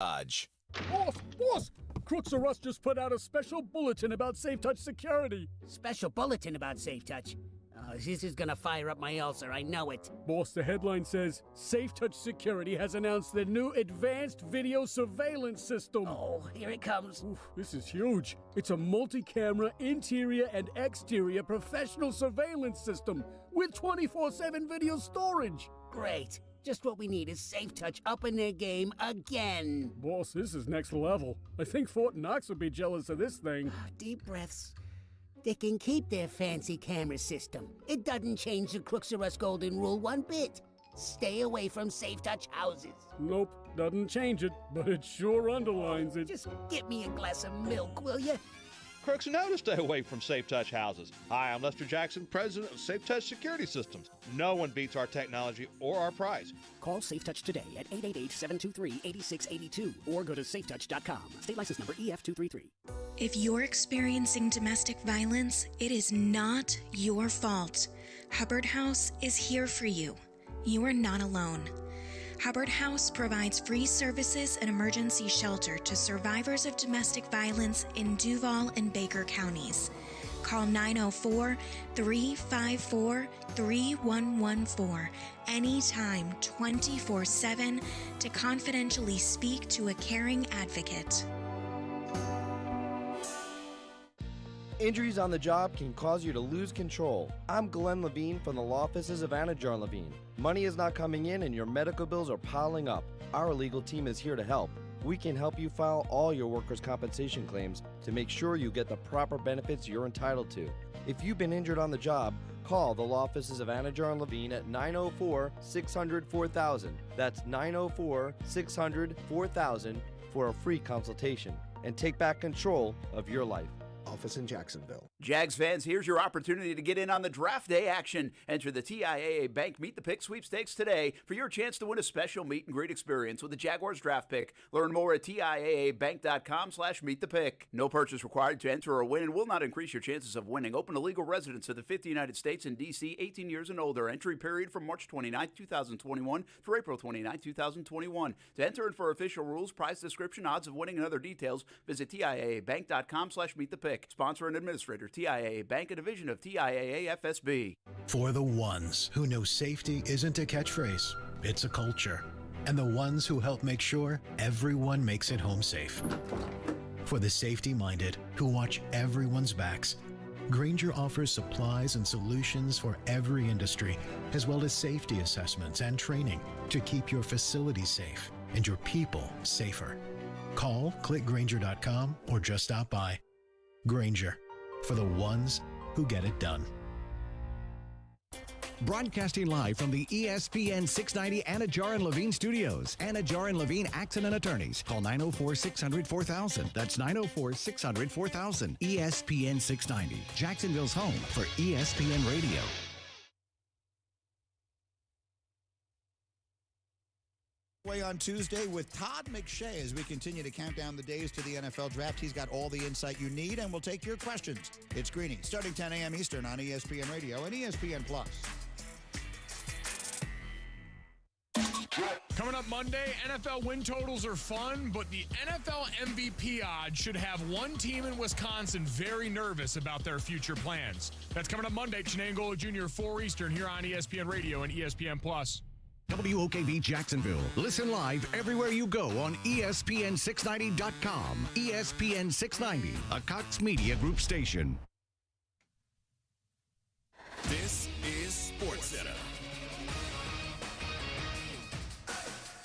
Dodge. Boss! Crooks R Us just put out a special bulletin about Safe Touch security. Special bulletin about Safe Touch? Oh, this is gonna fire up my ulcer, I know it. Boss, the headline says, Safe Touch Security has announced their new advanced video surveillance system. Oh, here it comes. Oof, this is huge. It's a multi-camera interior and exterior professional surveillance system with 24/7 video storage. Great. Just what we need is Safe Touch up in their game again. Boss, this is next level. I think Fort Knox would be jealous of this thing. Deep breaths. They can keep their fancy camera system. It doesn't change the Crooks R Us golden rule one bit. Stay away from Safe Touch houses. Nope, doesn't change it, but it sure underlines it. Just get me a glass of milk, will you? Crooks know to stay away from Safe Touch houses. Hi, I'm Lester Jackson, president of Safe Touch Security Systems. No one beats our technology or our price. Call Safe Touch today at 888-723-8682 or go to safetouch.com. State license number EF233. If you're experiencing domestic violence, it is not your fault. Hubbard House is here for you. You are not alone. Hubbard House provides free services and emergency shelter to survivors of domestic violence in Duval and Baker counties. Call 904-354-3114 anytime, 24/7 to confidentially speak to a caring advocate. Injuries on the job can cause you to lose control. I'm Glenn Levine from the law offices of Anajar and Levine. Money is not coming in and your medical bills are piling up. Our legal team is here to help. We can help you file all your workers' compensation claims to make sure you get the proper benefits you're entitled to. If you've been injured on the job, call the law offices of Anajar and Levine at 904-600-4000. That's 904-600-4000 for a free consultation and take back control of your life. Office in Jacksonville. Jags fans, here's your opportunity to get in on the draft day action. Enter the TIAA Bank Meet the Pick sweepstakes today for your chance to win a special meet and greet experience with the Jaguars draft pick. Learn more at TIAABank.com/meetthepick. No purchase required to enter or win and will not increase your chances of winning. Open to legal residents of the 50 United States and D.C., 18 years and older. Entry period from March 29, 2021 through April 29, 2021. To enter and for official rules, prize description, odds of winning, and other details, visit TIAABank.com/meetthepick. Sponsor and administrator, TIAA Bank, a division of TIAA FSB. For the ones who know safety isn't a catchphrase, it's a culture. And the ones who help make sure everyone makes it home safe. For the safety-minded who watch everyone's backs, Grainger offers supplies and solutions for every industry, as well as safety assessments and training to keep your facilities safe and your people safer. Call, click Grainger.com, or just stop by. Grainger, for the ones who get it done. Broadcasting live from the ESPN690 Anajar and Levine studios. Anajar and Levine Accident Attorneys. Call 904-600-4000. That's 904-600-4000. ESPN690, Jacksonville's home for ESPN Radio. On Tuesday with Todd McShay as we continue to count down the days to the NFL draft. He's got all the insight you need, and we'll take your questions. It's Greeny, starting 10 a.m. Eastern on ESPN Radio and ESPN+. Coming up Monday, NFL win totals are fun, but the NFL MVP odds should have one team in Wisconsin very nervous about their future plans. That's coming up Monday. Chenangola Jr., 4 Eastern, here on ESPN Radio and ESPN+. WOKV Jacksonville. Listen live everywhere you go on ESPN690.com. ESPN690, a Cox Media Group station. This is SportsCenter.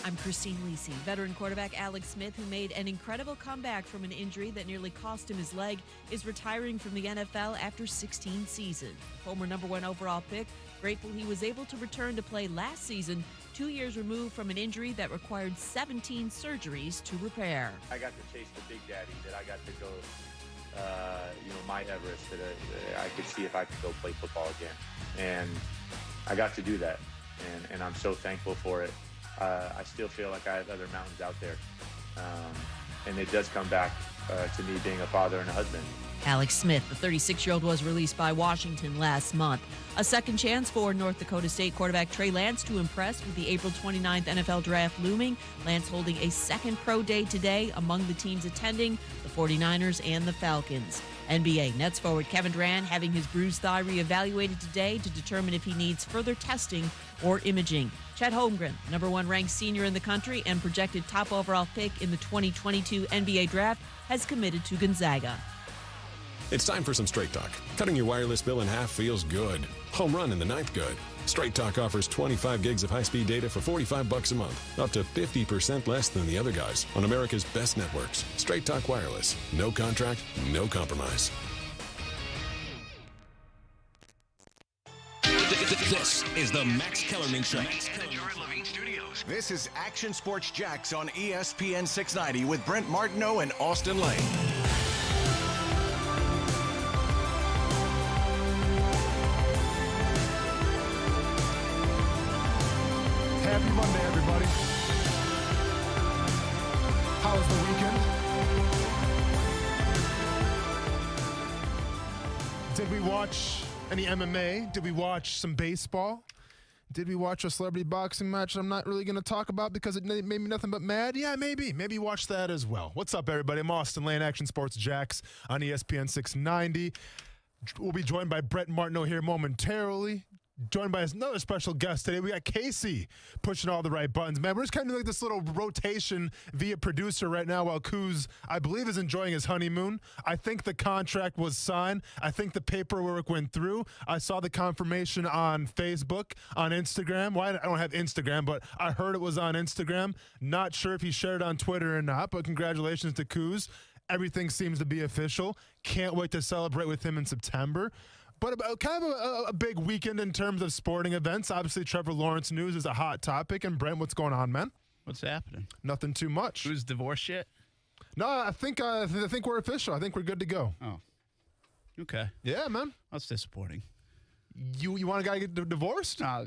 I'm Christine Lisi. Veteran quarterback Alex Smith, who made an incredible comeback from an injury that nearly cost him his leg, is retiring from the NFL after 16 seasons. Former #1 overall pick, grateful he was able to return to play last season, 2 years removed from an injury that required 17 surgeries to repair. I got to chase the Big Daddy, that I got to go, my Everest, that I could see if I could go play football again. And I got to do that, and I'm so thankful for it. I still feel like I have other mountains out there. And it does come back to me being a father and a husband. Alex Smith, the 36-year-old, was released by Washington last month. A second chance for North Dakota State quarterback Trey Lance to impress with the April 29th NFL Draft looming. Lance holding a second pro day today. Among the teams attending, the 49ers and the Falcons. NBA Nets forward Kevin Durant having his bruised thigh reevaluated today to determine if he needs further testing or imaging. Chet Holmgren, number 1 ranked senior in the country and projected top overall pick in the 2022 NBA Draft, has committed to Gonzaga. It's time for some Straight Talk. Cutting your wireless bill in half feels good. Home run in the ninth good. Straight Talk offers 25 gigs of high-speed data for $45 a month, up to 50% less than the other guys on America's best networks. Straight Talk Wireless. No contract, no compromise. This is the Max Kellerman Show. This is Action Sports JAX on ESPN690 with Brent Martineau and Austin Lane. Happy Monday, everybody. How was the weekend? Did we watch any MMA? Did we watch some baseball? Did we watch a celebrity boxing match I'm not really going to talk about because it made me nothing but mad? Yeah, maybe. Maybe watch that as well. What's up, everybody? I'm Austin Lane, Action Sports JAX on ESPN690. We'll be joined by Brett Martineau here momentarily. Joined by another special guest today. We got Casey pushing all the right buttons. Man, we're just kind of doing like this little rotation via producer right now while Kuz, I believe, is enjoying his honeymoon. I think the contract was signed. I think the paperwork went through. I saw the confirmation on Facebook, on Instagram. Well, I don't have Instagram, but I heard it was on Instagram. Not sure if he shared it on Twitter or not, but congratulations to Kuz. Everything seems to be official. Can't wait to celebrate with him in September. But kind of a big weekend in terms of sporting events. Obviously, Trevor Lawrence news is a hot topic. And Brent, what's going on, man? What's happening? Nothing too much. Who's divorced yet? No, I think we're official. I think we're good to go. Oh, okay. Yeah, man. That's disappointing. You want a guy to get divorced? No,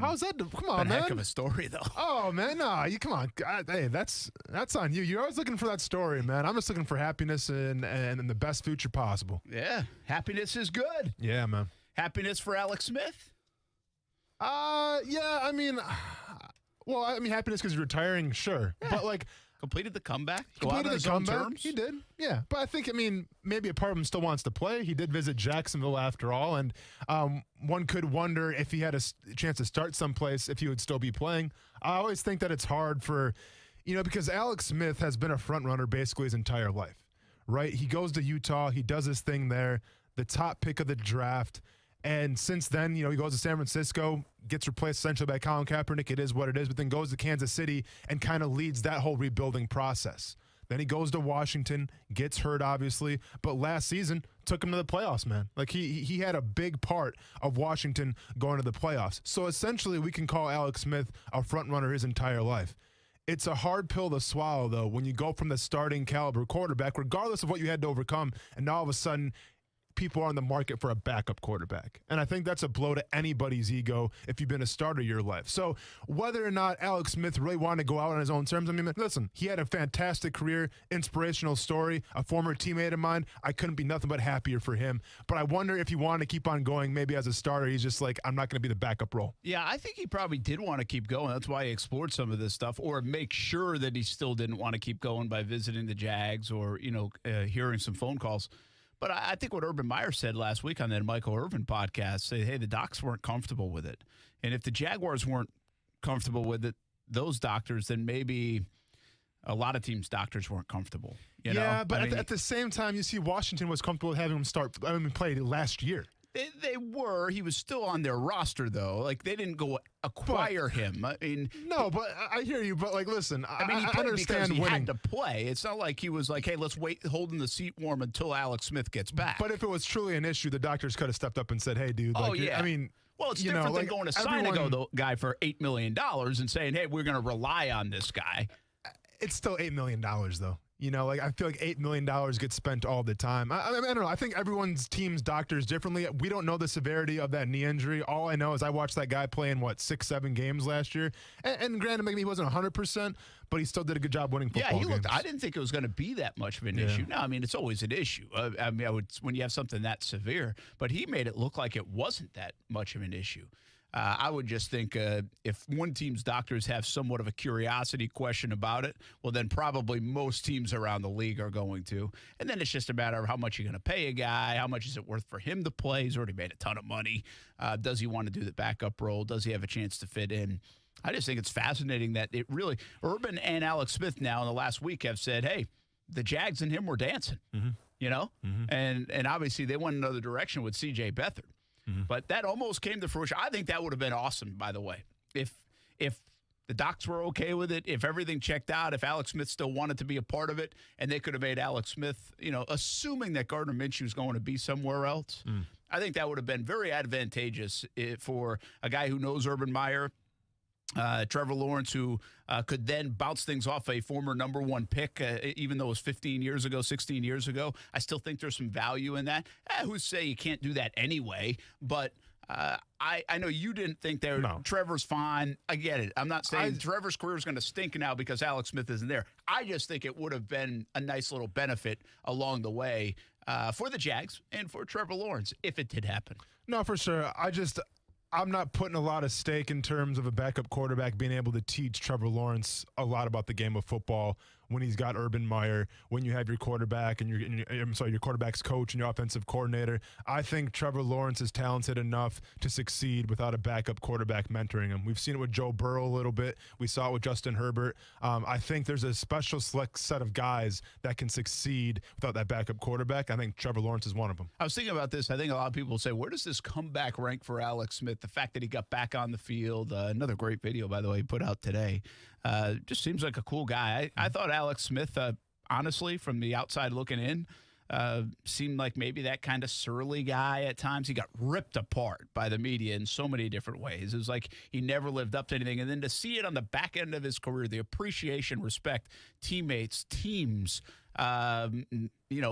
how's that? Come on, man. man. Heck of a story, though. Oh, man, no, come on. God, hey, that's on you. You're always looking for that story, man. I'm just looking for happiness and the best future possible. Yeah, happiness is good. Yeah, man. Happiness for Alex Smith? Yeah, I mean, happiness because you're retiring, sure. Yeah. But, like, completed the comeback? Completed the comeback. He did, yeah. But I think, maybe a part of him still wants to play. He did visit Jacksonville after all, and one could wonder if he had a chance to start someplace, if he would still be playing. I always think that it's hard for, because Alex Smith has been a front runner basically his entire life, right? He goes to Utah. He does his thing there, the top pick of the draft. And since then, he goes to San Francisco, gets replaced essentially by Colin Kaepernick. It is what it is, but then goes to Kansas City and kind of leads that whole rebuilding process. Then he goes to Washington, gets hurt, obviously, but last season took him to the playoffs, man. Like, he had a big part of Washington going to the playoffs. So essentially, we can call Alex Smith a front runner his entire life. It's a hard pill to swallow, though, when you go from the starting caliber quarterback, regardless of what you had to overcome, and now all of a sudden people are on the market for a backup quarterback. And I think that's a blow to anybody's ego if you've been a starter your life. So whether or not Alex Smith really wanted to go out on his own terms, listen, he had a fantastic career, inspirational story, a former teammate of mine. I couldn't be nothing but happier for him. But I wonder if he wanted to keep on going, maybe as a starter, he's just like, I'm not going to be the backup role. Yeah, I think he probably did want to keep going. That's why he explored some of this stuff, or make sure that he still didn't want to keep going by visiting the Jags or, hearing some phone calls. But I think what Urban Meyer said last week on that Michael Irvin podcast, say, hey, the docs weren't comfortable with it. And if the Jaguars weren't comfortable with it, those doctors, then maybe a lot of teams' doctors weren't comfortable. But at the same time, you see Washington was comfortable with having him play last year. They were. He was still on their roster, though. Like, they didn't go acquire him. No, but I hear you. But, like, listen, he I understand he winning. had to play. It's not like he was like, hey, let's wait, holding the seat warm until Alex Smith gets back. But if it was truly an issue, the doctors could have stepped up and said, hey, dude. Well, it's different than going to sign a guy for $8 million and saying, hey, we're going to rely on this guy. It's still $8 million, though. You know, like I feel like $8 million gets spent all the time. I don't know. I think everyone's team's doctors differently. We don't know the severity of that knee injury. All I know is I watched that guy play in, 6-7 games last year. And granted, maybe he wasn't 100%, but he still did a good job winning football games. I didn't think it was going to be that much of an issue. No, I mean, it's always an issue. When you have something that severe, but he made it look like it wasn't that much of an issue. I would just think if one team's doctors have somewhat of a curiosity question about it, well, then probably most teams around the league are going to. And then it's just a matter of how much you're going to pay a guy, how much is it worth for him to play. He's already made a ton of money. Does he want to do the backup role? Does he have a chance to fit in? I just think it's fascinating that it really – Urban and Alex Smith now in the last week have said, hey, the Jags and him were dancing, you know? And obviously they went another direction with C.J. Beathard. But that almost came to fruition. I think that would have been awesome, by the way. If the docs were okay with it, if everything checked out, if Alex Smith still wanted to be a part of it, and they could have made Alex Smith, assuming that Gardner Minshew was going to be somewhere else, I think that would have been very advantageous for a guy who knows Urban Meyer, Trevor Lawrence, who could then bounce things off a former number one pick, even though it was 15 years ago, 16 years ago. I still think there's some value in that. Who's say you can't do that anyway? But I know you didn't think there. No. Trevor's fine. I get it. I'm not saying Trevor's career is going to stink now because Alex Smith isn't there. I just think it would have been a nice little benefit along the way for the Jags and for Trevor Lawrence if it did happen. No, for sure. I'm not putting a lot of stake in terms of a backup quarterback being able to teach Trevor Lawrence a lot about the game of football when he's got Urban Meyer, when you have your quarterback and your quarterback's coach and your offensive coordinator. I think Trevor Lawrence is talented enough to succeed without a backup quarterback mentoring him. We've seen it with Joe Burrow a little bit. We saw it with Justin Herbert. I think there's a special select set of guys that can succeed without that backup quarterback. I think Trevor Lawrence is one of them. I was thinking about this. I think a lot of people say, where does this comeback rank for Alex Smith? The fact that he got back on the field. Another great video, by the way, he put out today. Just seems like a cool guy. I thought Alex Smith, honestly, from the outside looking in, seemed like maybe that kind of surly guy at times. He got ripped apart by the media in so many different ways. It was like he never lived up to anything. And then to see it on the back end of his career, the appreciation, respect, teammates, teams,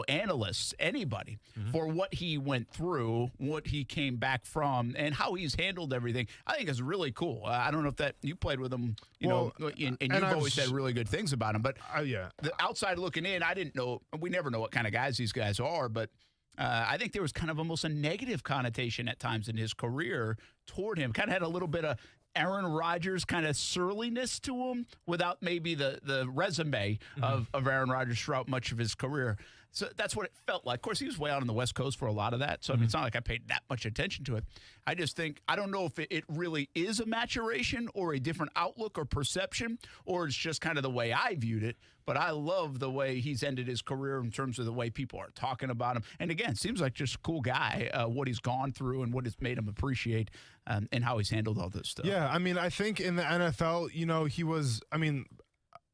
analysts, anybody for what he went through, what he came back from, and how he's handled everything, I think is really cool. I don't know if that you played with him, and you've always said really good things about him. But the outside looking in, I didn't know. We never know what kind of guys these guys are, but I think there was kind of almost a negative connotation at times in his career toward him. Kind of had a little bit of Aaron Rodgers kind of surliness to him without maybe the resume of Aaron Rodgers throughout much of his career. So that's what it felt like. Of course, he was way out on the West Coast for a lot of that, so I mean, it's not like I paid that much attention to it. I just think, I don't know if it really is a maturation or a different outlook or perception, or it's just kind of the way I viewed it, but I love the way he's ended his career in terms of the way people are talking about him. And again, seems like just a cool guy, what he's gone through and what has made him appreciate and how he's handled all this stuff. Yeah, I mean, I think in the NFL, he was,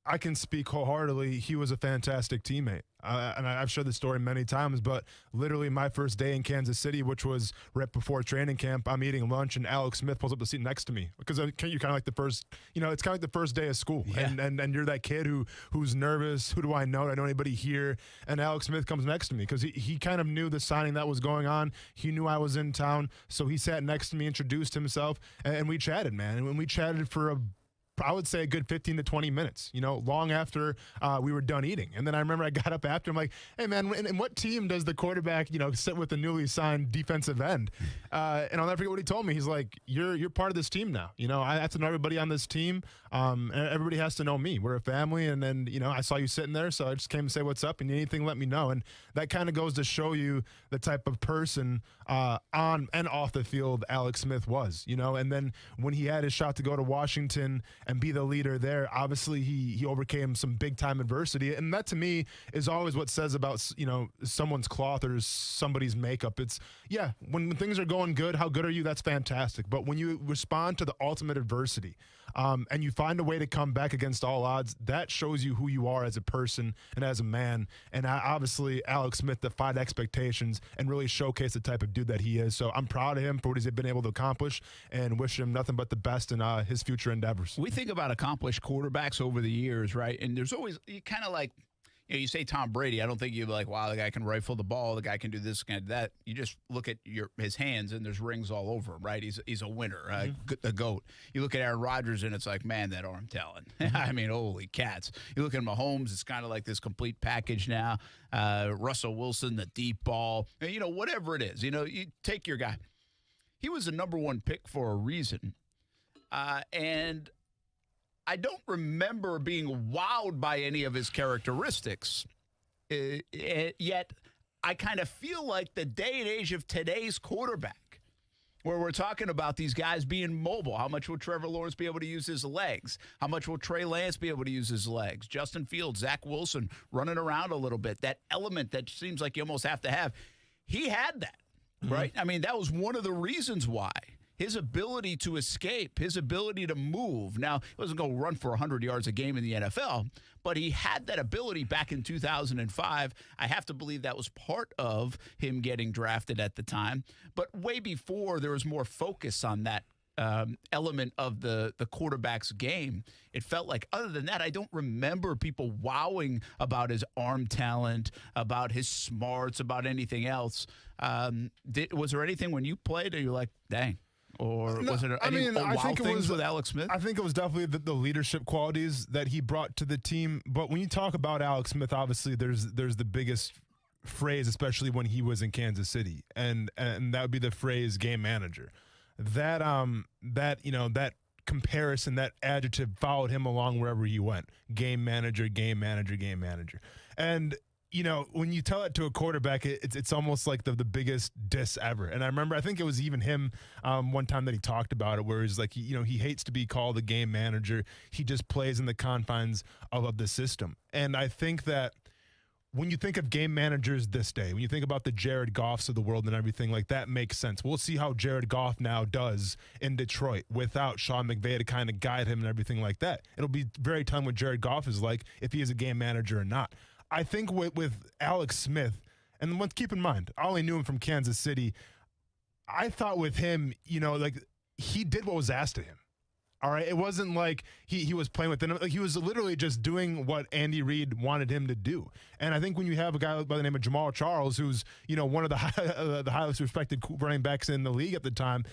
I can speak wholeheartedly, he was a fantastic teammate. And I've shared this story many times, but literally my first day in Kansas City, which was right before training camp, I'm eating lunch and Alex Smith pulls up the seat next to me because you're kind of like the first, it's kind of like the first day of school. Yeah. And you're that kid who's nervous. Who do I know? I know anybody here? And Alex Smith comes next to me because he kind of knew the signing that was going on. He knew I was in town. So he sat next to me, introduced himself, and we chatted, man. And when we chatted for I would say a good 15 to 20 minutes, long after we were done eating. And then I remember I got up after, I'm like, hey, man, in what team does the quarterback, sit with the newly signed defensive end? And I'll never forget what he told me. He's like, you're part of this team now. I have to know everybody on this team. And everybody has to know me. We're a family. And then, I saw you sitting there, so I just came to say what's up. And anything, let me know. And that kind of goes to show you the type of person on and off the field Alex Smith was, And then when he had his shot to go to Washington and be the leader there, obviously he overcame some big time adversity, and that to me is always what says about someone's cloth or somebody's makeup. It's when things are going good, how good are you? That's fantastic. But when you respond to the ultimate adversity and you find a way to come back against all odds, that shows you who you are as a person and as a man. And obviously Alex Smith defied expectations and really showcased the type of dude that he is. So I'm proud of him for what he's been able to accomplish and wish him nothing but the best in his future endeavors. We think about accomplished quarterbacks over the years, right? And there's always kind of like, you say Tom Brady, I don't think you'd be like, wow, the guy can rifle the ball, the guy can do this, can do that. You just look at his hands, and there's rings all over him, right? He's a winner, the GOAT. You look at Aaron Rodgers, and it's like, man, that arm talent. I mean, holy cats. You look at Mahomes, it's kind of like this complete package now. Russell Wilson, the deep ball, whatever it is. You take your guy. He was the number one pick for a reason, and I don't remember being wowed by any of his characteristics, yet I kind of feel like the day and age of today's quarterback, where we're talking about these guys being mobile. How much will Trevor Lawrence be able to use his legs? How much will Trey Lance be able to use his legs? Justin Fields, Zach Wilson running around a little bit. That element that seems like you almost have to have. He had that, right? I mean, that was one of the reasons why. His ability to escape, his ability to move. Now, he wasn't going to run for 100 yards a game in the NFL, but he had that ability back in 2005. I have to believe that was part of him getting drafted at the time. But way before, there was more focus on that element of the quarterback's game. It felt like, other than that, I don't remember people wowing about his arm talent, about his smarts, about anything else. Was there anything when you played that you're like, dang? Or was it things with Alex Smith? I think it was definitely the leadership qualities that he brought to the team. But when you talk about Alex Smith, obviously there's the biggest phrase, especially when he was in Kansas City, and that would be the phrase game manager. That comparison, that adjective followed him along wherever he went. Game manager, game manager, game manager. And when you tell it to a quarterback, it's almost like the biggest diss ever. And I think it was even him one time that he talked about it, where he's like, he hates to be called a game manager. He just plays in the confines of the system. And I think that when you think of game managers this day, when you think about the Jared Goffs of the world and everything, like that makes sense. We'll see how Jared Goff now does in Detroit without Sean McVay to kind of guide him and everything like that. It'll be very telling what Jared Goff is like, if he is a game manager or not. I think with Alex Smith, and let's keep in mind, I only knew him from Kansas City. I thought with him, he did what was asked of him. All right, it wasn't like he was playing with them. Like, he was literally just doing what Andy Reid wanted him to do. And I think when you have a guy by the name of Jamal Charles, who's one of the highest respected running backs in the league at the time,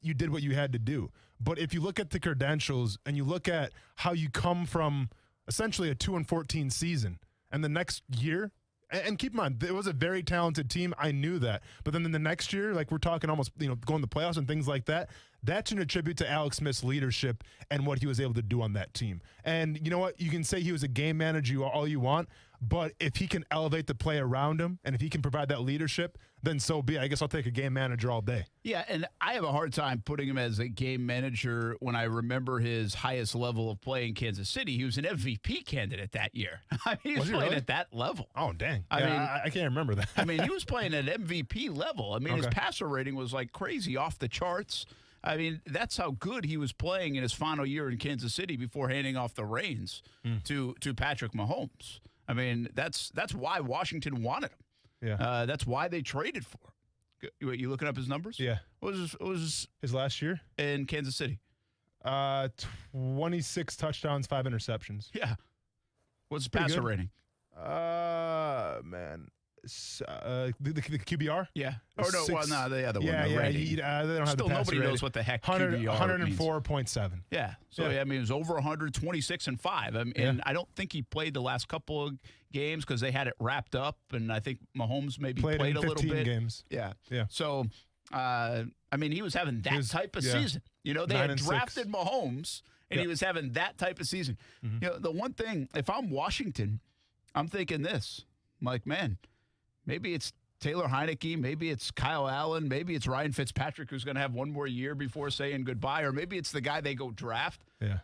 you did what you had to do. But if you look at the credentials and you look at how you come from essentially a 2-14 season, and the next year, and keep in mind, it was a very talented team. I knew that. But then in the next year, like we're talking almost, going to the playoffs and things like that, that's an attribute to Alex Smith's leadership and what he was able to do on that team. And you know what? You can say he was a game manager all you want, but if he can elevate the play around him and if he can provide that leadership, then so be it. I guess I'll take a game manager all day. Yeah, and I have a hard time putting him as a game manager when I remember his highest level of play in Kansas City. He was an MVP candidate that year. I mean, he was playing at that level. Oh, dang. I can't remember that. I mean, he was playing at MVP level. I mean, his passer rating was like crazy, off the charts. I mean, that's how good he was playing in his final year in Kansas City before handing off the reins to Patrick Mahomes. I mean, that's why Washington wanted him. Yeah. That's why they traded for him. You looking up his numbers? Yeah. What was his last year in Kansas City? 26 touchdowns, 5 interceptions. Yeah. What's his passer rating? Man. The QBR? Yeah. Or no, well, no, the other one. Yeah, they don't have Still the passer nobody rating. knows what the heck QBR means. 104.7. Yeah. So, I mean, it was over 126 and 5. And I don't think he played the last couple of games because they had it wrapped up. And I think Mahomes maybe played a little bit. Games. Yeah. Yeah. So, I mean, he was having that type of season. They had drafted Mahomes, and he was having that type of season. The one thing, if I'm Washington, I'm thinking this. I'm like, man, maybe it's Taylor Heineke, maybe it's Kyle Allen, maybe it's Ryan Fitzpatrick who's going to have one more year before saying goodbye, or maybe it's the guy they go draft. Yeah.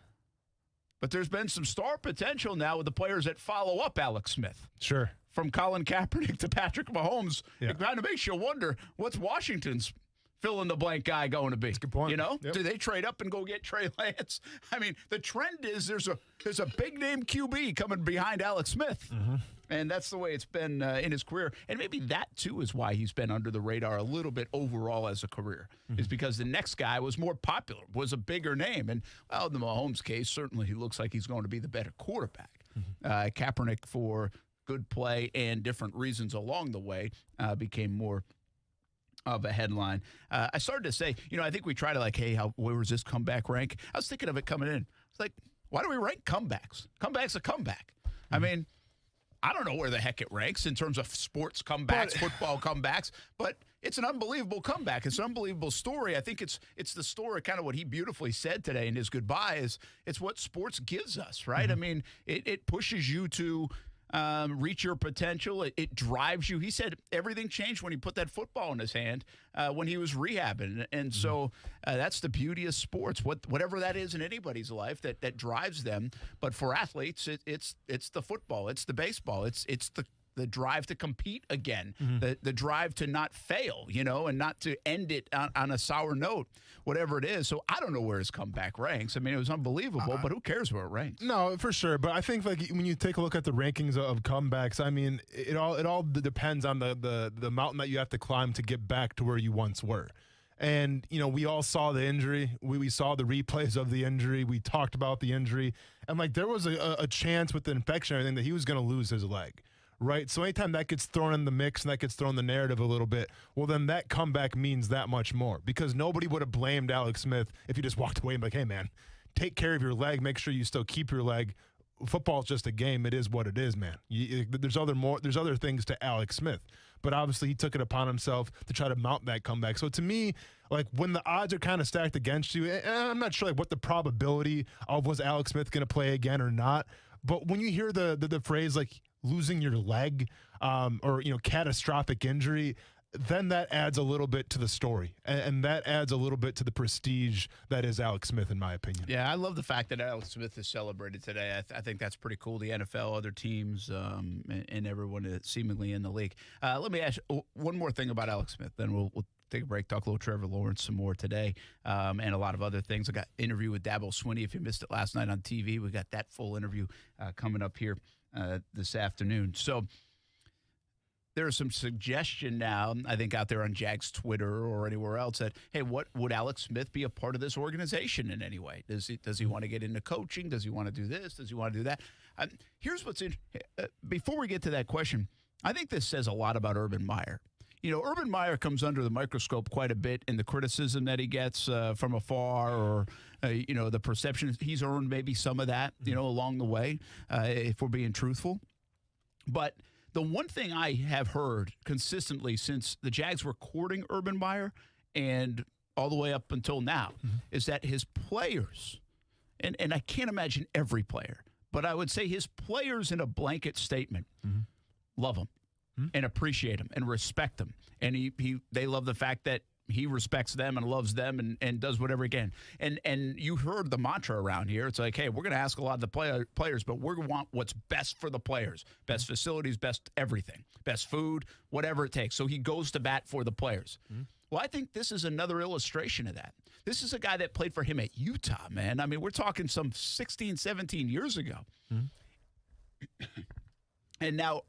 But there's been some star potential now with the players that follow up Alex Smith. Sure. From Colin Kaepernick to Patrick Mahomes. It kind of makes you wonder, what's Washington's fill-in-the-blank guy going to be? That's a good point. Do they trade up and go get Trey Lance? I mean, the trend is there's a big-name QB coming behind Alex Smith. And that's the way it's been in his career. And maybe that, too, is why he's been under the radar a little bit overall as a career, is because the next guy was more popular, was a bigger name. And, well, in the Mahomes case, certainly he looks like he's going to be the better quarterback. Kaepernick for good play and different reasons along the way became more of a headline. I started to say, I think we try to hey, where was this comeback rank? I was thinking of it coming in. It's like, why do we rank comebacks? Comeback's a comeback. I mean, I don't know where the heck it ranks in terms of sports comebacks, football comebacks, but it's an unbelievable comeback. It's an unbelievable story. I think it's the story, kind of what he beautifully said today in his goodbye, is it's what sports gives us, right? I mean, it pushes you to reach your potential. It drives you. He said everything changed when he put that football in his hand when he was rehabbing. And so that's the beauty of sports, whatever that is in anybody's life that drives them. But for athletes, it's the football, it's the baseball, it's the drive to compete again, the drive to not fail, and not to end it on a sour note, whatever it is. So I don't know where his comeback ranks. I mean, it was unbelievable, but who cares where it ranks? No, for sure. But I think when you take a look at the rankings of comebacks, I mean, it all depends on the mountain that you have to climb to get back to where you once were. And, we all saw the injury. We saw the replays of the injury. We talked about the injury. And, there was a chance with the infection and everything that he was going to lose his leg. Right. So anytime that gets thrown in the mix and that gets thrown in the narrative a little bit, well, then that comeback means that much more, because nobody would have blamed Alex Smith if he just walked away and be like, hey, man, take care of your leg. Make sure you still keep your leg. Football's just a game. It is what it is, man. There's other things to Alex Smith. But obviously he took it upon himself to try to mount that comeback. So to me, when the odds are kind of stacked against you, and I'm not sure what the probability of was Alex Smith going to play again or not, but when you hear the phrase losing your leg or catastrophic injury, then that adds a little bit to the story, and that adds a little bit to the prestige that is Alex Smith, in my opinion. Yeah, I love the fact that Alex Smith is celebrated today. I think that's pretty cool. The NFL, other teams, and everyone that's seemingly in the league. Let me ask one more thing about Alex Smith, then we'll take a break, talk a little Trevor Lawrence some more today, and a lot of other things. I got an interview with Dabo Swinney. If you missed it last night on TV, we got that full interview coming up here this afternoon. So there's some suggestion now, I think, out there on JAX Twitter or anywhere else that, hey, what would Alex Smith be a part of this organization in any way? Does he want to get into coaching? Does he want to do this? Does he want to do that? Here's what's in. Before we get to that question, I think this says a lot about Urban Meyer. Urban Meyer comes under the microscope quite a bit in the criticism that he gets from afar, or, the perception. He's earned maybe some of that, along the way, if we're being truthful. But the one thing I have heard consistently since the Jags were courting Urban Meyer and all the way up until now is that his players, and I can't imagine every player, but I would say his players in a blanket statement love him. And appreciate him and respect him. And they love the fact that he respects them and loves them and does whatever he can. And you heard the mantra around here. It's like, hey, we're going to ask a lot of the players, but we're going to want what's best for the players. Best facilities, best everything. Best food, whatever it takes. So he goes to bat for the players. Well, I think this is another illustration of that. This is a guy that played for him at Utah, man. I mean, we're talking some 16, 17 years ago. And now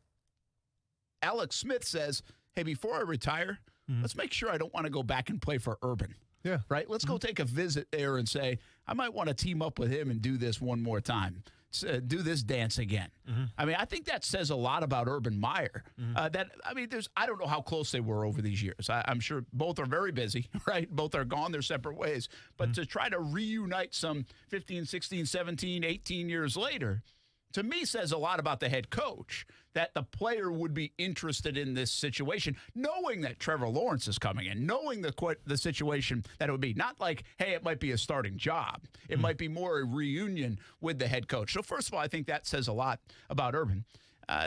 Alex Smith says, hey, before I retire, let's make sure I don't want to go back and play for Urban. Yeah. Right? Let's go take a visit there and say, I might want to team up with him and do this one more time. Do this dance again. I mean, I think that says a lot about Urban Meyer. I don't know how close they were over these years. I'm sure both are very busy, right? Both are gone their separate ways. But to try to reunite some 15, 16, 17, 18 years later, to me, says a lot about the head coach, that the player would be interested in this situation, knowing that Trevor Lawrence is coming in, knowing the situation that it would be. Not like, hey, it might be a starting job. It might be more a reunion with the head coach. So first of all, I think that says a lot about Urban.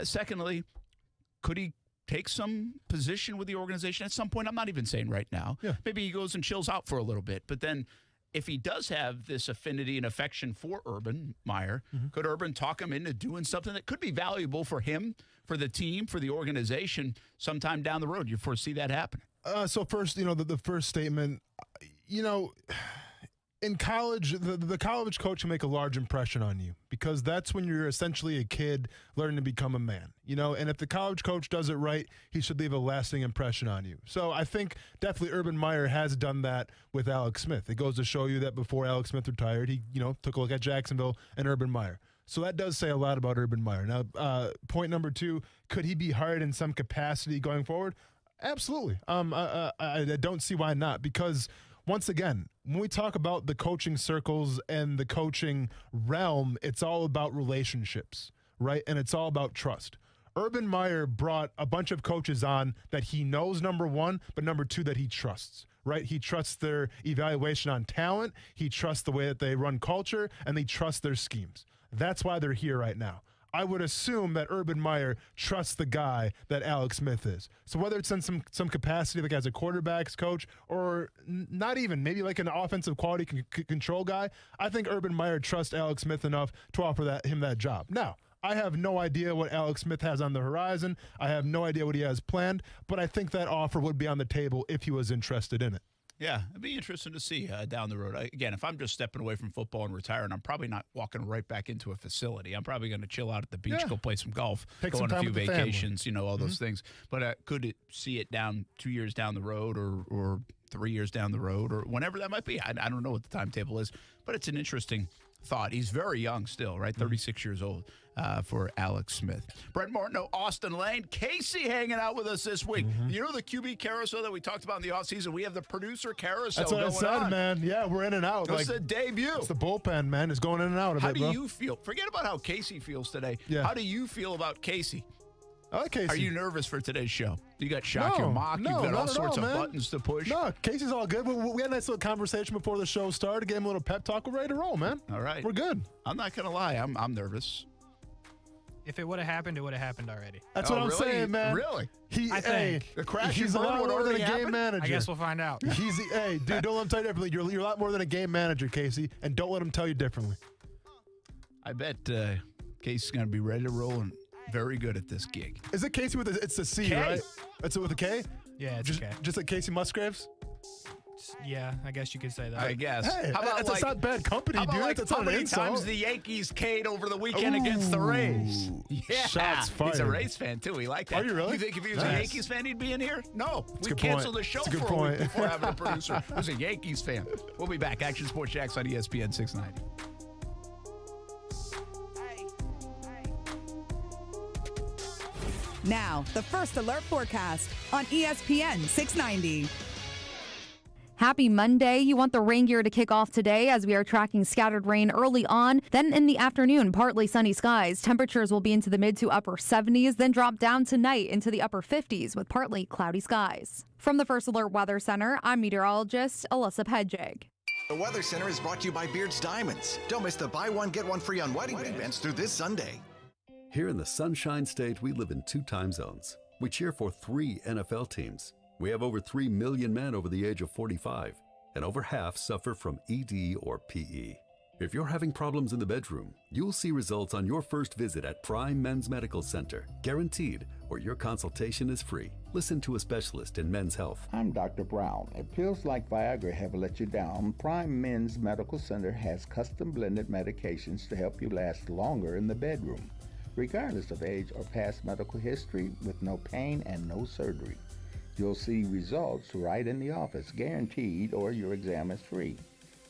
Secondly, could he take some position with the organization at some point? I'm not even saying right now. Yeah. Maybe he goes and chills out for a little bit, but then if he does have this affinity and affection for Urban Meyer, could Urban talk him into doing something that could be valuable for him, for the team, for the organization sometime down the road? You foresee that happening? So first, the first statement, in college, the college coach can make a large impression on you because that's when you're essentially a kid learning to become a man, and if the college coach does it right, he should leave a lasting impression on you. So I think definitely Urban Meyer has done that with Alex Smith. It goes to show you that before Alex Smith retired, he, took a look at Jacksonville and Urban Meyer. So that does say a lot about Urban Meyer. Now, point number 2, could he be hired in some capacity going forward? Absolutely. I don't see why not, because once again, when we talk about the coaching circles and the coaching realm, it's all about relationships, right? And it's all about trust. Urban Meyer brought a bunch of coaches on that he knows, number 1, but number 2, that he trusts. Right? He trusts their evaluation on talent. He trusts the way that they run culture, and they trust their schemes. That's why they're here right now. I would assume that Urban Meyer trusts the guy that Alex Smith is. So whether it's in some capacity, like as a quarterback's coach, or not even, maybe like an offensive quality control guy, I think Urban Meyer trusts Alex Smith enough to offer him that job. Now, I have no idea what Alex Smith has on the horizon. I have no idea what he has planned, but I think that offer would be on the table if he was interested in it. Yeah, it'd be interesting to see down the road. Again, if I'm just stepping away from football and retiring, I'm probably not walking right back into a facility. I'm probably going to chill out at the beach, go play some golf, go on a few vacations, all those things. But could it see it down 2 years down the road or 3 years down the road or whenever that might be? I don't know what the timetable is, but it's an interesting thought. He's very young still, right? 36 years old for Alex Smith. Brett Martineau, Austin Lane, Casey hanging out with us this week. You know the QB carousel that we talked about in the offseason? We have the producer carousel That's what going I said, on. man. Yeah, we're in and out. It's the debut. It's the bullpen, man. It's going in and out of How it, do bro. you feel? Forget about how Casey feels today. Yeah. How do you feel about Casey? I like Casey. Are you nervous for today's show? You got shock your mock. You've got all sorts of buttons to push. No, Casey's all good. We had a nice little conversation before the show started. Gave him a little pep talk. We're ready to roll, man. All right. We're good. I'm not going to lie. I'm nervous. If it would have happened, it would have happened already. That's what I'm saying, man. Really? I think. The crash he's a lot more than a game manager. I guess we'll find out. Hey, dude, don't let him tell you differently. You're a lot more than a game manager, Casey, and don't let him tell you differently. I bet Casey's going to be ready to roll and very good at this gig. Is it Casey with it's a C, K. right? It's with a K? Yeah, it's just, K. Just like Casey Musgraves? Yeah, I guess you could say that. I guess. Hey, how about that's not bad company, how about dude. like That's how not an many insult. times the Yankees K'd over the weekend against the Rays? Yeah. Shots fired. He's a Rays fan, too. He liked that. Are you really? You think if he was a Yankees fan, he'd be in here? No. That's a We good canceled point. the show That's a good for a week point. before having a producer who's a Yankees fan. We'll be back. Action Sports JAX on ESPN690. Now, the First Alert forecast on ESPN 690. Happy Monday. You want the rain gear to kick off today as we are tracking scattered rain early on. Then in the afternoon, partly sunny skies. Temperatures will be into the mid to upper 70s, then drop down tonight into the upper 50s with partly cloudy skies. From the First Alert Weather Center, I'm meteorologist Alyssa Pedjig. The Weather Center is brought to you by Beard's Diamonds. Don't miss the buy one, get one free on wedding events through this Sunday. Here in the Sunshine State, we live in 2 time zones. We cheer for 3 NFL teams. We have over 3 million men over the age of 45, and over half suffer from ED or PE. If you're having problems in the bedroom, you'll see results on your first visit at Prime Men's Medical Center, guaranteed, or your consultation is free. Listen to a specialist in men's health. I'm Dr. Brown. If pills like Viagra have let you down, Prime Men's Medical Center has custom blended medications to help you last longer in the bedroom, regardless of age or past medical history, with no pain and no surgery. You'll see results right in the office, guaranteed, or your exam is free.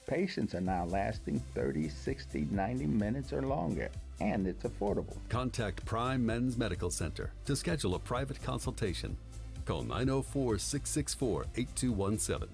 Patients are now lasting 30, 60, 90 minutes or longer, and it's affordable. Contact Prime Men's Medical Center to schedule a private consultation. Call 904-664-8217.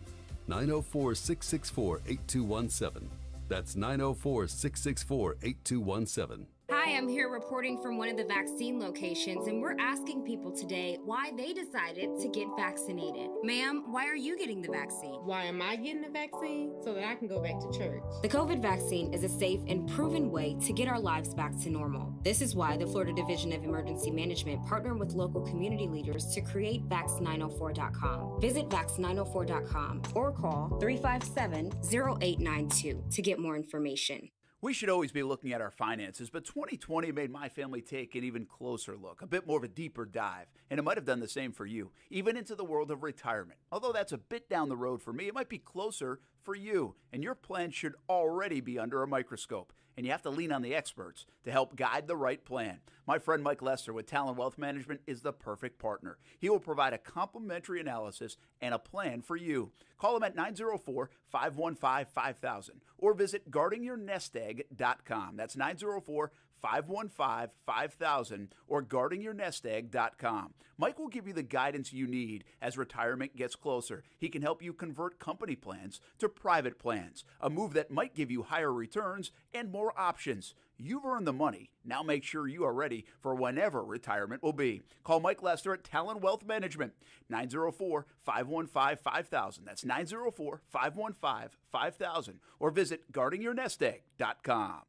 904-664-8217. That's 904-664-8217. Hi, I'm here reporting from one of the vaccine locations, and we're asking people today why they decided to get vaccinated. Ma'am, why are you getting the vaccine? Why am I getting the vaccine? So that I can go back to church. The COVID vaccine is a safe and proven way to get our lives back to normal. This is why the Florida Division of Emergency Management partnered with local community leaders to create Vax904.com. Visit Vax904.com or call 357-0892 to get more information. We should always be looking at our finances, but 2020 made my family take an even closer look, a bit more of a deeper dive, and it might have done the same for you, even into the world of retirement. Although that's a bit down the road for me, it might be closer for you, and your plan should already be under a microscope, and you have to lean on the experts to help guide the right plan. My friend Mike Lester with Talent Wealth Management is the perfect partner. He will provide a complimentary analysis and a plan for you. Call him at 904-515-5000 or visit guardingyournestegg.com. That's 888-515-5000 or guardingyournestegg.com. Mike will give you the guidance you need as retirement gets closer. He can help you convert company plans to private plans, a move that might give you higher returns and more options. You've earned the money. Now make sure you are ready for whenever retirement will be. Call Mike Lester at Talon Wealth Management, 904-515-5000. That's 904-515-5000. Or visit guardingyournestegg.com.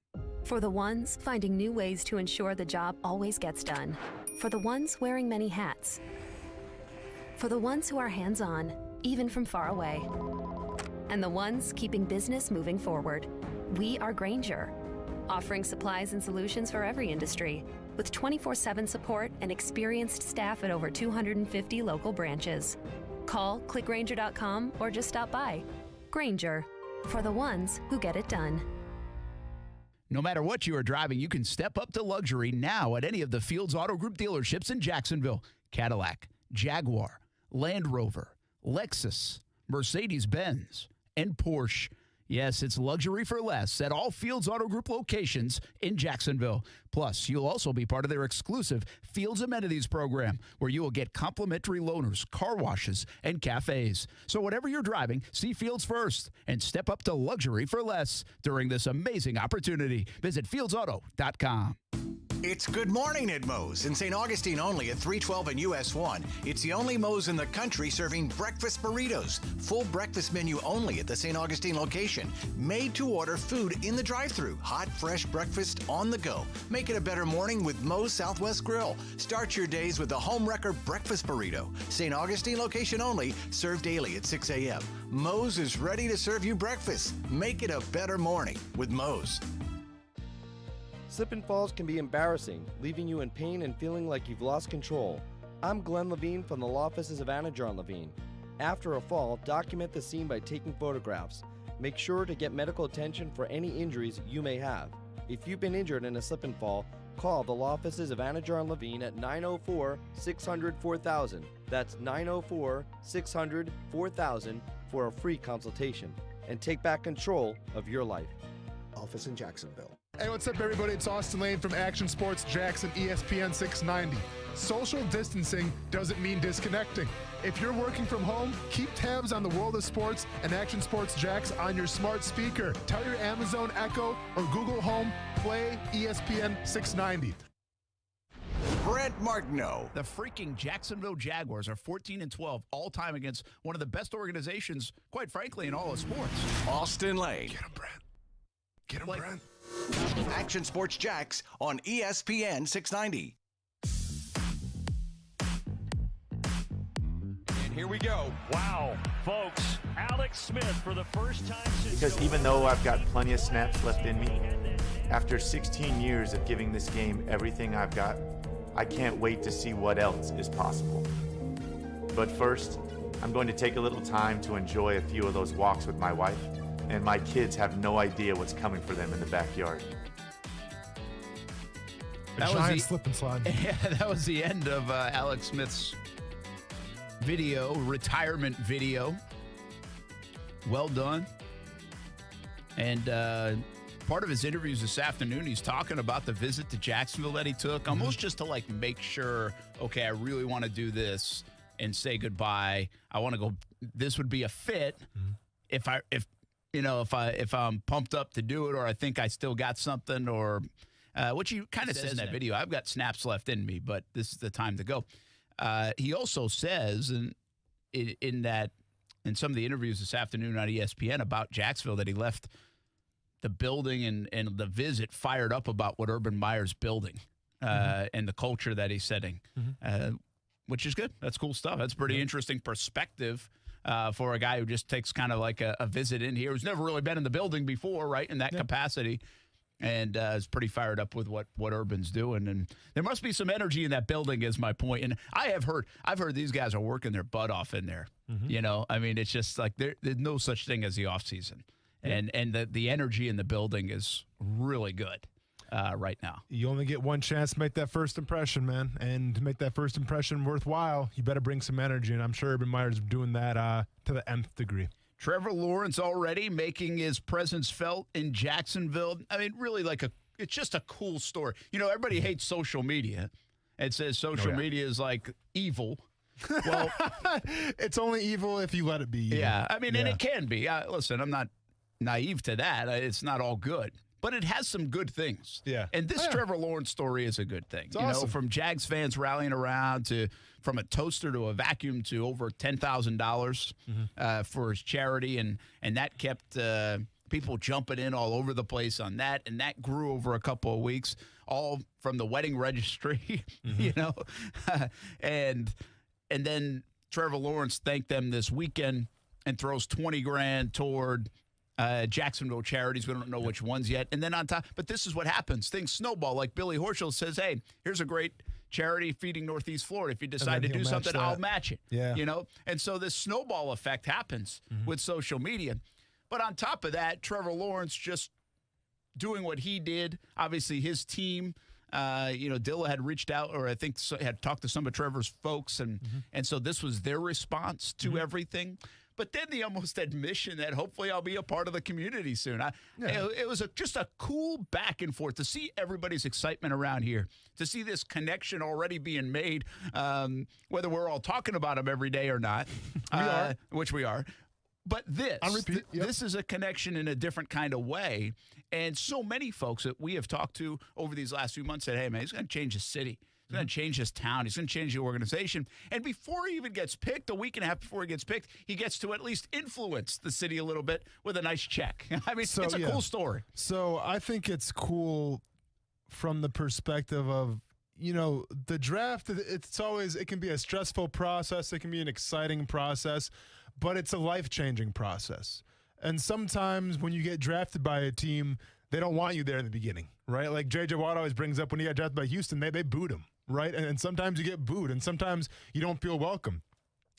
For the ones finding new ways to ensure the job always gets done. For the ones wearing many hats. For the ones who are hands-on, even from far away. And the ones keeping business moving forward. We are Grainger, offering supplies and solutions for every industry, with 24/7 support and experienced staff at over 250 local branches. Call, click Grainger.com, or just stop by. Grainger, for the ones who get it done. No matter what you are driving, you can step up to luxury now at any of the Fields Auto Group dealerships in Jacksonville. Cadillac, Jaguar, Land Rover, Lexus, Mercedes-Benz, and Porsche. Yes, it's luxury for less at all Fields Auto Group locations in Jacksonville. Plus, you'll also be part of their exclusive Fields Amenities program, where you will get complimentary loaners, car washes, and cafes. So whatever you're driving, see Fields first and step up to luxury for less during this amazing opportunity. Visit fieldsauto.com. It's Good Morning at Moe's in St. Augustine only at 312 and US 1. It's the only Moe's in the country serving breakfast burritos. Full breakfast menu only at the St. Augustine location. Made to order food in the drive-thru. Hot, fresh breakfast on the go. Make it a better morning with Moe's Southwest Grill. Start your days with the home wrecker breakfast burrito. St. Augustine location only, served daily at 6 a.m. Moe's is ready to serve you breakfast. Make it a better morning with Moe's. Slip and falls can be embarrassing, leaving you in pain and feeling like you've lost control. I'm Glenn Levine from the law offices of Anajar Levine. After a fall, document the scene by taking photographs. Make sure to get medical attention for any injuries you may have. If you've been injured in a slip and fall, call the law offices of Anajar Levine at 904-600-4000. That's 904-600-4000 for a free consultation. And take back control of your life. Office in Jacksonville. Hey, what's up, everybody? It's Austin Lane from Action Sports JAX and ESPN690. Social distancing doesn't mean disconnecting. If you're working from home, keep tabs on the world of sports and Action Sports JAX on your smart speaker. Tell your Amazon Echo or Google Home, play ESPN690. Brent Martineau. The freaking Jacksonville Jaguars are 14-12 all-time against one of the best organizations, quite frankly, in all of sports. Austin Lane. Get him, Brent. Get him, Brent. Action Sports JAX on ESPN690. And here we go. Wow, folks. Alex Smith for the first time since... Because even though I've got plenty of snaps left in me, after 16 years of giving this game everything I've got, I can't wait to see what else is possible. But first, I'm going to take a little time to enjoy a few of those walks with my wife, and my kids have no idea what's coming for them in the backyard. That was the slip and slide. Yeah, that was the end of Alex Smith's video, retirement video. Well done. And part of his interviews this afternoon, he's talking about the visit to Jacksonville that he took, almost just to like make sure, okay, I really want to do this and say goodbye. I want to go. This would be a fit if I'm pumped up to do it, or I think I still got something, or which he kind of says in that video. I've got snaps left in me, but this is the time to go. He also says in some of the interviews this afternoon on ESPN about Jacksonville that he left the building and the visit fired up about what Urban Meyer's building and the culture that he's setting, which is good. That's cool stuff. That's pretty interesting perspective for a guy who just takes kind of like a visit in here, who's never really been in the building before, right, in that capacity, and is pretty fired up with what Urban's doing. And there must be some energy in that building is my point. And I've heard these guys are working their butt off in there. You know, I mean, it's just like there's no such thing as the off season. And the energy in the building is really good right now. You only get one chance to make that first impression, man. And to make that first impression worthwhile, you better bring some energy. And I'm sure Urban Meyer's doing that to the nth degree. Trevor Lawrence already making his presence felt in Jacksonville. I mean, really like it's just a cool story. You know, everybody hates social media and says social media is like evil. Well, it's only evil if you let it be evil. Yeah, I mean, and it can be. Listen, I'm not naive to that. It's not all good. But it has some good things. Yeah. And this Trevor Lawrence story is a good thing. It's awesome. From Jags fans rallying around to from a toaster to a vacuum to over $10,000 for his charity. And that kept people jumping in all over the place on that. And that grew over a couple of weeks, all from the wedding registry, you know. And then Trevor Lawrence thanked them this weekend and throws $20,000 toward Jacksonville charities. We don't know which ones yet. And then on top, but this is what happens. Things snowball. Like Billy Horschel says, hey, here's a great charity feeding Northeast Florida. If you decide to do something, I'll match it. Yeah. You know? And so this snowball effect happens with social media. But on top of that, Trevor Lawrence just doing what he did. Obviously, his team, Dilla had reached out, or I think had talked to some of Trevor's folks. And so this was their response to everything. But then the almost admission that hopefully I'll be a part of the community soon. It was just a cool back and forth to see everybody's excitement around here, to see this connection already being made, whether we're all talking about them every day or not, which we are. But this is a connection in a different kind of way. And so many folks that we have talked to over these last few months said, hey, man, he's going to change the city. He's going to change his town. He's going to change the organization. And before he even gets picked, a week and a half before he gets picked, he gets to at least influence the city a little bit with a nice check. I mean, it's a cool story. So I think it's cool from the perspective of, the draft. It can be a stressful process. It can be an exciting process, but it's a life-changing process. And sometimes when you get drafted by a team, they don't want you there in the beginning, right? Like J.J. Watt always brings up when he got drafted by Houston, they booed him, right? And sometimes you get booed, and sometimes you don't feel welcome.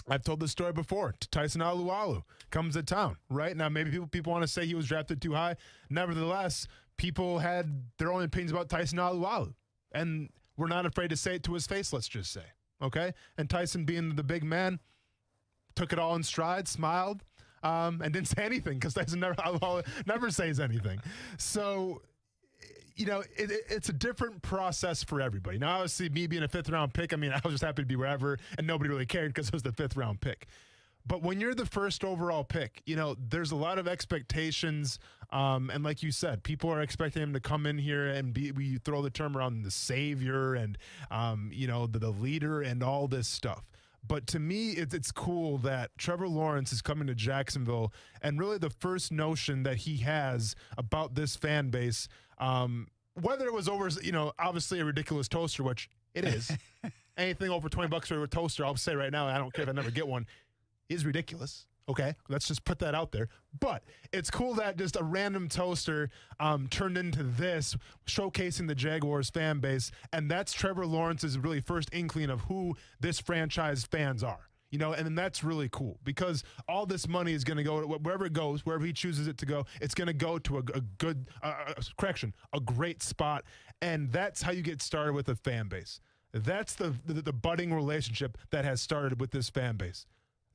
I've told this story before. Tyson Alualu comes to town, right? Now, maybe people want to say he was drafted too high. Nevertheless, people had their own opinions about Tyson Alualu, and we're not afraid to say it to his face, let's just say, okay? And Tyson, being the big man, took it all in stride, smiled, and didn't say anything because Tyson never says anything. So, it's a different process for everybody. Now, obviously, me being a fifth-round pick, I was just happy to be wherever, and nobody really cared because it was the fifth-round pick. But when you're the first overall pick, there's a lot of expectations. And like you said, people are expecting him to come in here and we throw the term around the savior and, the leader and all this stuff. But to me, it's cool that Trevor Lawrence is coming to Jacksonville, and really the first notion that he has about this fan base, whether it was over, obviously a ridiculous toaster, which it is. Anything over $20 for a toaster, I'll say right now, I don't care if I never get one, is ridiculous. Okay, let's just put that out there. But it's cool that just a random toaster turned into this, showcasing the Jaguars fan base. And that's Trevor Lawrence's really first inkling of who this franchise fans are. And that's really cool because all this money is going to go wherever it goes, wherever he chooses it to go. It's going to go to a great spot. And that's how you get started with a fan base. That's the budding relationship that has started with this fan base.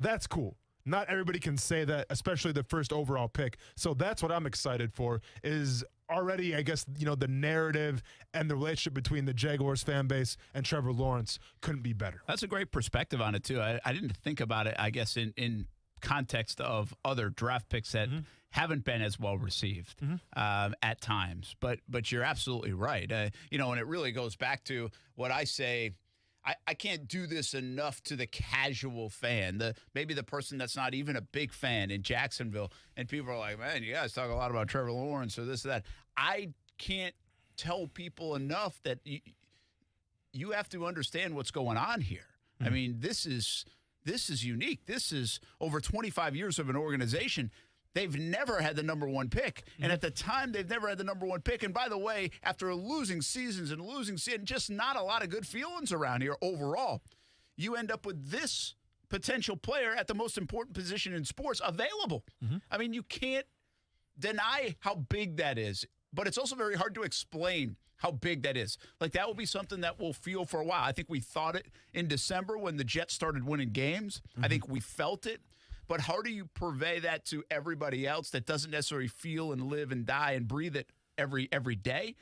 That's cool. Not everybody can say that, especially the first overall pick. So that's what I'm excited for is already, I guess, the narrative and the relationship between the Jaguars fan base and Trevor Lawrence couldn't be better. That's a great perspective on it, too. I didn't think about it, I guess, in context of other draft picks that haven't been as well received at times. But you're absolutely right. And it really goes back to what I say. I can't do this enough to the casual fan, maybe the person that's not even a big fan in Jacksonville, and people are like, man, you guys talk a lot about Trevor Lawrence or this or that. I can't tell people enough that you have to understand what's going on here. I mean, this is unique. This is over 25 years of an organization. They've never had the number one pick. And at the time, they've never had the number one pick. And by the way, after losing seasons and just not a lot of good feelings around here overall, you end up with this potential player at the most important position in sports available. I mean, you can't deny how big that is, but it's also very hard to explain how big that is. Like, that will be something that we'll feel for a while. I think we thought it in December when the Jets started winning games. I think we felt it. But how do you purvey that to everybody else that doesn't necessarily feel and live and die and breathe it every day?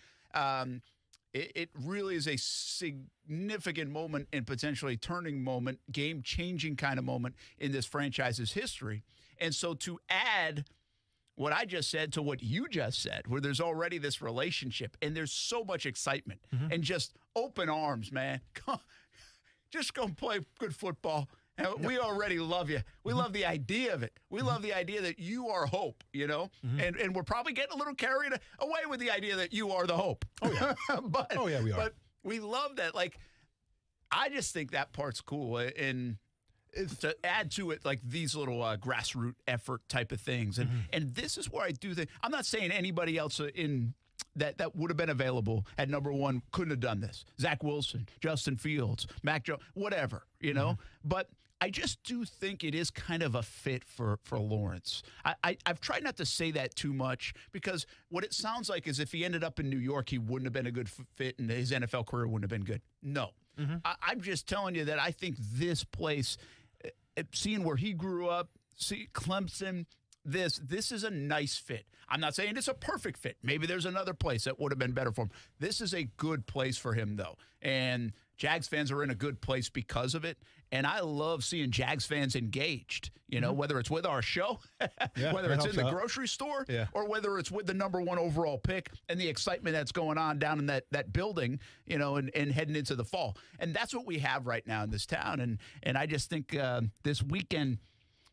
It really is a significant moment and potentially turning moment, game-changing kind of moment in this franchise's history. And so to add what I just said to what you just said, where there's already this relationship and there's so much excitement and just open arms, man. Just go play good football. And we already love you. We love the idea of it. We love the idea that you are hope, you know? And we're probably getting a little carried away with the idea that you are the hope. Oh, yeah. We are. But we love that. Like, I just think that part's cool. And to add to it, like, these little grassroots effort type of things. And this is where I do think, I'm not saying anybody else in that would have been available at number one couldn't have done this. Zach Wilson, Justin Fields, Mac Jones, whatever, you know? But I just do think it is kind of a fit for Lawrence. I've tried not to say that too much because what it sounds like is if he ended up in New York, he wouldn't have been a good fit and his NFL career wouldn't have been good. No. I'm just telling you that I think this place, seeing where he grew up, see Clemson, this is a nice fit. I'm not saying it's a perfect fit. Maybe there's another place that would have been better for him. This is a good place for him, though. And Jags fans are in a good place because of it. And I love seeing Jags fans engaged, you know, whether it's with our show, whether it's in the grocery store, or whether it's with the number one overall pick and the excitement that's going on down in that building, you know, and heading into the fall. And that's what we have right now in this town. And I just think this weekend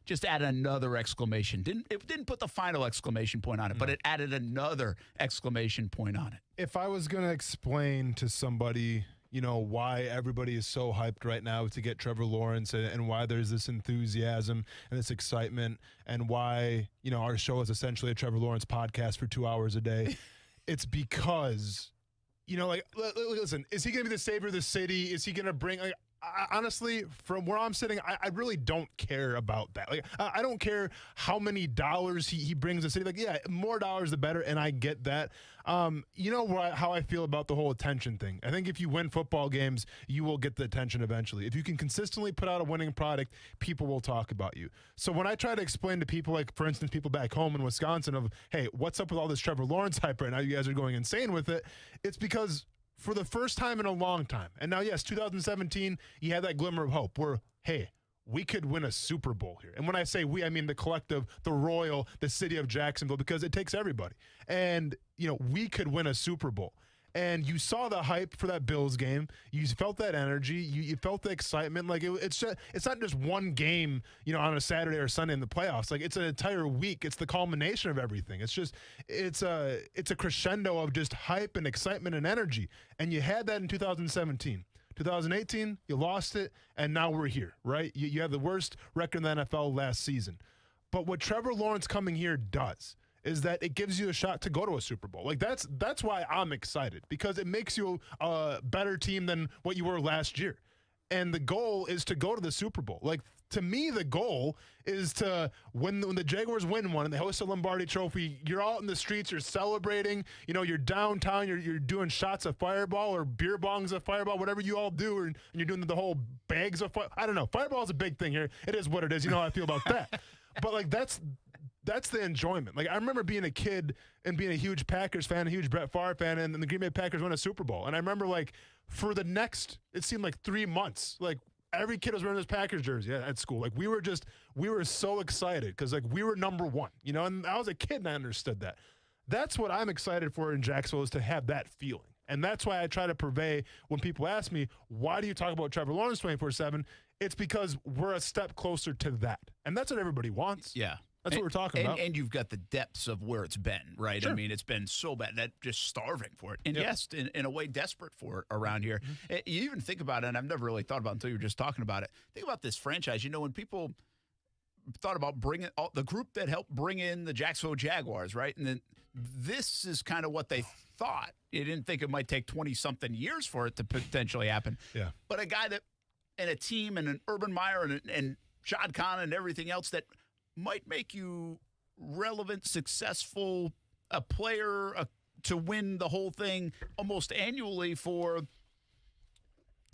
just added another exclamation. It didn't put the final exclamation point on it, but it added another exclamation point on it. If I was going to explain to somebody, you know, why everybody is so hyped right now to get Trevor Lawrence and why there's this enthusiasm and this excitement and why, you know, our show is essentially a Trevor Lawrence podcast for 2 hours a day, it's because, you know, like, listen, is he going to be the savior of the city? Is he going to bring, like, honestly, from where I'm sitting, I really don't care about that. Like, I don't care how many dollars he brings the city. Like, yeah, more dollars the better, and I get that. You know how I feel about the whole attention thing. I think if you win football games, you will get the attention eventually. If you can consistently put out a winning product, people will talk about you. So when I try to explain to people, like, for instance, people back home in Wisconsin of, hey, what's up with all this Trevor Lawrence hype right now? You guys are going insane with it. It's because for the first time in a long time, and now, yes, 2017, you had that glimmer of hope where, hey, we could win a Super Bowl here. And when I say we, I mean the collective, the royal, the city of Jacksonville, because it takes everybody. And, you know, we could win a Super Bowl. And you saw the hype for that Bills game. You felt that energy. You felt the excitement. Like, it's not just one game, you know, on a Saturday or Sunday in the playoffs. Like, it's an entire week. It's the culmination of everything. It's a crescendo of just hype and excitement and energy. And you had that in 2017. 2018, you lost it, and now we're here, right? You have the worst record in the NFL last season. But what Trevor Lawrence coming here does is that it gives you a shot to go to a Super Bowl. Like, that's why I'm excited, because it makes you a better team than what you were last year. And the goal is to go to the Super Bowl. Like, to me, the goal is to when the Jaguars win one and they host a Lombardi Trophy, you're out in the streets, you're celebrating, you know, you're downtown, you're doing shots of Fireball or beer bongs of Fireball, whatever you all do, and you're doing the whole bags of I don't know. Fireball is a big thing here. It is what it is. You know how I feel about that. But, like, that's the enjoyment. Like, I remember being a kid and being a huge Packers fan, a huge Brett Favre fan, and the Green Bay Packers won a Super Bowl. And I remember, like, for the next, it seemed like 3 months, like, every kid was wearing this Packers jersey at school. Like, we were so excited because, like, we were number one, you know, and I was a kid and I understood that. That's what I'm excited for in Jacksonville, is to have that feeling. And that's why I try to purvey when people ask me, why do you talk about Trevor Lawrence 24/7? It's because we're a step closer to that. And that's what everybody wants. Yeah. That's what we're talking about. And you've got the depths of where it's been, right? Sure. I mean, it's been so bad that just starving for it. And yes, in a way, desperate for it around here. You even think about it, and I've never really thought about it until you were just talking about it. Think about this franchise. You know, when people thought about bringing the group that helped bring in the Jacksonville Jaguars, right? And then this is kind of what they thought. You didn't think it might take 20-something years for it to potentially happen. Yeah. But a guy that, and a team, and an Urban Meyer, and Shad Khan, and everything else that might make you relevant, successful, a player to win the whole thing almost annually for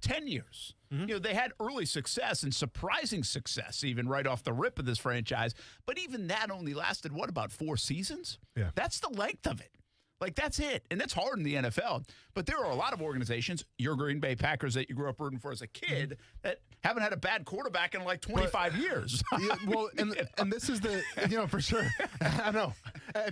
10 years. You know, they had early success and surprising success even right off the rip of this franchise. But even that only lasted, what, about 4 seasons? Yeah. That's the length of it. Like, that's it. And that's hard in the NFL. But there are a lot of organizations, your Green Bay Packers that you grew up rooting for as a kid, that haven't had a bad quarterback in like 25 years. Yeah, well, and this is the, for sure. I know.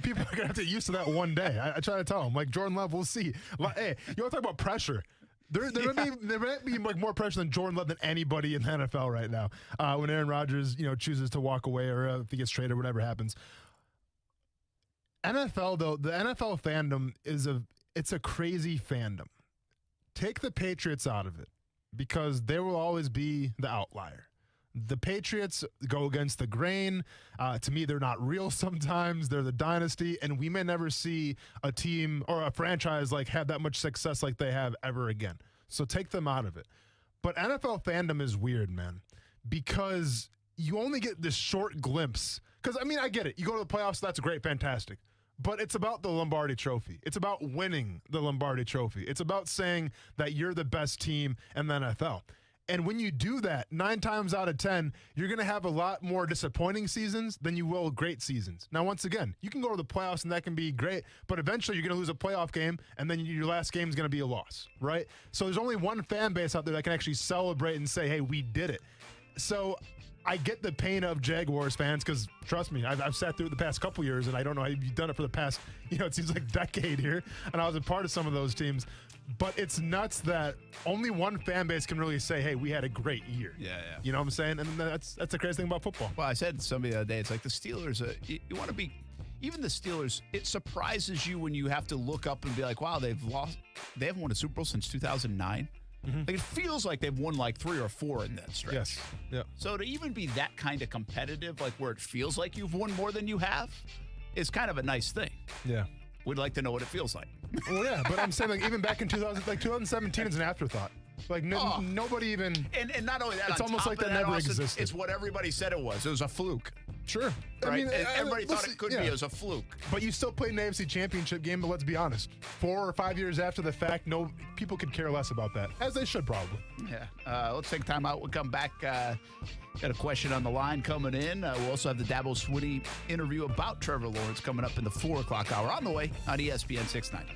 People are going to have to get used to that one day. I try to tell them, like, Jordan Love, we'll see. Like, hey, you want to talk about pressure? There might be like more pressure than Jordan Love than anybody in the NFL right now. When Aaron Rodgers, chooses to walk away or if he gets traded or whatever happens. NFL, though, the NFL fandom it's a crazy fandom. Take the Patriots out of it because they will always be the outlier. The Patriots go against the grain. To me, they're not real sometimes. They're the dynasty, and we may never see a team or a franchise like have that much success like they have ever again. So take them out of it. But NFL fandom is weird, man, because you only get this short glimpse. Because, I get it. You go to the playoffs, that's great, fantastic. But it's about the Lombardi Trophy. It's about winning the Lombardi Trophy. It's about saying that you're the best team in the NFL. And when you do that, 9 times out of 10, you're going to have a lot more disappointing seasons than you will great seasons. Now, once again, you can go to the playoffs and that can be great, but eventually you're going to lose a playoff game and then your last game is going to be a loss, right? So there's only one fan base out there that can actually celebrate and say, hey, we did it. So I get the pain of Jaguars fans because, trust me, I've sat through it the past couple years, and I don't know how you've done it for the past, it seems like a decade here, and I was a part of some of those teams. But it's nuts that only one fan base can really say, hey, we had a great year. Yeah. You know what I'm saying? And that's the crazy thing about football. Well, I said to somebody the other day, it's like the Steelers, you want to be, even the Steelers, it surprises you when you have to look up and be like, wow, they haven't won a Super Bowl since 2009. Mm-hmm. Like, it feels like they've won like 3 or 4 in that stretch. Yes. Yeah. So to even be that kind of competitive, like where it feels like you've won more than you have, is kind of a nice thing. Yeah. We'd like to know what it feels like. Well, yeah, but I'm saying, like, even back in 2017 is an afterthought. Like, nobody even... And not only that, it's almost like that never existed. It's what everybody said it was. It was a fluke. Sure. Right? Everybody thought it could be. It was a fluke. But you still played an AFC championship game, but let's be honest. 4 or 5 years after the fact, people could care less about that, as they should probably. Yeah. Let's take time out. We'll come back. Got a question on the line coming in. We'll also have the Dabo Swinney interview about Trevor Lawrence coming up in the 4 o'clock hour on the way on ESPN 690.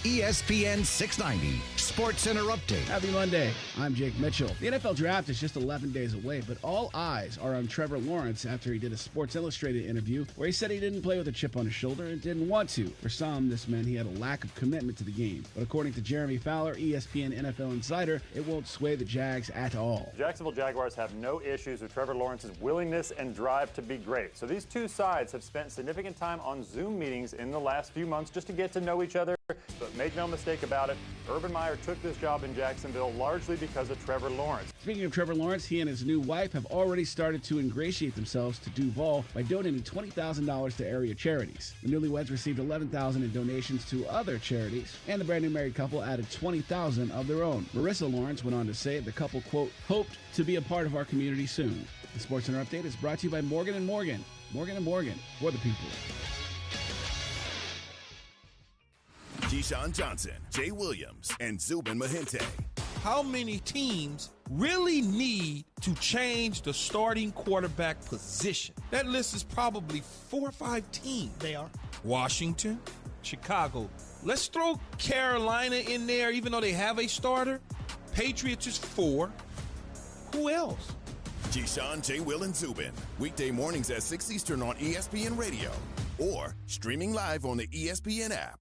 ESPN 690 Sports Center Update. Happy Monday. I'm Jake Mitchell. The NFL Draft is just 11 days away, but all eyes are on Trevor Lawrence after he did a Sports Illustrated interview where he said he didn't play with a chip on his shoulder and didn't want to. For some, this meant he had a lack of commitment to the game. But according to Jeremy Fowler, ESPN NFL insider, it won't sway the Jags at all. Jacksonville Jaguars have no issues with Trevor Lawrence's willingness and drive to be great. So these two sides have spent significant time on Zoom meetings in the last few months just to get to know each other. But make no mistake about it, Urban Meyer took this job in Jacksonville largely because of Trevor Lawrence. Speaking of Trevor Lawrence, he and his new wife have already started to ingratiate themselves to Duval by donating $20,000 to area charities. The newlyweds received $11,000 in donations to other charities, and the brand new married couple added $20,000 of their own. Marissa Lawrence went on to say the couple, quote, hoped to be a part of our community soon. The Sports Center Update is brought to you by Morgan & Morgan. Morgan & Morgan, for the people. Keyshawn Johnson, Jay Williams, and Zubin Mahente. How many teams really need to change the starting quarterback position? That list is probably 4 or 5 teams. They are. Washington, Chicago. Let's throw Carolina in there, even though they have a starter. Patriots is 4. Who else? Keyshawn, Jay, Will, and Zubin. Weekday mornings at 6 Eastern on ESPN Radio or streaming live on the ESPN app.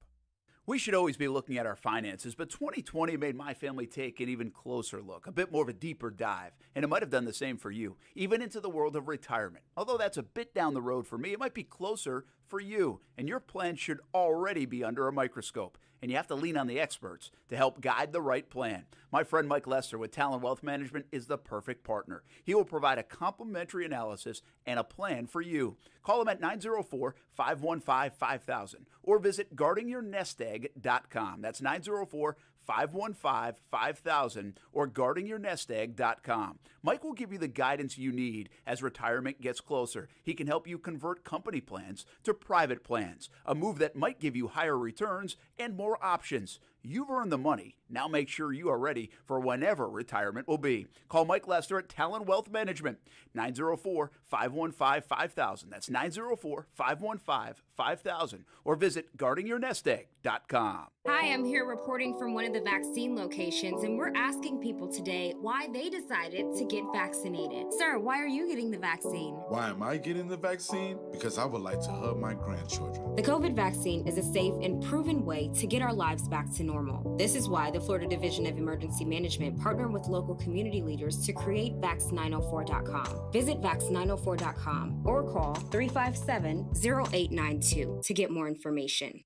We should always be looking at our finances, but 2020 made my family take an even closer look, a bit more of a deeper dive, and it might have done the same for you, even into the world of retirement. Although that's a bit down the road for me, it might be closer for you, and your plan should already be under a microscope, and you have to lean on the experts to help guide the right plan. My friend Mike Lester with Talent Wealth Management is the perfect partner. He will provide a complimentary analysis and a plan for you. Call him at 904-515-5000 or visit guardingyournestegg.com. That's 904-515-5000 or guardingyournestegg.com. Mike will give you the guidance you need as retirement gets closer. He can help you convert company plans to private plans, a move that might give you higher returns and more options. You've earned the money. Now make sure you are ready for whenever retirement will be. Call Mike Lester at Talon Wealth Management, 904-515-5000. That's 904-515-5000. Or visit guardingyournestegg.com. Hi, I'm here reporting from one of the vaccine locations, and we're asking people today why they decided to get vaccinated. Sir, why are you getting the vaccine? Why am I getting the vaccine? Because I would like to hug my grandchildren. The COVID vaccine is a safe and proven way to get our lives back to normal. This is why the Florida Division of Emergency Management partnered with local community leaders to create Vax904.com. Visit Vax904.com or call 357-0892 to get more information.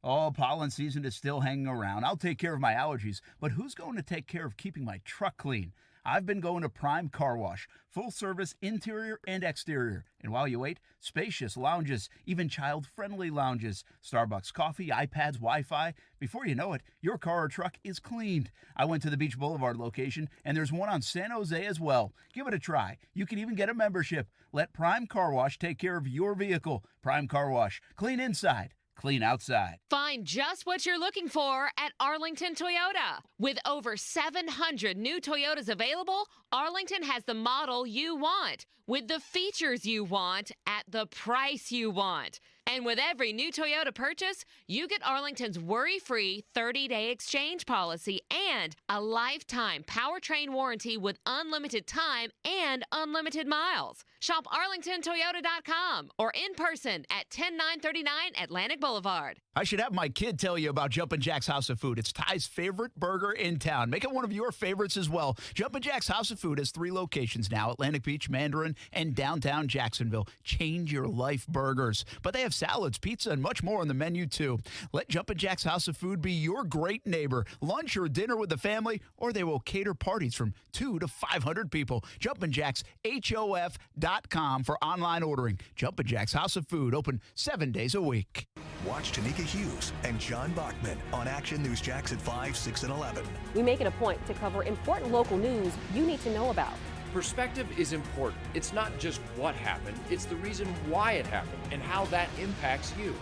Oh, pollen season is still hanging around. I'll take care of my allergies, but who's going to take care of keeping my truck clean? I've been going to Prime Car Wash, full service interior and exterior. And while you wait, spacious lounges, even child-friendly lounges, Starbucks coffee, iPads, Wi-Fi. Before you know it, your car or truck is cleaned. I went to the Beach Boulevard location, and there's one on San Jose as well. Give it a try. You can even get a membership. Let Prime Car Wash take care of your vehicle. Prime Car Wash. Clean inside. Clean outside. Find just what you're looking for at Arlington Toyota. With over 700 new Toyotas available, Arlington has the model you want, with the features you want, at the price you want. And with every new Toyota purchase, you get Arlington's worry-free 30-day exchange policy and a lifetime powertrain warranty with unlimited time and unlimited miles. Shop arlingtontoyota.com or in person at 10939 Atlantic Boulevard. I should have my kid tell you about Jumpin' Jack's House of Food. It's Ty's favorite burger in town. Make it one of your favorites as well. Jumpin' Jack's House of Food has 3 locations now: Atlantic Beach, Mandarin, and downtown Jacksonville. Change your life burgers. But they have salads, pizza, and much more on the menu, too. Let Jumpin' Jack's House of Food be your great neighbor. Lunch or dinner with the family, or they will cater parties from 200 to 500 people. Jumpin' Jack's, HOF.com for online ordering. Jumpin' Jack's House of Food, open 7 days a week. Watch Tanika Hughes and John Bachman on Action News JAX at 5, 6, and 11. We make it a point to cover important local news you need to know about. Perspective is important. It's not just what happened, it's the reason why it happened and how that impacts you.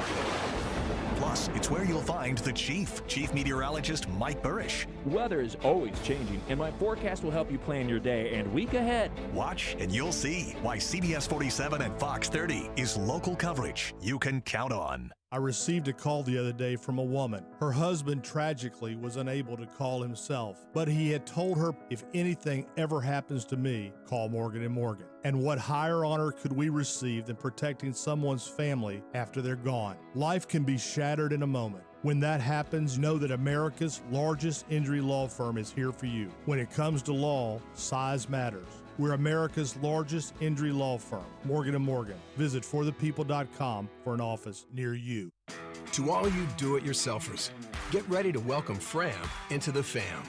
Plus, it's where you'll find the Chief Meteorologist Mike Burrish. Weather is always changing, and my forecast will help you plan your day and week ahead. Watch and you'll see why CBS 47 and Fox 30 is local coverage you can count on. I received a call the other day from a woman. Her husband tragically was unable to call himself, but he had told her, if anything ever happens to me, call Morgan & Morgan. And what higher honor could we receive than protecting someone's family after they're gone? Life can be shattered in a moment. When that happens, know that America's largest injury law firm is here for you. When it comes to law, size matters. We're America's largest injury law firm, Morgan & Morgan. Visit forthepeople.com for an office near you. To all you do-it-yourselfers, get ready to welcome Fram into the fam.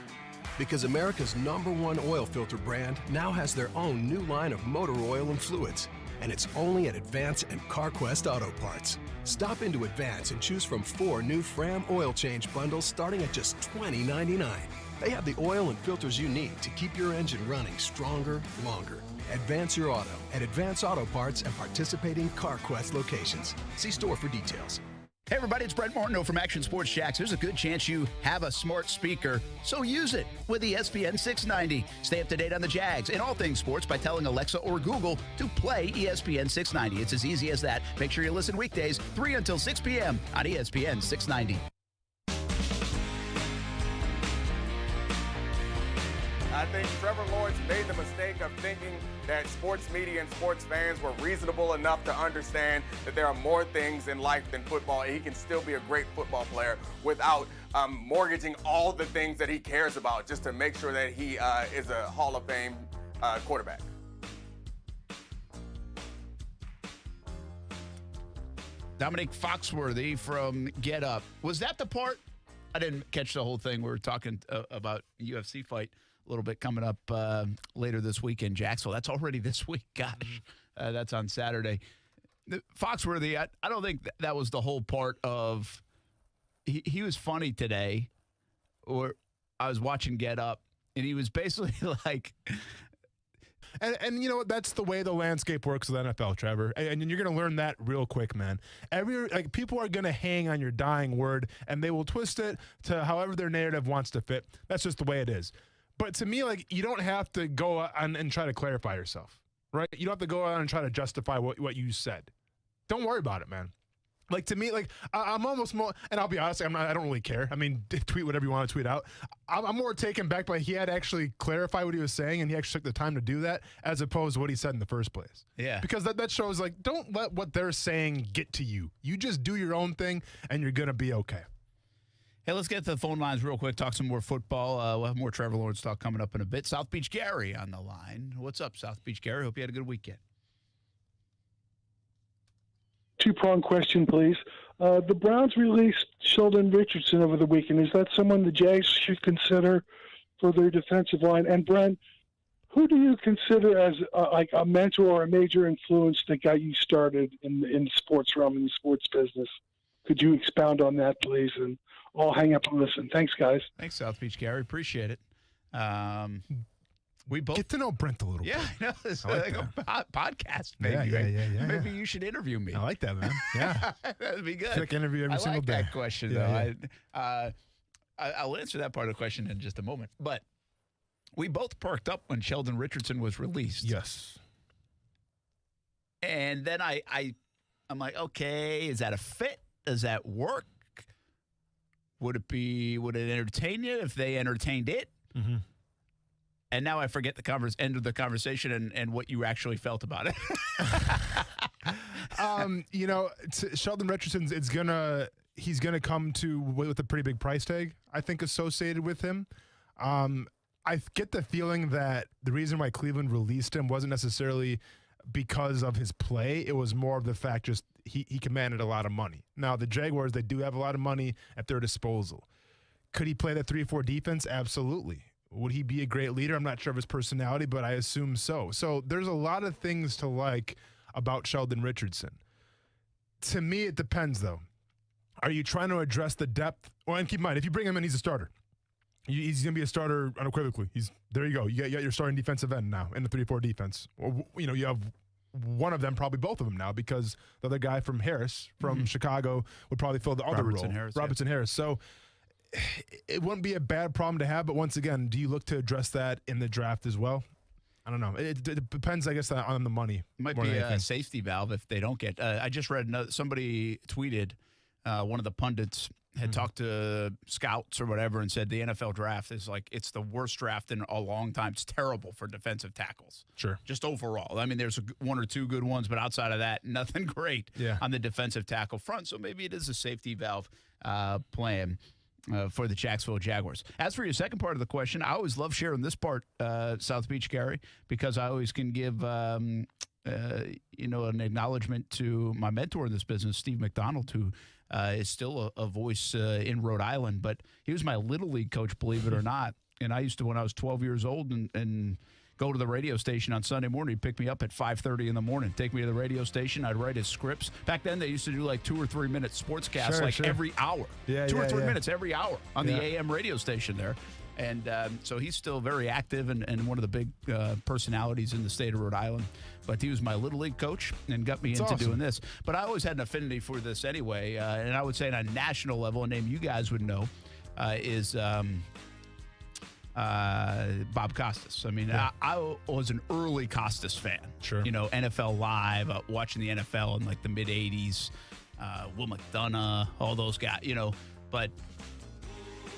Because America's #1 oil filter brand now has their own new line of motor oil and fluids. And it's only at Advance and CarQuest Auto Parts. Stop into Advance and choose from 4 new Fram oil change bundles starting at just $20.99. They have the oil and filters you need to keep your engine running stronger, longer. Advance your auto at Advance Auto Parts and participating CarQuest locations. See store for details. Hey everybody, it's Brent Martineau from Action Sports JAX. There's a good chance you have a smart speaker, so use it with ESPN690. Stay up to date on the Jags and all things sports by telling Alexa or Google to play ESPN690. It's as easy as that. Make sure you listen weekdays 3 until 6 p.m. on ESPN690. I think Trevor Lawrence made the mistake of thinking that sports media and sports fans were reasonable enough to understand that there are more things in life than football, and he can still be a great football player without mortgaging all the things that he cares about just to make sure that he is a Hall of Fame quarterback. Dominic Foxworthy from Get Up. Was that the part? I didn't catch the whole thing. We were talking about a UFC fight a little bit coming up later this week in Jacksonville. That's already this week. Gosh, that's on Saturday. Foxworthy, I don't think that was the whole part of he was funny today. Or I was watching Get Up, and he was basically like, And you know, that's the way the landscape works with NFL, Trevor. And you're going to learn that real quick, man. People are going to hang on your dying word, and they will twist it to however their narrative wants to fit. That's just the way it is. But to me, like, you don't have to go on and try to clarify yourself, right? You don't have to go on and try to justify what you said. Don't worry about it, man. Like, to me, like, I'm almost more, and I'll be honest, I don't really care. I mean, tweet whatever you want to tweet out. I'm more taken back by he had to actually clarify what he was saying, and he actually took the time to do that, as opposed to what he said in the first place. Yeah. Because that shows, like, don't let what they're saying get to you. You just do your own thing, and you're going to be okay. Hey, let's get to the phone lines real quick, talk some more football. We'll have more Trevor Lawrence talk coming up in a bit. South Beach Gary on the line. What's up, South Beach Gary? Hope you had a good weekend. Two-pronged question, please. The Browns released Sheldon Richardson over the weekend. Is that someone the Jags should consider for their defensive line? And Brent, who do you consider as like a mentor or a major influence that got you started in the sports realm, in the sports business? Could you expound on that, please? And I'll hang up and listen. Thanks, guys. Thanks, South Beach Gary. Appreciate it. We both get to know Brent a little bit. Yeah, I know. It's like a podcast, maybe. Yeah. Maybe you should interview me. I like that, man. Yeah. That'd be good. I feel like I interview every single day. I like that question, though. I'll answer that part of the question in just a moment. But we both perked up when Sheldon Richardson was released. Yes. And then I'm like, okay, is that a fit? Does that work? Would it entertain you if they entertained it? Mm-hmm. And now I forget the end of the conversation and what you actually felt about it. You know, Sheldon Richardson, he's gonna come with a pretty big price tag, I think, associated with him. I get the feeling that the reason why Cleveland released him wasn't necessarily because of his play. It was more of the fact just he commanded a lot of money. Now, the Jaguars, they do have a lot of money at their disposal. Could he play that 3-4 defense? Absolutely. Would he be a great leader? I'm not sure of his personality, but I assume so. So there's a lot of things to like about Sheldon Richardson. To me, it depends, though. Are you trying to address the depth? Well, and keep in mind, if you bring him in, he's a starter. He's going to be a starter unequivocally. There you go. You got your starting defensive end now in the 3-4 defense. You know, you have one of them, probably both of them now, because the other guy from Harris, from Chicago, would probably fill the other role. Robertson Harris. So it wouldn't be a bad problem to have, but once again, do you look to address that in the draft as well? I don't know. It depends, I guess, on the money. Might be a safety valve if they don't get. I just read somebody tweeted, one of the pundits had talked to scouts or whatever and said the NFL draft is it's the worst draft in a long time. It's terrible for defensive tackles. Sure. Just overall. I mean, there's one or two good ones, but outside of that, nothing great on the defensive tackle front. So maybe it is a safety valve plan for the Jacksonville Jaguars. As for your second part of the question, I always love sharing this part, South Beach Gary, because I always can give an acknowledgement to my mentor in this business, Steve McDonald, who is still a voice in Rhode Island, but he was my Little League coach, believe it or not. And I used to, when I was 12 years old, and go to the radio station on Sunday morning. He'd pick me up at 5:30 in the morning, take me to the radio station. I'd write his scripts. Back then, they used to do 2 or 3 minute sportscasts every hour. 2 or 3 minutes every hour on the AM radio station there. And so he's still very active and one of the big personalities in the state of Rhode Island. But he was my Little League coach and got me into doing this. But I always had an affinity for this anyway. And I would say on a national level, a name you guys would know is Bob Costas. I mean, I was an early Costas fan. Sure. You know, NFL Live, watching the NFL in the mid-'80s, Will McDonough, all those guys, But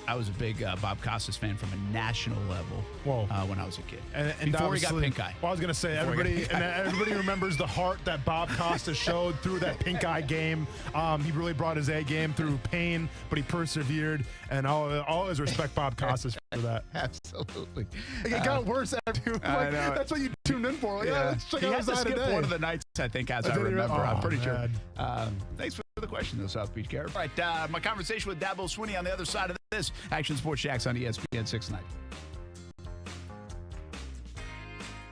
I was a big Bob Costas fan from a national level when I was a kid. And before he got pink eye. Well, I was going to say, everybody remembers the heart that Bob Costas showed through that pink eye game. He really brought his A game through pain, but he persevered. And all his respect, Bob Costas, for that. Absolutely. It got worse after. That's what you tuned in for. Let's check he out had his to side skip today. one of the nights, I think, as I remember. I'm pretty sure. Thanks for the question, though, South Beach Gary. All right, my conversation with Dabo Swinney on the other side of this. Action Sports JAX on ESPN690.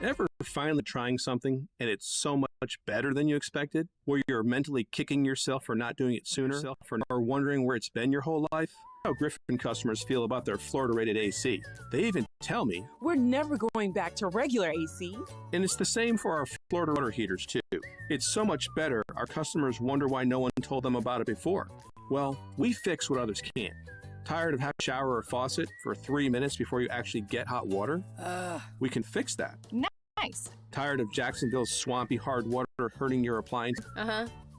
Ever finally trying something and it's so much better than you expected? Where you're mentally kicking yourself for not doing it sooner or wondering where it's been your whole life? How Griffin customers feel about their Florida-rated AC. They even tell me, we're never going back to regular AC. And it's the same for our Florida water heaters, too. It's so much better, our customers wonder why no one told them about it before. Well, we fix what others can't. Tired of having to shower or faucet for 3 minutes before you actually get hot water? We can fix that. Nice. Tired of Jacksonville's swampy hard water hurting your appliance?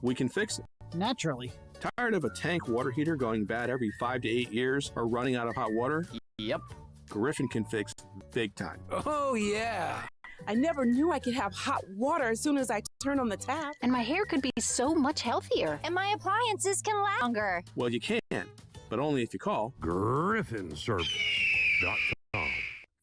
We can fix it. Naturally. Tired of a tank water heater going bad every 5 to 8 years or running out of hot water? Yep. Griffin can fix big time. Oh, yeah. I never knew I could have hot water as soon as I turn on the tap. And my hair could be so much healthier. And my appliances can last longer. Well, you can, but only if you call GriffinService.com.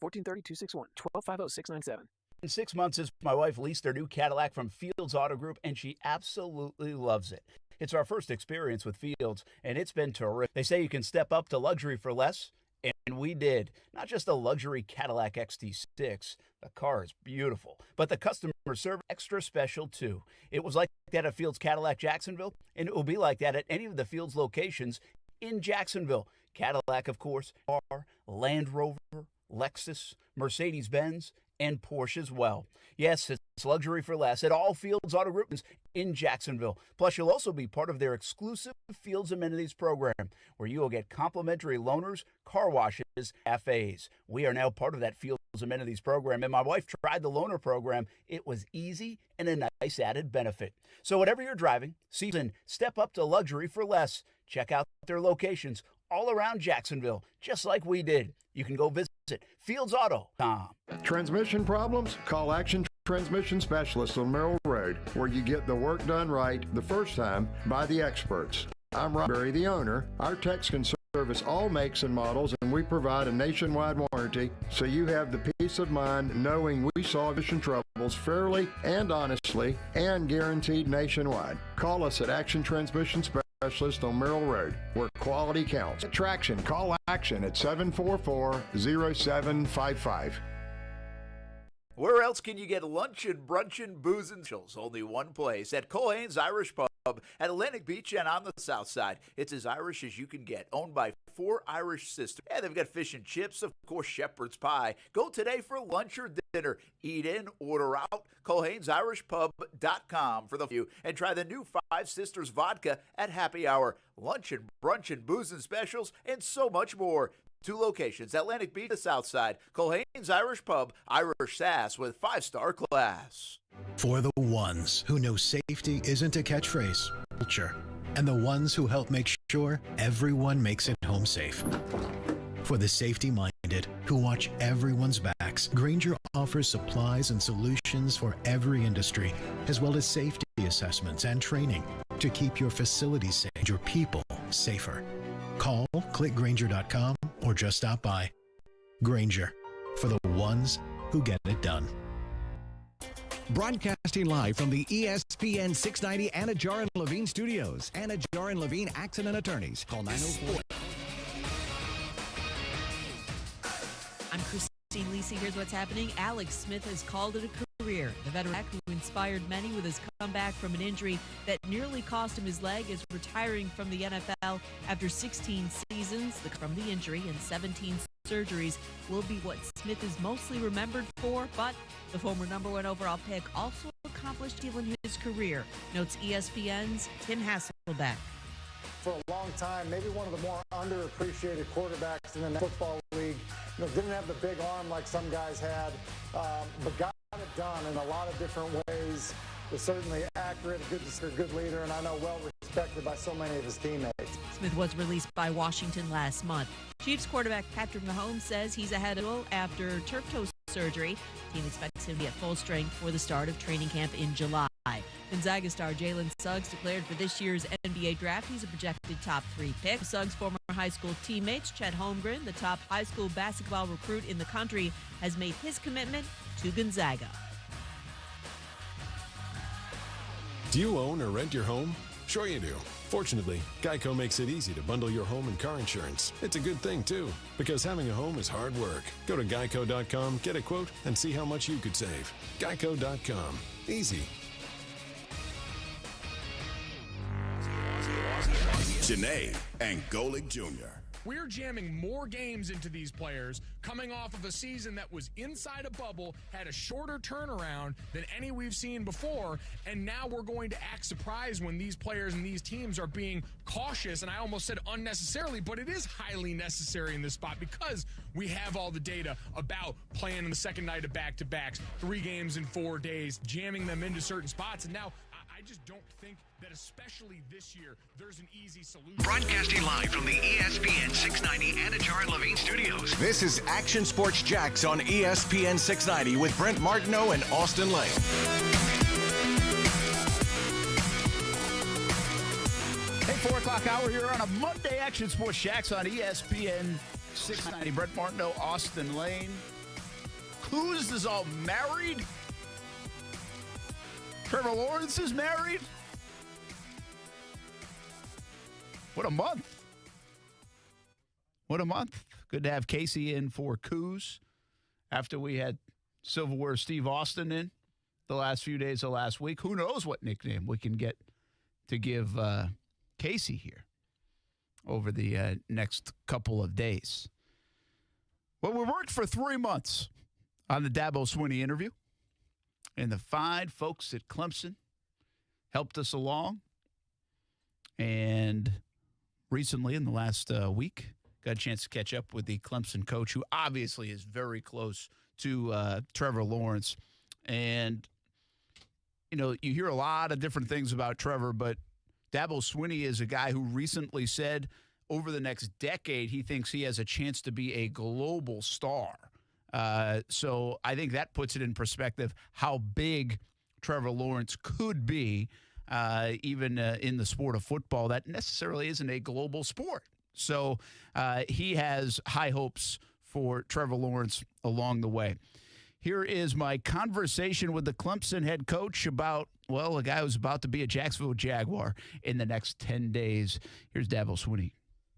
1430-261-1250-697. In 6 months, my wife leased her new Cadillac from Fields Auto Group, and she absolutely loves it. It's our first experience with Fields, and it's been terrific. They say you can step up to luxury for less, and we did. Not just a luxury Cadillac XT6. The car is beautiful, but the customer service extra special, too. It was like that at Fields Cadillac Jacksonville, and it will be like that at any of the Fields locations in Jacksonville. Cadillac, of course, Land Rover, Lexus, Mercedes-Benz, and Porsche as well. Yes, it's luxury for less at all Fields Auto Group in Jacksonville. Plus, you'll also be part of their exclusive Fields Amenities program, where you will get complimentary loaners, car washes, cafes. We are now part of that Fields Amenities program, and my wife tried the loaner program. It was easy and a nice added benefit. So whatever you're driving, step up to luxury for less. Check out their locations all around Jacksonville, just like we did. You can go visit FieldsAuto.com. Transmission problems? Call Action Transmission Specialists on Merrill Road, where you get the work done right the first time by the experts. I'm Rob Berry, the owner. Our techs can service all makes and models, and we provide a nationwide warranty, so you have the peace of mind knowing we solve mission troubles fairly and honestly and guaranteed nationwide. Call us at Action Transmission Specialist on Merrill Road, where quality counts. Traction, call Action at 744-0755. Where else can you get lunch and brunch and booze and chills? Only one place, at Culhane's Irish Pub at Atlantic Beach and on the south side. It's as Irish as you can get, owned by 4 Irish sisters. Yeah, they've got fish and chips, of course, shepherd's pie. Go today for lunch or dinner. Eat in, order out. Culhane'sIrishPub.com for the view. And try the new 5 Sisters vodka at happy hour. Lunch and brunch and booze and specials and so much more. 2 locations, Atlantic Beach, the south side. Culhane's Irish Pub, Irish Sass with 5-star class. For the ones who know safety isn't a catchphrase, culture, and the ones who help make sure everyone makes it home safe. For the safety-minded who watch everyone's backs, Grainger offers supplies and solutions for every industry, as well as safety assessments and training to keep your facilities safe and your people safer. Call, click Grainger.com, or just stop by. Grainger, for the ones who get it done. Broadcasting live from the ESPN690 Anna Jar and Levine studios. Anna Jar and Levine Accident Attorneys. Call 904. I'm Christine Lisi. Here's what's happening. Alex Smith has called it a career. The veteran who inspired many with his comeback from an injury that nearly cost him his leg is retiring from the NFL after 16 seasons. From the injury and 17 surgeries will be what Smith is mostly remembered for, but the former #1 overall pick also accomplished deal in his career, notes ESPN's Tim Hasselbeck. For a long time, maybe one of the more underappreciated quarterbacks in the Football League. You know, didn't have the big arm like some guys had, but got it done in a lot of different ways. Was certainly accurate, a good leader, and I know well respected by so many of his teammates. Smith was released by Washington last month. Chiefs quarterback Patrick Mahomes says he's ahead of after turf toe surgery. The team expects him to be at full strength for the start of training camp in July. Gonzaga star Jalen Suggs declared for this year's NBA draft. He's a projected top 3 pick. Suggs' former high school teammates, Chet Holmgren, the top high school basketball recruit in the country, has made his commitment to Gonzaga. Do you own or rent your home? Sure you do. Fortunately, Geico makes it easy to bundle your home and car insurance. It's a good thing, too, because having a home is hard work. Go to geico.com, get a quote, and see how much you could save. Geico.com. Easy. Janae and Golick Jr. We're jamming more games into these players, coming off of a season that was inside a bubble, had a shorter turnaround than any we've seen before, and now we're going to act surprised when these players and these teams are being cautious, and I almost said unnecessarily, but it is highly necessary in this spot because we have all the data about playing on the second night of back-to-backs, 3 games in 4 days, jamming them into certain spots, and now I just don't think that especially this year, there's an easy solution. Broadcasting live from the ESPN 690 Anajar and Levine studios. This is Action Sports JAX on ESPN 690 with Brent Martineau and Austin Lane. Hey, 4 o'clock hour here on a Monday. Action Sports JAX on ESPN 690. Brent Martineau, Austin Lane. Kuz is all married. Trevor Lawrence is married. What a month. What a month. Good to have Casey in for Kuz after we had Silverware Steve Austin in the last few days of last week. Who knows what nickname we can get to give Casey here over the next couple of days. Well, we worked for 3 months on the Dabo Swinney interview, and the fine folks at Clemson helped us along. And recently, in the last week, got a chance to catch up with the Clemson coach, who obviously is very close to Trevor Lawrence. And, you know, you hear a lot of different things about Trevor, but Dabo Swinney is a guy who recently said over the next decade he thinks he has a chance to be a global star. So I think that puts it in perspective how big Trevor Lawrence could be. Even in the sport of football, that necessarily isn't a global sport. So he has high hopes for Trevor Lawrence along the way. Here is my conversation with the Clemson head coach about, well, a guy who's about to be a Jacksonville Jaguar in the next 10 days. Here's Dabo Swinney.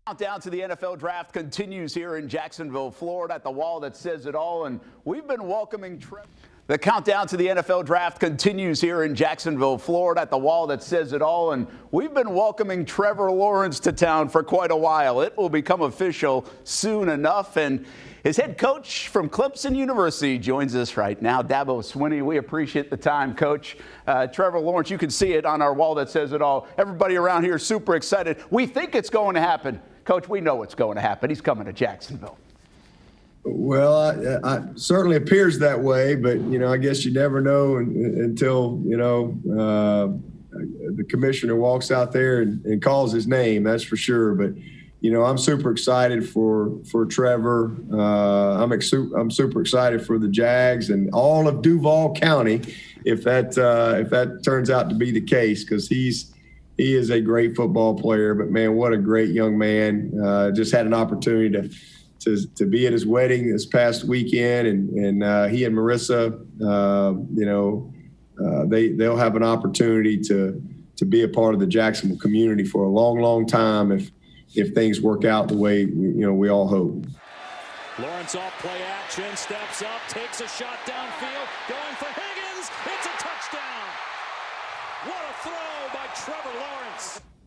Countdown to the NFL draft continues here in Jacksonville, Florida, at the wall that says it all, and we've been welcoming Trevor. The countdown to the NFL draft continues here in Jacksonville, Florida, at the wall that says it all. And we've been welcoming Trevor Lawrence to town for quite a while. It will become official soon enough. And his head coach from Clemson University joins us right now, Dabo Swinney. We appreciate the time, Coach. Trevor Lawrence, you can see it on our wall that says it all. Everybody around here is super excited. We think it's going to happen. Coach, we know it's going to happen. He's coming to Jacksonville. Well, it certainly appears that way, but, you know, I guess you never know until, you know, the commissioner walks out there and calls his name, that's for sure. But, you know, I'm super excited for Trevor. I'm super excited for the Jags and all of Duval County, if that turns out to be the case, because he is a great football player. But, man, what a great young man. Just had an opportunity to be at his wedding this past weekend, and he and Marissa, you know, they'll have an opportunity to be a part of the Jacksonville community for a long, long time if things work out the way we all hope. Lawrence off play action, steps up, takes a shot downfield, going for Higgins. It's a touchdown. What a throw by Trevor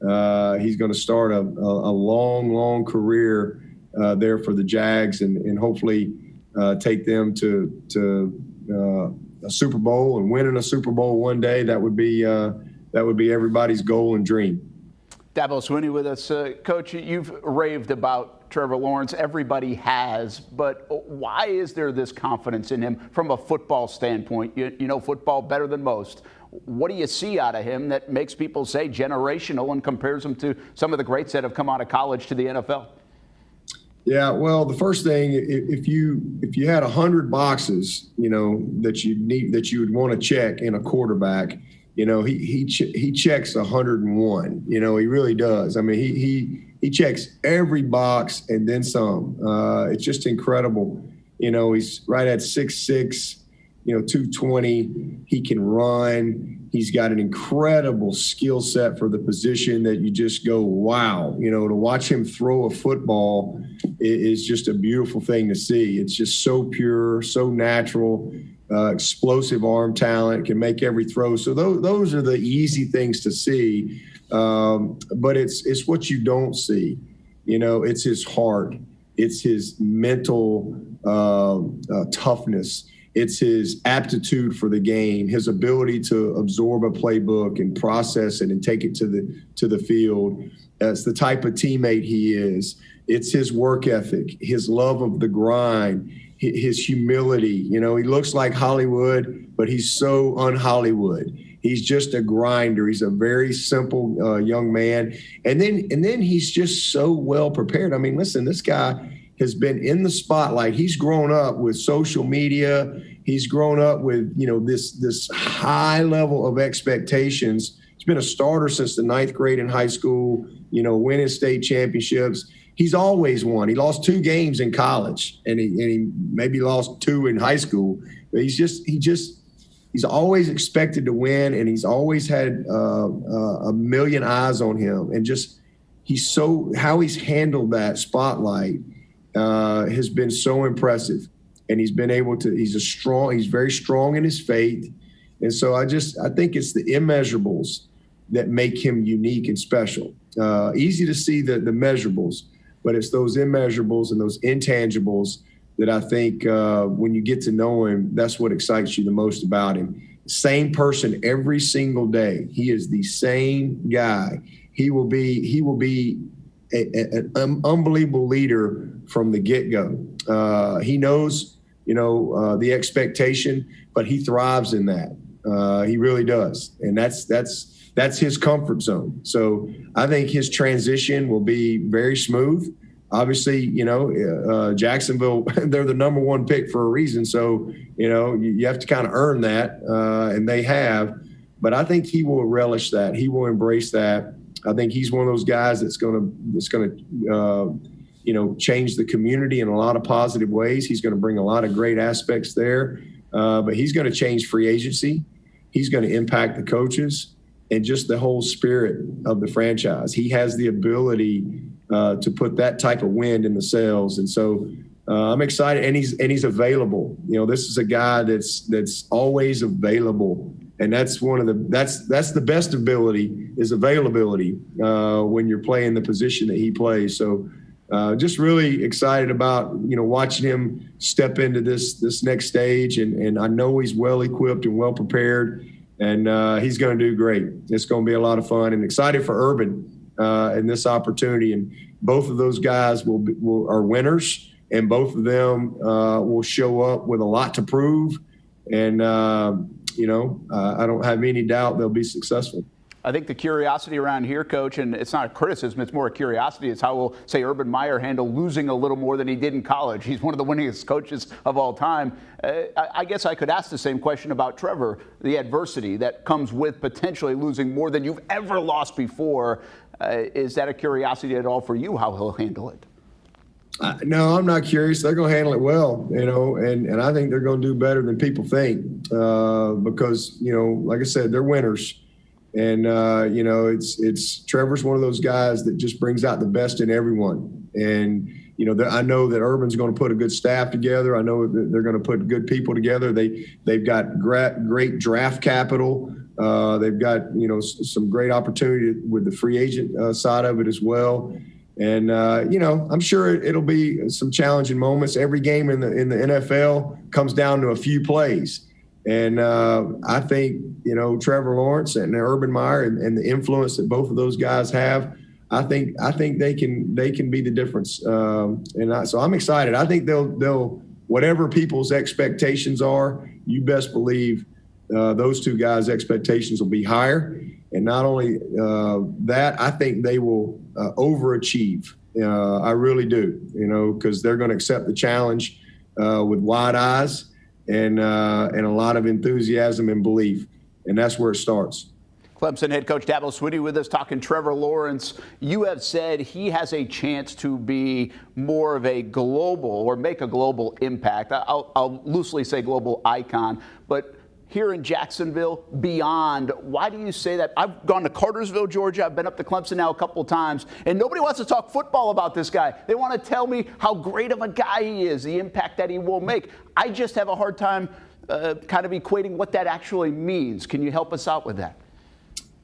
Lawrence. He's going to start a long, long career there for the Jags, and hopefully take them to a Super Bowl and winning a Super Bowl one day. That would be everybody's goal and dream. Dabo Swinney with us. Coach, you've raved about Trevor Lawrence. Everybody has, but why is there this confidence in him from a football standpoint? You know football better than most. What do you see out of him that makes people say generational and compares him to some of the greats that have come out of college to the NFL? Yeah, well, the first thing, if you had 100 boxes, you know, that you would want to check in a quarterback, you know, he checks 101. You know, he really does. I mean, he checks every box and then some. It's just incredible. You know, he's right at 6'6", 220. He can run. He's got an incredible skill set for the position that you just go, wow. To watch him throw a football is just a beautiful thing to see. It's just so pure, so natural, explosive arm talent, can make every throw. So those are the easy things to see. But it's what you don't see. It's his heart. It's his mental toughness. It's his aptitude for the game, his ability to absorb a playbook and process it and take it to the field. It's the type of teammate he is. It's his work ethic, his love of the grind, his humility. He looks like Hollywood, but he's so un-Hollywood. He's just a grinder. He's a very simple young man. And then he's just so well prepared. I mean, listen, this guy has been in the spotlight. He's grown up with social media. He's grown up with, this high level of expectations. He's been a starter since the 9th grade in high school, winning state championships. He's always won. He lost 2 games in college, and he maybe lost 2 in high school. But he's always expected to win, and he's always had a million eyes on him. And just how he's handled that spotlight has been so impressive. And he's been able to, he's very strong in his faith. And so I think it's the immeasurables that make him unique and special. Easy to see the measurables, but it's those immeasurables and those intangibles that I think when you get to know him, that's what excites you the most about him. Same person every single day. He is the same guy. He will be an unbelievable leader from the get-go. He knows, the expectation, but he thrives in that. He really does. And that's his comfort zone. So I think his transition will be very smooth. Obviously, Jacksonville, they're the number 1 pick for a reason. So, you have to kind of earn that, and they have. But I think he will relish that. He will embrace that. I think he's one of those guys that's going to change the community in a lot of positive ways. He's going to bring a lot of great aspects there, but he's going to change free agency. He's going to impact the coaches and just the whole spirit of the franchise. He has the ability to put that type of wind in the sails. And so I'm excited, and he's available. This is a guy that's always available. And that's that's the best ability is availability when you're playing the position that he plays. So just really excited about, watching him step into this next stage. And I know he's well equipped and well prepared, and he's going to do great. It's going to be a lot of fun, and excited for Urban in this opportunity. And both of those guys are winners, and both of them will show up with a lot to prove. And, I don't have any doubt they'll be successful. I think the curiosity around here, Coach, and it's not a criticism, it's more a curiosity, is how will, say, Urban Meyer handle losing a little more than he did in college. He's one of the winningest coaches of all time. I guess I could ask the same question about Trevor, the adversity that comes with potentially losing more than you've ever lost before. Is that a curiosity at all for you, how he'll handle it? No, I'm not curious. They're going to handle it well, and I think they're going to do better than people think because, like I said, they're winners. And, it's Trevor's one of those guys that just brings out the best in everyone. And, I know that Urban's going to put a good staff together. I know that they're going to put good people together. They've got great draft capital. They've got, some great opportunity with the free agent side of it as well. And, I'm sure it'll be some challenging moments. Every game in the NFL comes down to a few plays. And I think, Trevor Lawrence and Urban Meyer and the influence that both of those guys have, I think they can be the difference. So I'm excited. I think they'll whatever people's expectations are, you best believe those two guys' expectations will be higher. And not only that, I think they will overachieve. I really do, because they're going to accept the challenge with wide eyes and a lot of enthusiasm and belief. And that's where it starts. Clemson head coach Tackle Lsu with us talking Trevor Lawrence. You have said he has a chance to be more of a global or make a global impact. I'll loosely say global icon, but here in Jacksonville, beyond, why do you say that? I've gone to Cartersville, Georgia. I've been up to Clemson now a couple of times, and nobody wants to talk football about this guy. They want to tell me how great of a guy he is, the impact that he will make. I just have a hard time kind of equating what that actually means. Can you help us out with that?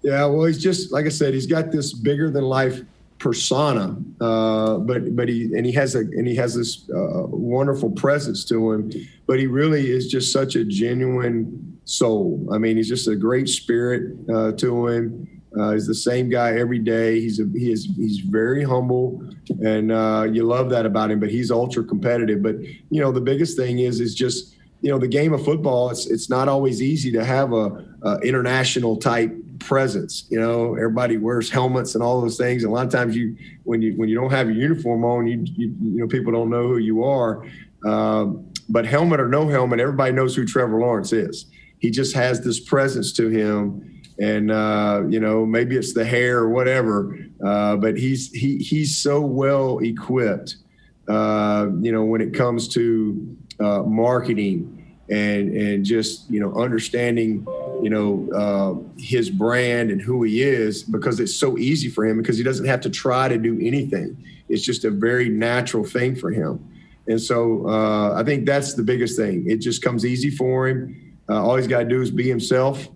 Yeah, well, he's just, like I said, he's got this bigger than life persona, but he has this wonderful presence to him. But he really is just such a genuine soul. I mean, he's just a great spirit to him. He's the same guy every day. He's very humble, and you love that about him. But he's ultra competitive. But the biggest thing is just the game of football. It's not always easy to have a international type presence. Everybody wears helmets and all those things. And a lot of times when you don't have your uniform on, you people don't know who you are. But helmet or no helmet, everybody knows who Trevor Lawrence is. He just has this presence to him, and maybe it's the hair or whatever. But he's so well equipped. When it comes to marketing and just understanding his brand and who he is, because it's so easy for him because he doesn't have to try to do anything. It's just a very natural thing for him. And so I think that's the biggest thing. It just comes easy for him. All he's got to do is be himself,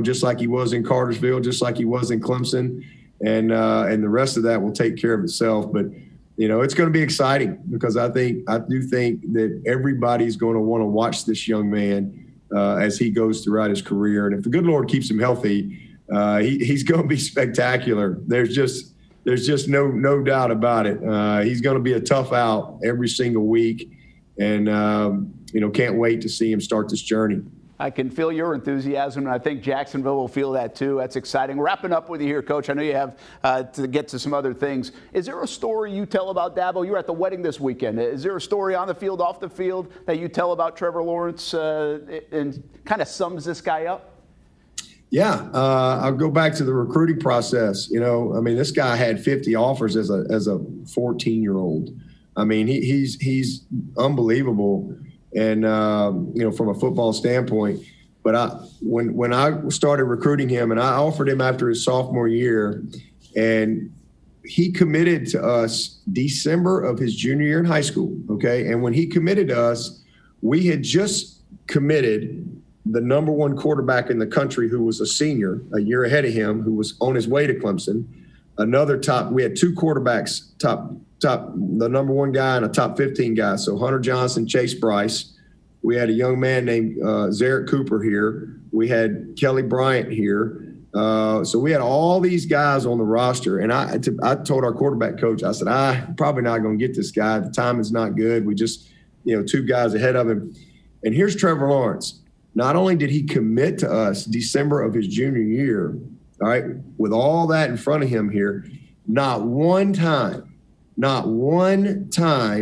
just like he was in Cartersville, just like he was in Clemson. And the rest of that will take care of itself. But, it's going to be exciting because I do think that everybody's going to want to watch this young man as he goes throughout his career. And if the good Lord keeps him healthy, he's going to be spectacular. There's just no doubt about it. He's going to be a tough out every single week, and can't wait to see him start this journey. I can feel your enthusiasm, and I think Jacksonville will feel that too. That's exciting. Wrapping up with you here, Coach. I know you have to get to some other things. Is there a story you tell about Dabo? You were at the wedding this weekend. Is there a story on the field, off the field, that you tell about Trevor Lawrence and kind of sums this guy up? Yeah, I'll go back to the recruiting process. This guy had 50 offers as a 14-year-old. I mean, he's unbelievable. And, from a football standpoint, but when I started recruiting him, and I offered him after his sophomore year, and he committed to us December of his junior year in high school. Okay. And when he committed to us, we had just committed the number one quarterback in the country, who was a senior a year ahead of him, who was on his way to Clemson. We had two quarterbacks, the number one guy and a top 15 guy. So Hunter Johnson, Chase Bryce. We had a young man named Zarek Cooper here. We had Kelly Bryant here. So we had all these guys on the roster. And I told our quarterback coach, I said, I'm probably not going to get this guy. The time is not good. We just, two guys ahead of him. And here's Trevor Lawrence. Not only did he commit to us December of his junior year, all right, with all that in front of him here, not one time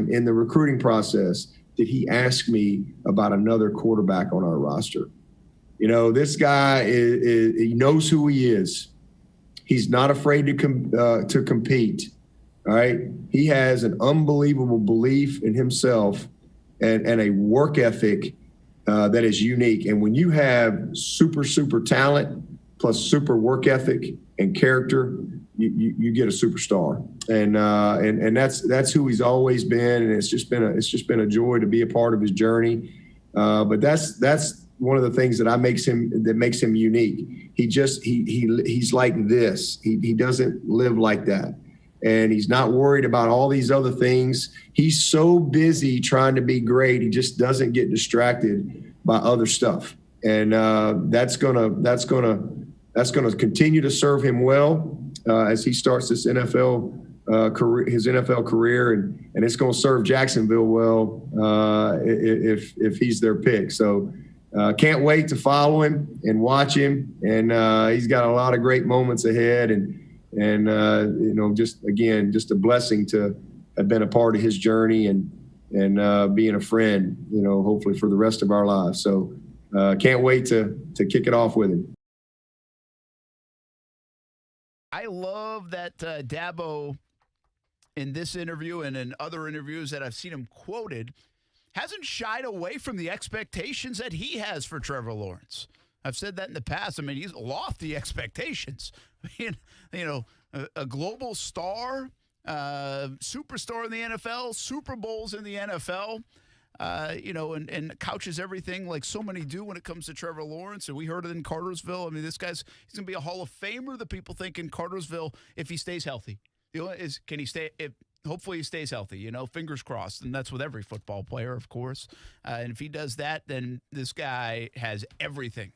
in the recruiting process did he ask me about another quarterback on our roster. This guy he knows who he is. He's not afraid to compete. All right. He has an unbelievable belief in himself and a work ethic that is unique. And when you have super talent plus super work ethic and character, you get a superstar, and that's who he's always been, and it's just been a joy to be a part of his journey. But that's one of the things that makes him unique. He's like this. He doesn't live like that, and he's not worried about all these other things. He's so busy trying to be great, he just doesn't get distracted by other stuff, and that's gonna continue to serve him well as he starts this NFL career, and it's going to serve Jacksonville well if he's their pick. So can't wait to follow him and watch him, and he's got a lot of great moments ahead, and just a blessing to have been a part of his journey and being a friend, hopefully for the rest of our lives. So can't wait to kick it off with him. I love that Dabo, in this interview and in other interviews that I've seen him quoted, hasn't shied away from the expectations that he has for Trevor Lawrence. I've said that in the past. I mean, he's lofty expectations. I mean, you know, a global star, superstar in the NFL, Super Bowls in the NFL, you know, and couches everything like so many do when it comes to Trevor Lawrence. And we heard it in Cartersville. I mean, he's going to be a Hall of Famer, the people think, in Cartersville if he stays healthy. The only is, can he stay? Hopefully he stays healthy, you know, fingers crossed. And that's with every football player, of course. And if he does that, then this guy has everything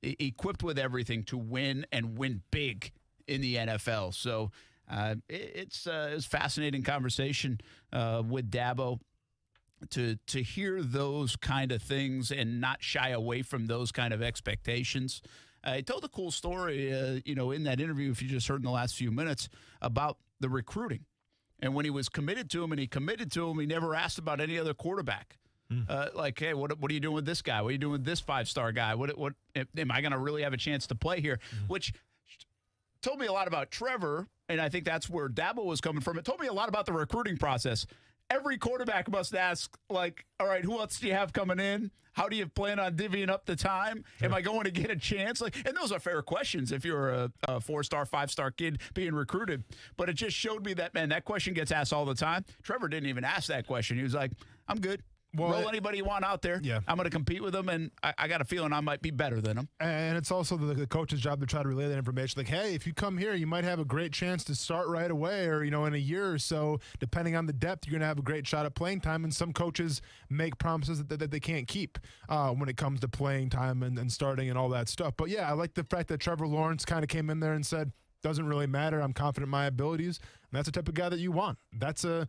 equipped with everything to win and win big in the NFL. So it's a fascinating conversation with Dabo to hear those kind of things and not shy away from those kind of expectations. He told a cool story, you know, in that interview, if you just heard in the last few minutes, about the recruiting. And when he was committed to him and he committed to him, he never asked about any other quarterback. Like, hey, what are you doing with this guy? What are you doing with this five-star guy? What am I going to really have a chance to play here? Which told me a lot about Trevor, and I think that's where Dabo was coming from. It told me a lot about the recruiting process. Every quarterback must ask, like, all right, who else do you have coming in? How do you plan on divvying up the time? Am I going to get a chance? Like, and those are fair questions if you're a four-star, five-star kid being recruited. But it just showed me that, man, that question gets asked all the time. Trevor didn't even ask that question. He was like, I'm good. Roll anybody you want out there. Yeah. I'm going to compete with them, and I got a feeling I might be better than them. And it's also the coach's job to try to relay that information. Like, hey, if you come here, you might have a great chance to start right away, or, you know, in a year or so, depending on the depth, you're going to have a great shot at playing time. And some coaches make promises that they can't keep when it comes to playing time and starting and all that stuff. But, yeah, I like the fact that Trevor Lawrence kind of came in there and said, doesn't really matter. I'm confident in my abilities. And that's the type of guy that you want. That's a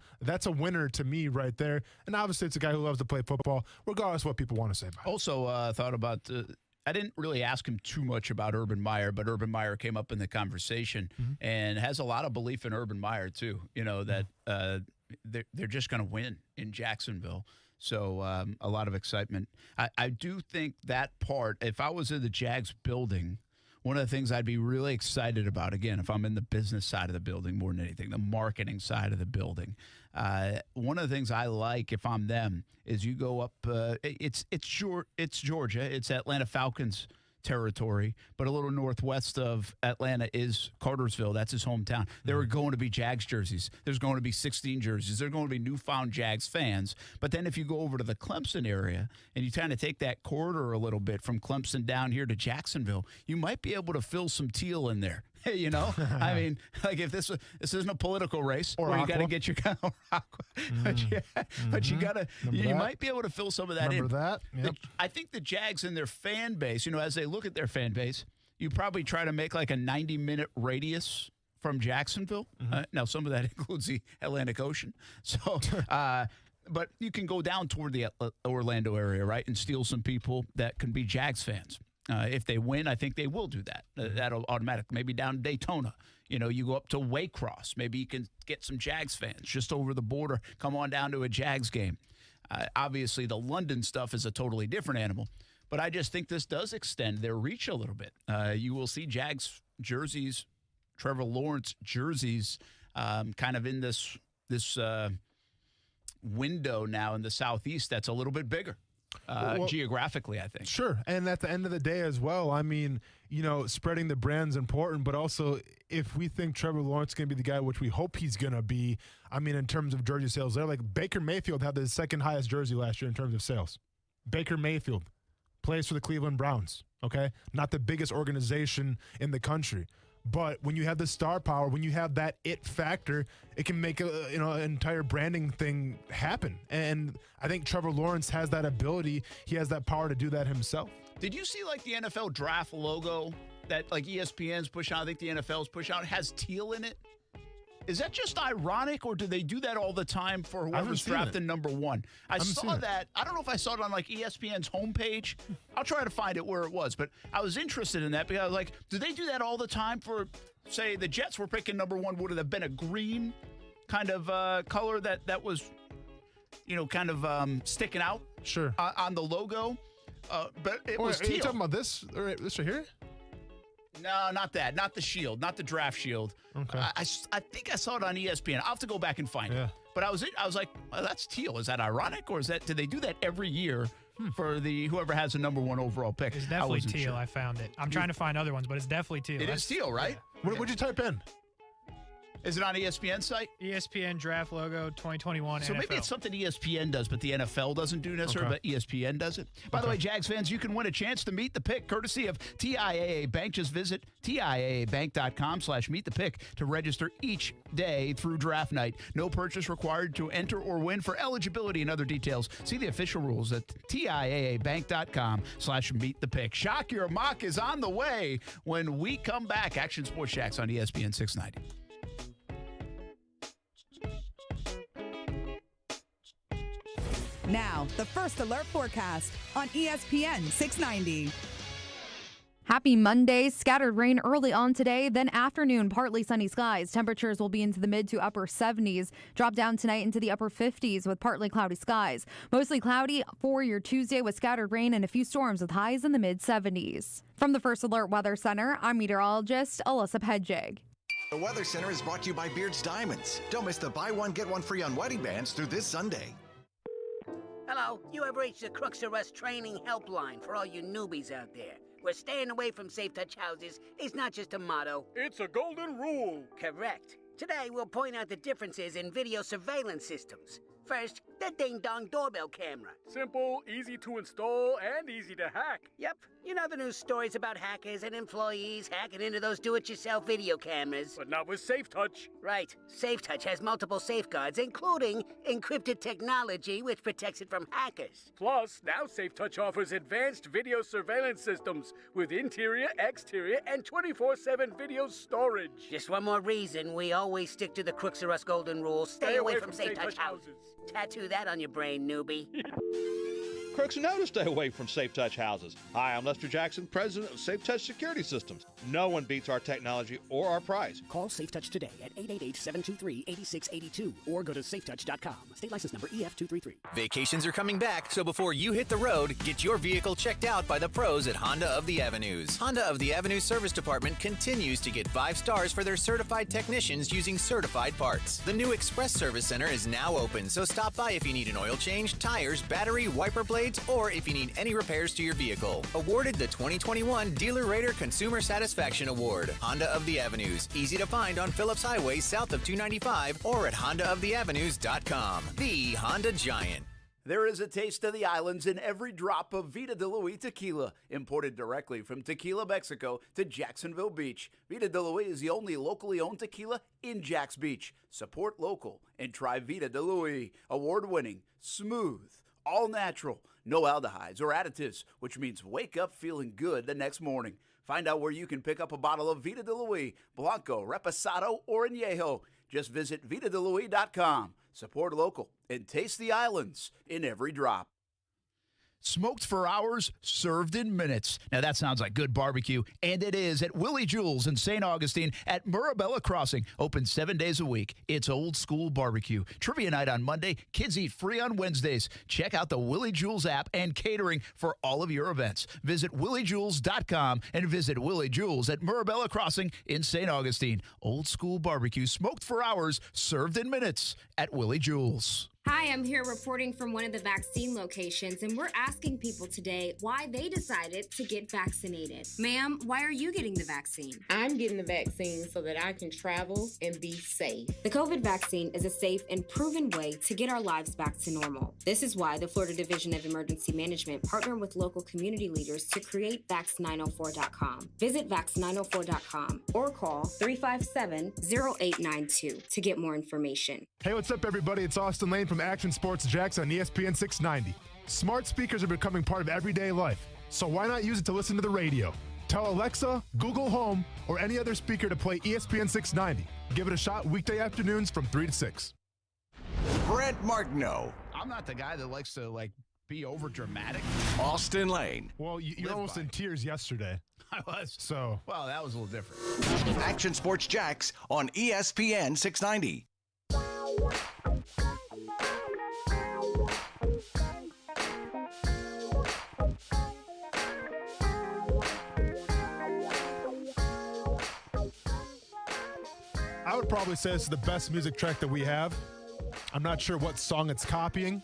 winner to me right there. And obviously it's a guy who loves to play football, regardless of what people want to say about it. Also, thought about I didn't really ask him too much about Urban Meyer, but Urban Meyer came up in the conversation and has a lot of belief in Urban Meyer too. You know, that they're just going to win in Jacksonville. So a lot of excitement. I do think that part, if I was in the Jags building, one of the things I'd be really excited about, again, if I'm in the business side of the building more than anything, the marketing side of the building, one of the things I like if I'm them is you go up, it's Georgia, it's Atlanta Falcons territory, but a little northwest of Atlanta is Cartersville. That's his hometown. There are going to be Jags jerseys. There's going to be 16 jerseys. There's going to be newfound Jags fans. But then if you go over to the Clemson area and you kind of take that corridor a little bit from Clemson down here to Jacksonville, you might be able to fill some teal in there. You know, I mean, like if this isn't a political race or where aqua. You got to get your but you got to you might be able to fill some of that Remember in. that? Yep. I think the Jags and their fan base, you know, as they look at their fan base, you probably try to make like a 90-minute radius from Jacksonville. Now, some of that includes the Atlantic Ocean. So, but you can go down toward the Orlando area, right, and steal some people that can be Jags fans. If they win, I think they will do that. That'll automatic. Maybe down Daytona. You know, you go up to Waycross. Maybe you can get some Jags fans just over the border. Come on down to a Jags game. Obviously, the London stuff is a totally different animal. But I just think this does extend their reach a little bit. You will see Jags jerseys, Trevor Lawrence jerseys, kind of in this window now in the Southeast that's a little bit bigger. Geographically, I think. Sure. And at the end of the day as well, I mean, you know, spreading the brand's important, but also if we think Trevor Lawrence is going to be the guy, which we hope he's going to be, I mean, in terms of jersey sales, they're like Baker Mayfield had the second highest jersey last year in terms of sales. Baker Mayfield plays for the Cleveland Browns, okay? Not the biggest organization in the country. But when you have the star power, when you have that it factor, it can make an entire branding thing happen. And I think Trevor Lawrence has that ability. He has that power to do that himself. Did you see like the NFL draft logo that like ESPN's push out? I think the NFL's push out. It has teal in it. Is that just ironic, or do they do that all the time for whoever's drafted number one? I saw that. I don't know if I saw it on like ESPN's homepage. I'll try to find it where it was, but I was interested in that because I was like, do they do that all the time for, say, the Jets were picking number one? Would it have been a green kind of color that was, you know, kind of sticking out? Sure. On the logo, but it was teal. Are you talking about this right here? No, not that. Not the Shield. Not the Draft Shield. Okay. I think I saw it on ESPN. I'll have to go back and find it. But I was like, well, that's teal. Is that ironic, or do they do that every year for whoever has the number 1 overall pick? It's definitely teal. Sure. I found it. I'm trying to find other ones, but it's definitely teal. It is teal, right? Yeah. What would you type in? Is it on ESPN site? ESPN draft logo 2021 So NFL. maybe it's something ESPN does, but the NFL doesn't do necessarily, but ESPN does it. By the way, Jags fans, you can win a chance to meet the pick courtesy of TIAA Bank. Just visit TIAABank.com/meet the pick to register each day through draft night. No purchase required to enter or win. For eligibility and other details, see the official rules at TIAABank.com/meet the pick. Shock Your Mock is on the way when we come back. Action Sports Jacks on ESPN690. Now, the First Alert forecast on ESPN 690. Happy Monday. Scattered rain early on today, then afternoon, partly sunny skies. Temperatures will be into the mid to upper 70s. Drop down tonight into the upper 50s with partly cloudy skies. Mostly cloudy for your Tuesday with scattered rain and a few storms with highs in the mid 70s. From the First Alert Weather Center, I'm meteorologist Alyssa Pedjig. The Weather Center is brought to you by Beards Diamonds. Don't miss the buy one, get one free on wedding bands through this Sunday. Hello, you have reached the Crooks Arrest Training Helpline for all you newbies out there. Where staying away from safe touch houses is not just a motto. It's a golden rule. Correct. Today, we'll point out the differences in video surveillance systems. First, the ding-dong doorbell camera. Simple, easy to install, and easy to hack. Yep. You know the news stories about hackers and employees hacking into those do-it-yourself video cameras. But not with SafeTouch. Right. SafeTouch has multiple safeguards, including encrypted technology, which protects it from hackers. Plus, now SafeTouch offers advanced video surveillance systems with interior, exterior, and 24/7 video storage. Just one more reason we always stick to the Crooks R Us golden rule. Stay away from SafeTouch houses. Tattoo that on your brain, newbie. Crooks know to stay away from Safe Touch houses. Hi, I'm Lester Jackson, president of Safe Touch Security Systems. No one beats our technology or our price. Call Safe Touch today at 888-723-8682 or go to safetouch.com. State license number EF233. Vacations are coming back, so before you hit the road, get your vehicle checked out by the pros at Honda of the Avenues. Honda of the Avenues Service Department continues to get 5 stars for their certified technicians using certified parts. The new Express Service Center is now open, so stop by if you need an oil change, tires, battery, wiper blades, or if you need any repairs to your vehicle. Awarded the 2021 Dealer Rater Consumer Satisfaction Award. Honda of the Avenues. Easy to find on Phillips Highway south of 295 or at HondaoftheAvenues.com. The Honda Giant. There is a taste of the islands in every drop of Vida de Luis tequila, imported directly from Tequila, Mexico to Jacksonville Beach. Vida de Luis is the only locally owned tequila in Jax Beach. Support local and try Vida de Luis. Award-winning, smooth, all natural, no aldehydes or additives, which means wake up feeling good the next morning. Find out where you can pick up a bottle of Vida de Luis, Blanco, Reposado, or Añejo. Just visit VitaDeLuis.com. Support local and taste the islands in every drop. Smoked for hours, served in minutes. Now that sounds like good barbecue, and it is at Willie Jewell's in St. Augustine at Mirabella Crossing. Open 7 days a week. It's old school barbecue. Trivia night on Monday. Kids eat free on Wednesdays. Check out the Willie Jewell's app and catering for all of your events. Visit williejewels.com and visit Willie Jewell's at Mirabella Crossing in St. Augustine. Old school barbecue, smoked for hours, served in minutes at Willie Jewell's. Hi, I'm here reporting from one of the vaccine locations, and we're asking people today why they decided to get vaccinated. Ma'am, why are you getting the vaccine? I'm getting the vaccine so that I can travel and be safe. The COVID vaccine is a safe and proven way to get our lives back to normal. This is why the Florida Division of Emergency Management partnered with local community leaders to create Vax904.com. Visit Vax904.com or call 357-0892 to get more information. Hey, what's up, everybody? It's Austin Lane from Action Sports Jacks on ESPN 690. Smart speakers are becoming part of everyday life, so why not use it to listen to the radio? Tell Alexa, Google Home, or any other speaker to play ESPN 690. Give it a shot weekday afternoons from 3 to 6. Brent Martineau. I'm not the guy that likes to, be over dramatic. Austin Lane. Well, you're almost in tears yesterday. I was. So. Well, that was a little different. Action Sports Jacks on ESPN 690. I would probably say this is the best music track that we have. I'm not sure what song it's copying.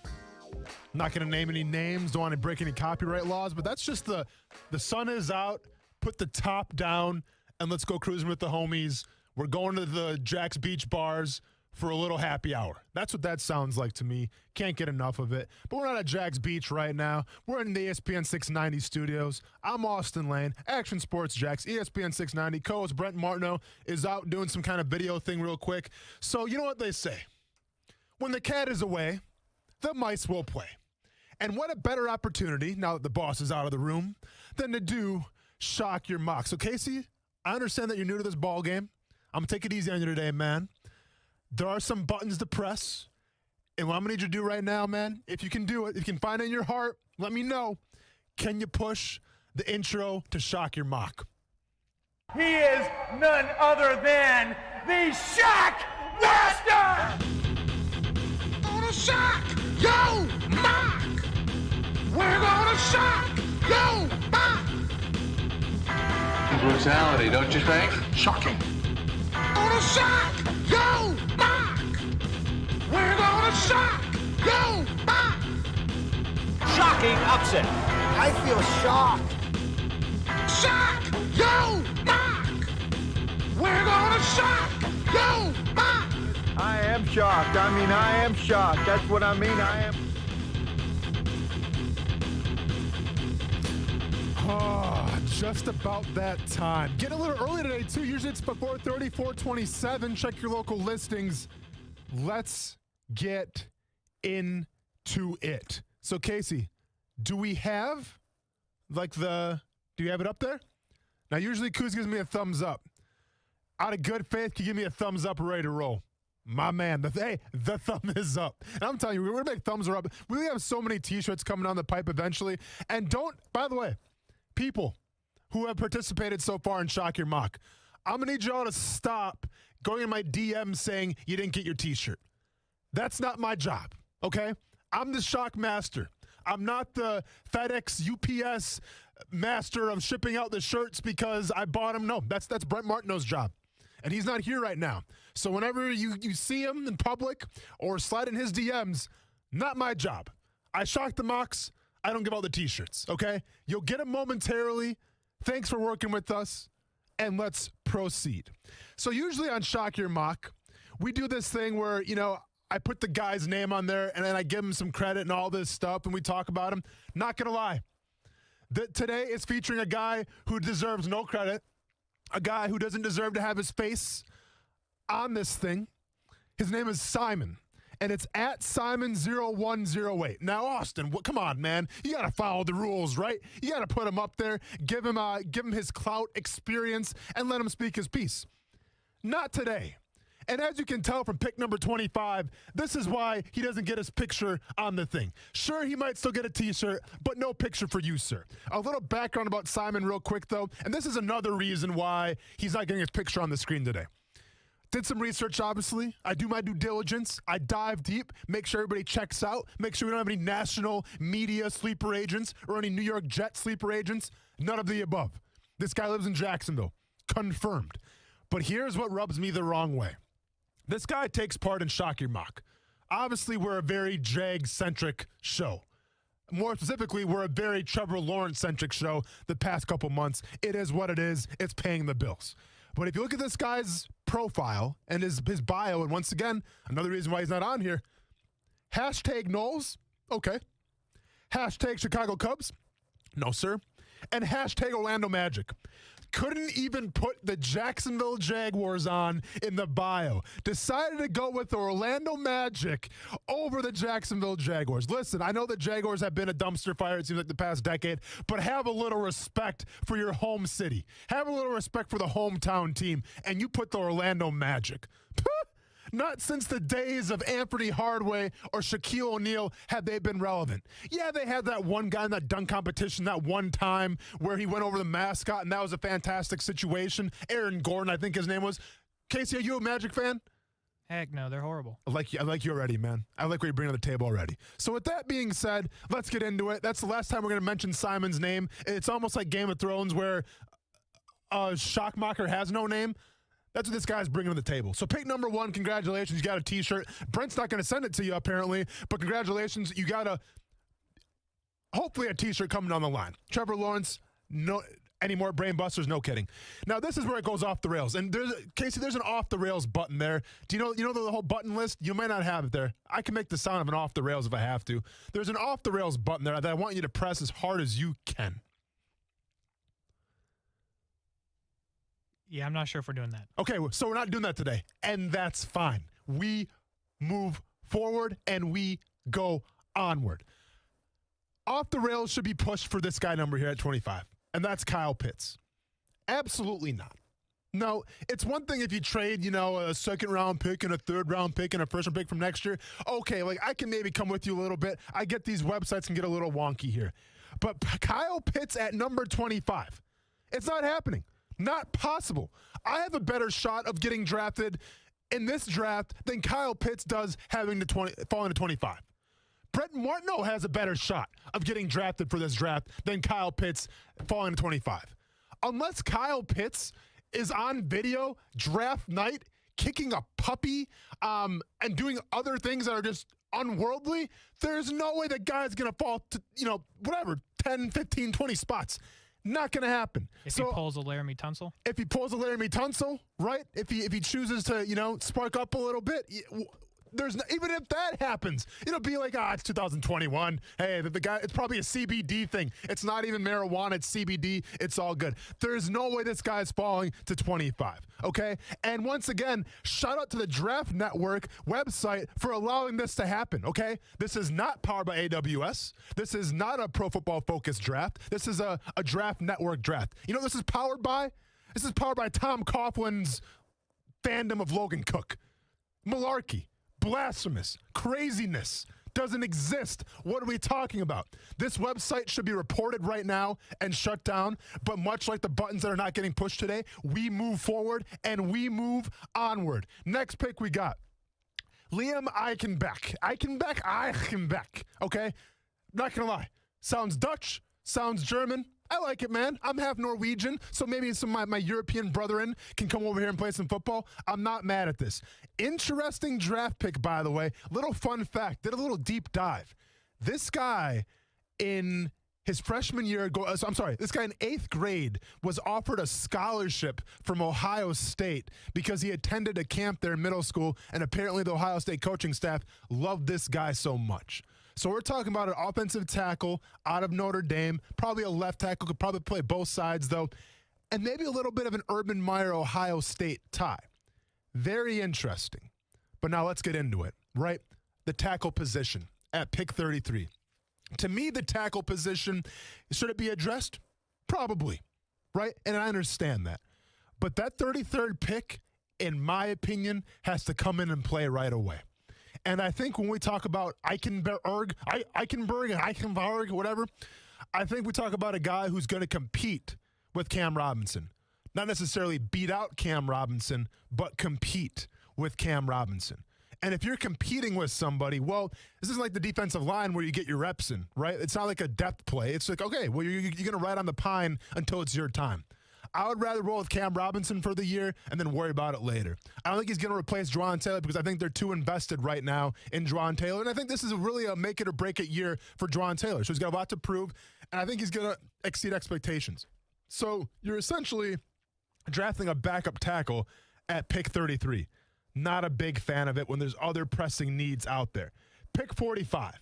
I'm not going to name any names. Don't want to break any copyright laws, but that's just the sun is out, put the top down, and let's go cruising with the homies. We're going to the JAX Beach bars for a little happy hour. That's what that sounds like to me. Can't get enough of it. But we're not at JAX Beach right now. We're in the ESPN690 studios. I'm Austin Lane, Action Sports JAX, ESPN690. Co-host Brent Martineau is out doing some kind of video thing real quick. So you know what they say. When the cat is away, the mice will play. And what a better opportunity, now that the boss is out of the room, than to do Shock Your Mock. So Casey, I understand that you're new to this ball game. I'm going to take it easy on you today, man. There are some buttons to press. And what I'm going to need you to do right now, man, if you can do it, if you can find it in your heart, let me know. Can you push the intro to Shock Your Mock? He is none other than the Shock Master! Gonna shock yo mock. We're gonna shock yo mock. Brutality, don't you think? Shocking. Gonna shock yo mock. We're gonna shock yo mock. Shocking upset. I feel shocked. Shock yo mock. We're gonna shock yo mock. I am shocked. I am shocked. That's what I mean. I am. Oh, just about that time. Getting a little early today, too. Usually it's 4:30, 4:27. Check your local listings. Let's get into it. So, Casey, do we have, do you have it up there? Now, usually Kuz gives me a thumbs up. Out of good faith, can you give me a thumbs up, ready to roll? My man, the thumb is up. And I'm telling you, we're going to make thumbs are up. We really have so many T-shirts coming down the pipe eventually. And by the way, people who have participated so far in Shock Your Mock, I'm going to need y'all to stop going in my DM saying you didn't get your T-shirt. That's not my job, okay? I'm the Shock Master. I'm not the FedEx, UPS master of shipping out the shirts because I bought them. No, that's Brent Martineau's job. And he's not here right now. So whenever you see him in public or slide in his DMs, not my job. I shock the mocks. I don't give out the T-shirts, okay? You'll get them momentarily. Thanks for working with us. And let's proceed. So usually on Shock Your Mock, we do this thing where, I put the guy's name on there and then I give him some credit and all this stuff and we talk about him. Not going to lie. Today is featuring a guy who deserves no credit. A guy who doesn't deserve to have his face on this thing. His name is Simon, and it's at Simon0108. Now, Austin, come on, man. You got to follow the rules, right? You got to put him up there, give him his clout, experience, and let him speak his piece. Not today. And as you can tell from pick number 25, this is why he doesn't get his picture on the thing. Sure, he might still get a T-shirt, but no picture for you, sir. A little background about Simon real quick, though, and this is another reason why he's not getting his picture on the screen today. Did some research, obviously. I do my due diligence. I dive deep, make sure everybody checks out, make sure we don't have any national media sleeper agents or any New York Jet sleeper agents. None of the above. This guy lives in Jacksonville. Confirmed. But here's what rubs me the wrong way. This guy takes part in Shock Your Mock. Obviously, we're a very Jag-centric show. More specifically, we're a very Trevor Lawrence-centric show the past couple months. It is what it is. It's paying the bills. But if you look at this guy's profile and his bio, and once again, another reason why he's not on here, hashtag Knowles, okay. Hashtag Chicago Cubs, no, sir. And hashtag Orlando Magic. Couldn't even put the Jacksonville Jaguars on in the bio. Decided to go with the Orlando Magic over the Jacksonville Jaguars. Listen, I know the Jaguars have been a dumpster fire, it seems like the past decade, but have a little respect for your home city. Have a little respect for the hometown team, and you put the Orlando Magic. Not since the days of Anthony Hardaway or Shaquille O'Neal have they been relevant. Yeah, they had that one guy in that dunk competition that one time where he went over the mascot, and that was a fantastic situation. Aaron Gordon, I think his name was. Casey, are you a Magic fan? Heck no, they're horrible. I like you already, man. I like what you bring to the table already. So with that being said, let's get into it. That's the last time we're going to mention Simon's name. It's almost like Game of Thrones where a shock mocker has no name. That's what this guy's bringing to the table. So pick number 1, congratulations. You got a T-shirt. Brent's not going to send it to you, apparently, but congratulations. You got hopefully a T-shirt coming down the line. Trevor Lawrence, no any more brain busters? No kidding. Now, this is where it goes off the rails. And Casey, there's an off the rails button there. Do you know the whole button list? You might not have it there. I can make the sound of an off the rails if I have to. There's an off the rails button there that I want you to press as hard as you can. Yeah, I'm not sure if we're doing that. Okay, so we're not doing that today, and that's fine. We move forward, and we go onward. Off the rails should be pushed for this guy number here at 25, and that's Kyle Pitts. Absolutely not. No, it's one thing if you trade, a second-round pick and a third-round pick and a first-round pick from next year. Okay, I can maybe come with you a little bit. I get these websites can get a little wonky here. But Kyle Pitts at number 25, it's not happening. Not possible. I have a better shot of getting drafted in this draft than Kyle Pitts does falling to 25. Brett Martineau has a better shot of getting drafted for this draft than Kyle Pitts falling to 25. Unless Kyle Pitts is on video draft night kicking a puppy and doing other things that are just unworldly, there's no way that guy's going to fall to, 10, 15, 20 spots. Not going to happen. If he pulls a Laramie Tunsil? If he pulls a Laramie Tunsil, right? If he chooses to, spark up a little bit, even if that happens, it'll be like, it's 2021. Hey, the guy, it's probably a CBD thing. It's not even marijuana, it's CBD. It's all good. There's no way this guy's falling to 25, okay? And once again, shout out to the Draft Network website for allowing this to happen, okay? This is not powered by AWS. This is not a Pro Football Focus draft. This is a Draft Network draft. You know what this is powered by? This is powered by Tom Coughlin's fandom of Logan Cook. Malarkey. Blasphemous. Craziness. Doesn't exist. What are we talking about? This website should be reported right now and shut down, but much like the buttons that are not getting pushed today, we move forward and we move onward. Next pick we got Liam Eichenbach. Eichenbach. Okay? Not gonna lie. Sounds Dutch. Sounds German. I like it, man. I'm half Norwegian, so maybe some of my European brethren can come over here and play some football. I'm not mad at this. Interesting draft pick, by the way. Little fun fact. Did a little deep dive. This guy in his freshman year, this guy in 8th grade was offered a scholarship from Ohio State because he attended a camp there in middle school, and apparently the Ohio State coaching staff loved this guy so much. So we're talking about an offensive tackle out of Notre Dame, probably a left tackle, could probably play both sides though, and maybe a little bit of an Urban Meyer Ohio State tie. Very interesting. But now let's get into it, right? The tackle position at pick 33. To me, the tackle position, should it be addressed? Probably, right? And I understand that. But that 33rd pick, in my opinion, has to come in and play right away. And I think when we talk about Eichenbach, whatever, I think we talk about a guy who's going to compete with Cam Robinson. Not necessarily beat out Cam Robinson, but compete with Cam Robinson. And if you're competing with somebody, well, this isn't like the defensive line where you get your reps in, right? It's not like a depth play. It's like, okay, well, you're going to ride on the pine until it's your time. I would rather roll with Cam Robinson for the year and then worry about it later. I don't think he's going to replace Jawaan Taylor because I think they're too invested right now in Jawaan Taylor. And I think this is really a make it or break it year for Jawaan Taylor. So he's got a lot to prove, and I think he's going to exceed expectations. So you're essentially drafting a backup tackle at pick 33. Not a big fan of it when there's other pressing needs out there. Pick 45,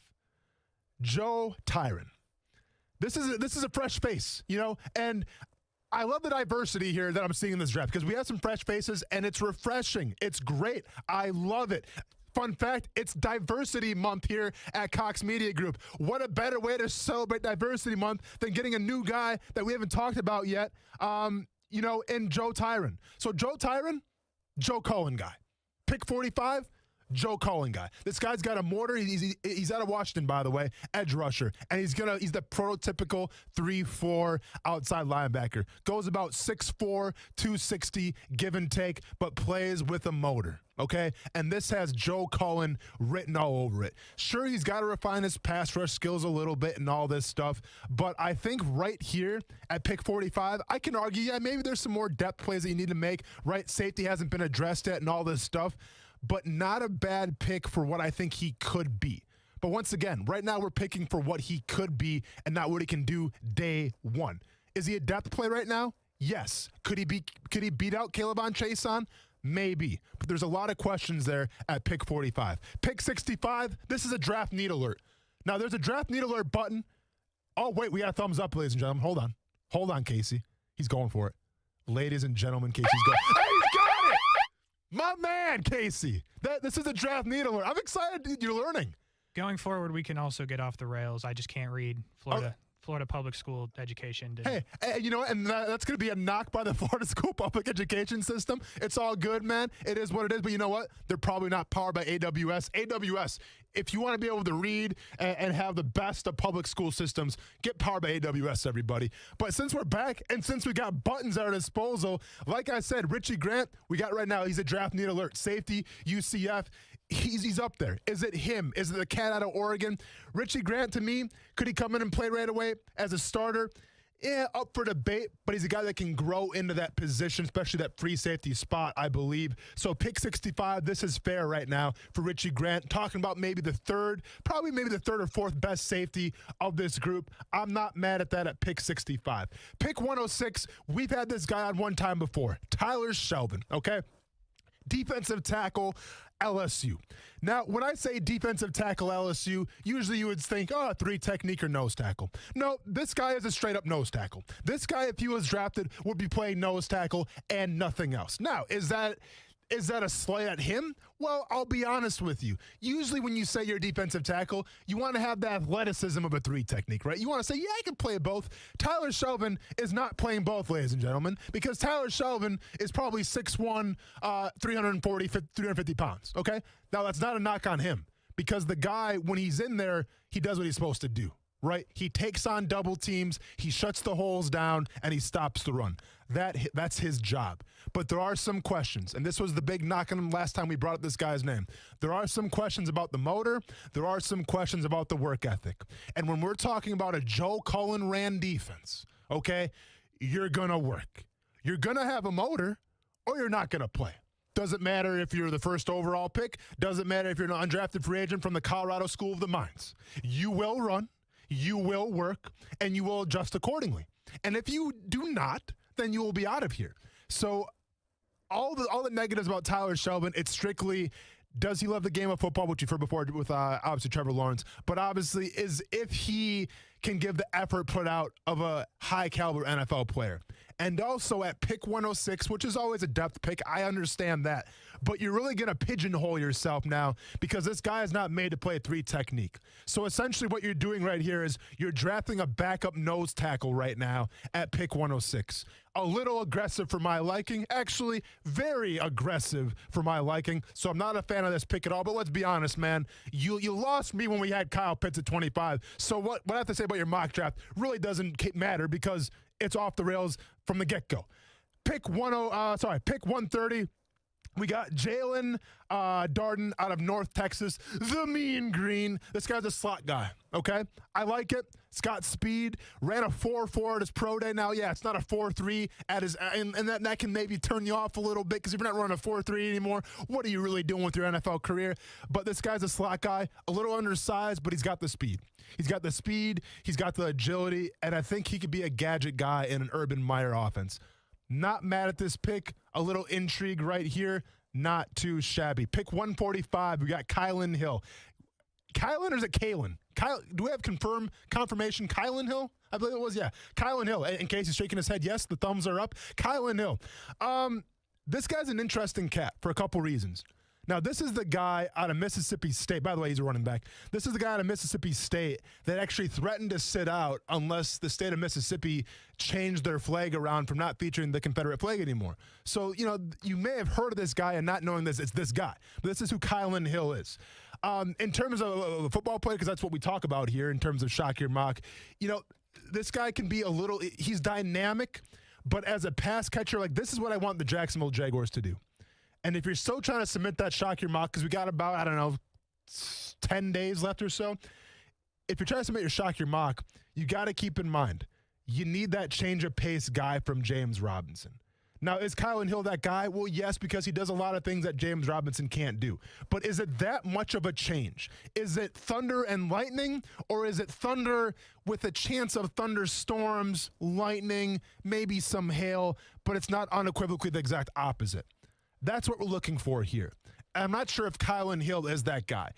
Joe Tyron. This is a fresh face, and I love the diversity here that I'm seeing in this draft because we have some fresh faces and it's refreshing. It's great. I love it. Fun fact, it's Diversity Month here at Cox Media Group. What a better way to celebrate Diversity Month than getting a new guy that we haven't talked about yet, in Joe Tyron. So Joe Tyron, Joe Cohen guy. Pick 45, Joe Cullen guy. This guy's got a motor. He's out of Washington, by the way, edge rusher, and he's the prototypical 3-4 outside linebacker. Goes about 6'4", 260, give and take, but plays with a motor. Okay, and this has Joe Cullen written all over it. Sure, he's got to refine his pass rush skills a little bit and all this stuff, but I think right here at pick 45, I can argue, yeah, maybe there's some more depth plays that you need to make, right? Safety hasn't been addressed yet and all this stuff, but not a bad pick for what I think he could be. But once again, right now we're picking for what he could be and not what he can do day one. Is he a depth play right now? Yes. Could he beat out Calebon Chason? Maybe, but there's a lot of questions there at pick 45. Pick 65, this is a draft need alert. Now, there's a draft need alert button. Oh, wait, we got a thumbs up, ladies and gentlemen. Hold on. Hold on, Casey. He's going for it. Ladies and gentlemen, Casey's going. Hey, he's got it! My man, Casey. This is a draft need alert. I'm excited you're learning. Going forward, we can also get off the rails. I just can't read Florida public school education. Hey, you know, and that's going to be a knock by the Florida school public education system. It's all good, man. It is what it is. But you know what? They're probably not powered by AWS. AWS, if you want to be able to read and have the best of public school systems, get powered by AWS, everybody. But since we're back and since we got buttons at our disposal, like I said, Richie Grant, we got right now, he's a draft need alert. Safety, UCF. He's up there. Is it him? Is it the cat out of Oregon? Richie Grant, to me, could he come in and play right away as a starter? Yeah, up for debate, but he's a guy that can grow into that position, especially that free safety spot, I believe. So pick 65, this is fair right now for Richie Grant. Talking about maybe the third or fourth best safety of this group. I'm not mad at that at pick 65. Pick 106, we've had this guy on one time before. Tyler Sheldon, okay? Defensive tackle, LSU. Now, when I say defensive tackle LSU, usually you would think, oh, 3 technique or nose tackle. No, this guy is a straight-up nose tackle. This guy, if he was drafted, would be playing nose tackle and nothing else. Now, is that a slight at him? Well, I'll be honest with you. Usually when you say you're a defensive tackle, you want to have the athleticism of a 3 technique, right? You want to say, yeah, I can play both. Tyler Sheldon is not playing both, ladies and gentlemen, because Tyler Sheldon is probably 6'1", 350 pounds, okay? Now, that's not a knock on him, because the guy, when he's in there, he does what he's supposed to do, right? He takes on double teams, he shuts the holes down, and he stops the run. That's his job. But there are some questions, and this was the big knock on him last time we brought up this guy's name. There are some questions about the motor. There are some questions about the work ethic. And when we're talking about a Joe Cullen ran defense, okay, you're going to work. You're going to have a motor, or you're not going to play. Doesn't matter if you're the first overall pick. Doesn't matter if you're an undrafted free agent from the Colorado School of the Mines. You will run, you will work, and you will adjust accordingly. And if you do not, then you will be out of here. So all the negatives about Tyler Sheldon, it's strictly, does he love the game of football, which you've heard before with obviously Trevor Lawrence, but obviously is if he can give the effort put out of a high caliber NFL player. And also at pick 106, which is always a depth pick, I understand that. But you're really going to pigeonhole yourself now because this guy is not made to play a 3 technique. So essentially what you're doing right here is you're drafting a backup nose tackle right now at pick 106. A little aggressive for my liking. Actually, very aggressive for my liking. So I'm not a fan of this pick at all. But let's be honest, man. You lost me when we had Kyle Pitts at 25. So what I have to say about your mock draft really doesn't matter because it's off the rails from the get-go. Pick 130. We got Jalen Darden out of North Texas, the Mean Green. This guy's a slot guy, okay? I like it. It's got speed. Ran a 4.4 at his pro day. Now, yeah, it's not a 4.3 at his, and that can maybe turn you off a little bit because if you're not running a 4.3 anymore, what are you really doing with your NFL career? But this guy's a slot guy, a little undersized, but he's got the speed. He's got the speed. He's got the agility, and I think he could be a gadget guy in an Urban Meyer offense. Not mad at this pick. A little intrigue right here. Not too shabby. Pick 145. We got Kylan Hill. Kylan or is it Kalen? Do we have confirmation? Kylan Hill? I believe it was, yeah. Kylan Hill. In case he's shaking his head, yes, the thumbs are up. Kylan Hill. This guy's an interesting cat for a couple reasons. Now, this is the guy out of Mississippi State. By the way, he's a running back. This is the guy out of Mississippi State that actually threatened to sit out unless the state of Mississippi changed their flag around from not featuring the Confederate flag anymore. So, you may have heard of this guy and not knowing this. It's this guy. But this is who Kylan Hill is. In terms of a football player, because that's what we talk about here in terms of shock your mock, this guy can be he's dynamic, but as a pass catcher, this is what I want the Jacksonville Jaguars to do. And if you're still trying to submit that shock your mock, because we got about, 10 days left or so, if you're trying to submit your shock your mock, you got to keep in mind, you need that change of pace guy from James Robinson. Now, is Kylan Hill that guy? Well, yes, because he does a lot of things that James Robinson can't do. But is it that much of a change? Is it thunder and lightning, or is it thunder with a chance of thunderstorms, lightning, maybe some hail, but it's not unequivocally the exact opposite? That's what we're looking for here. I'm not sure if Kylan Hill is that guy.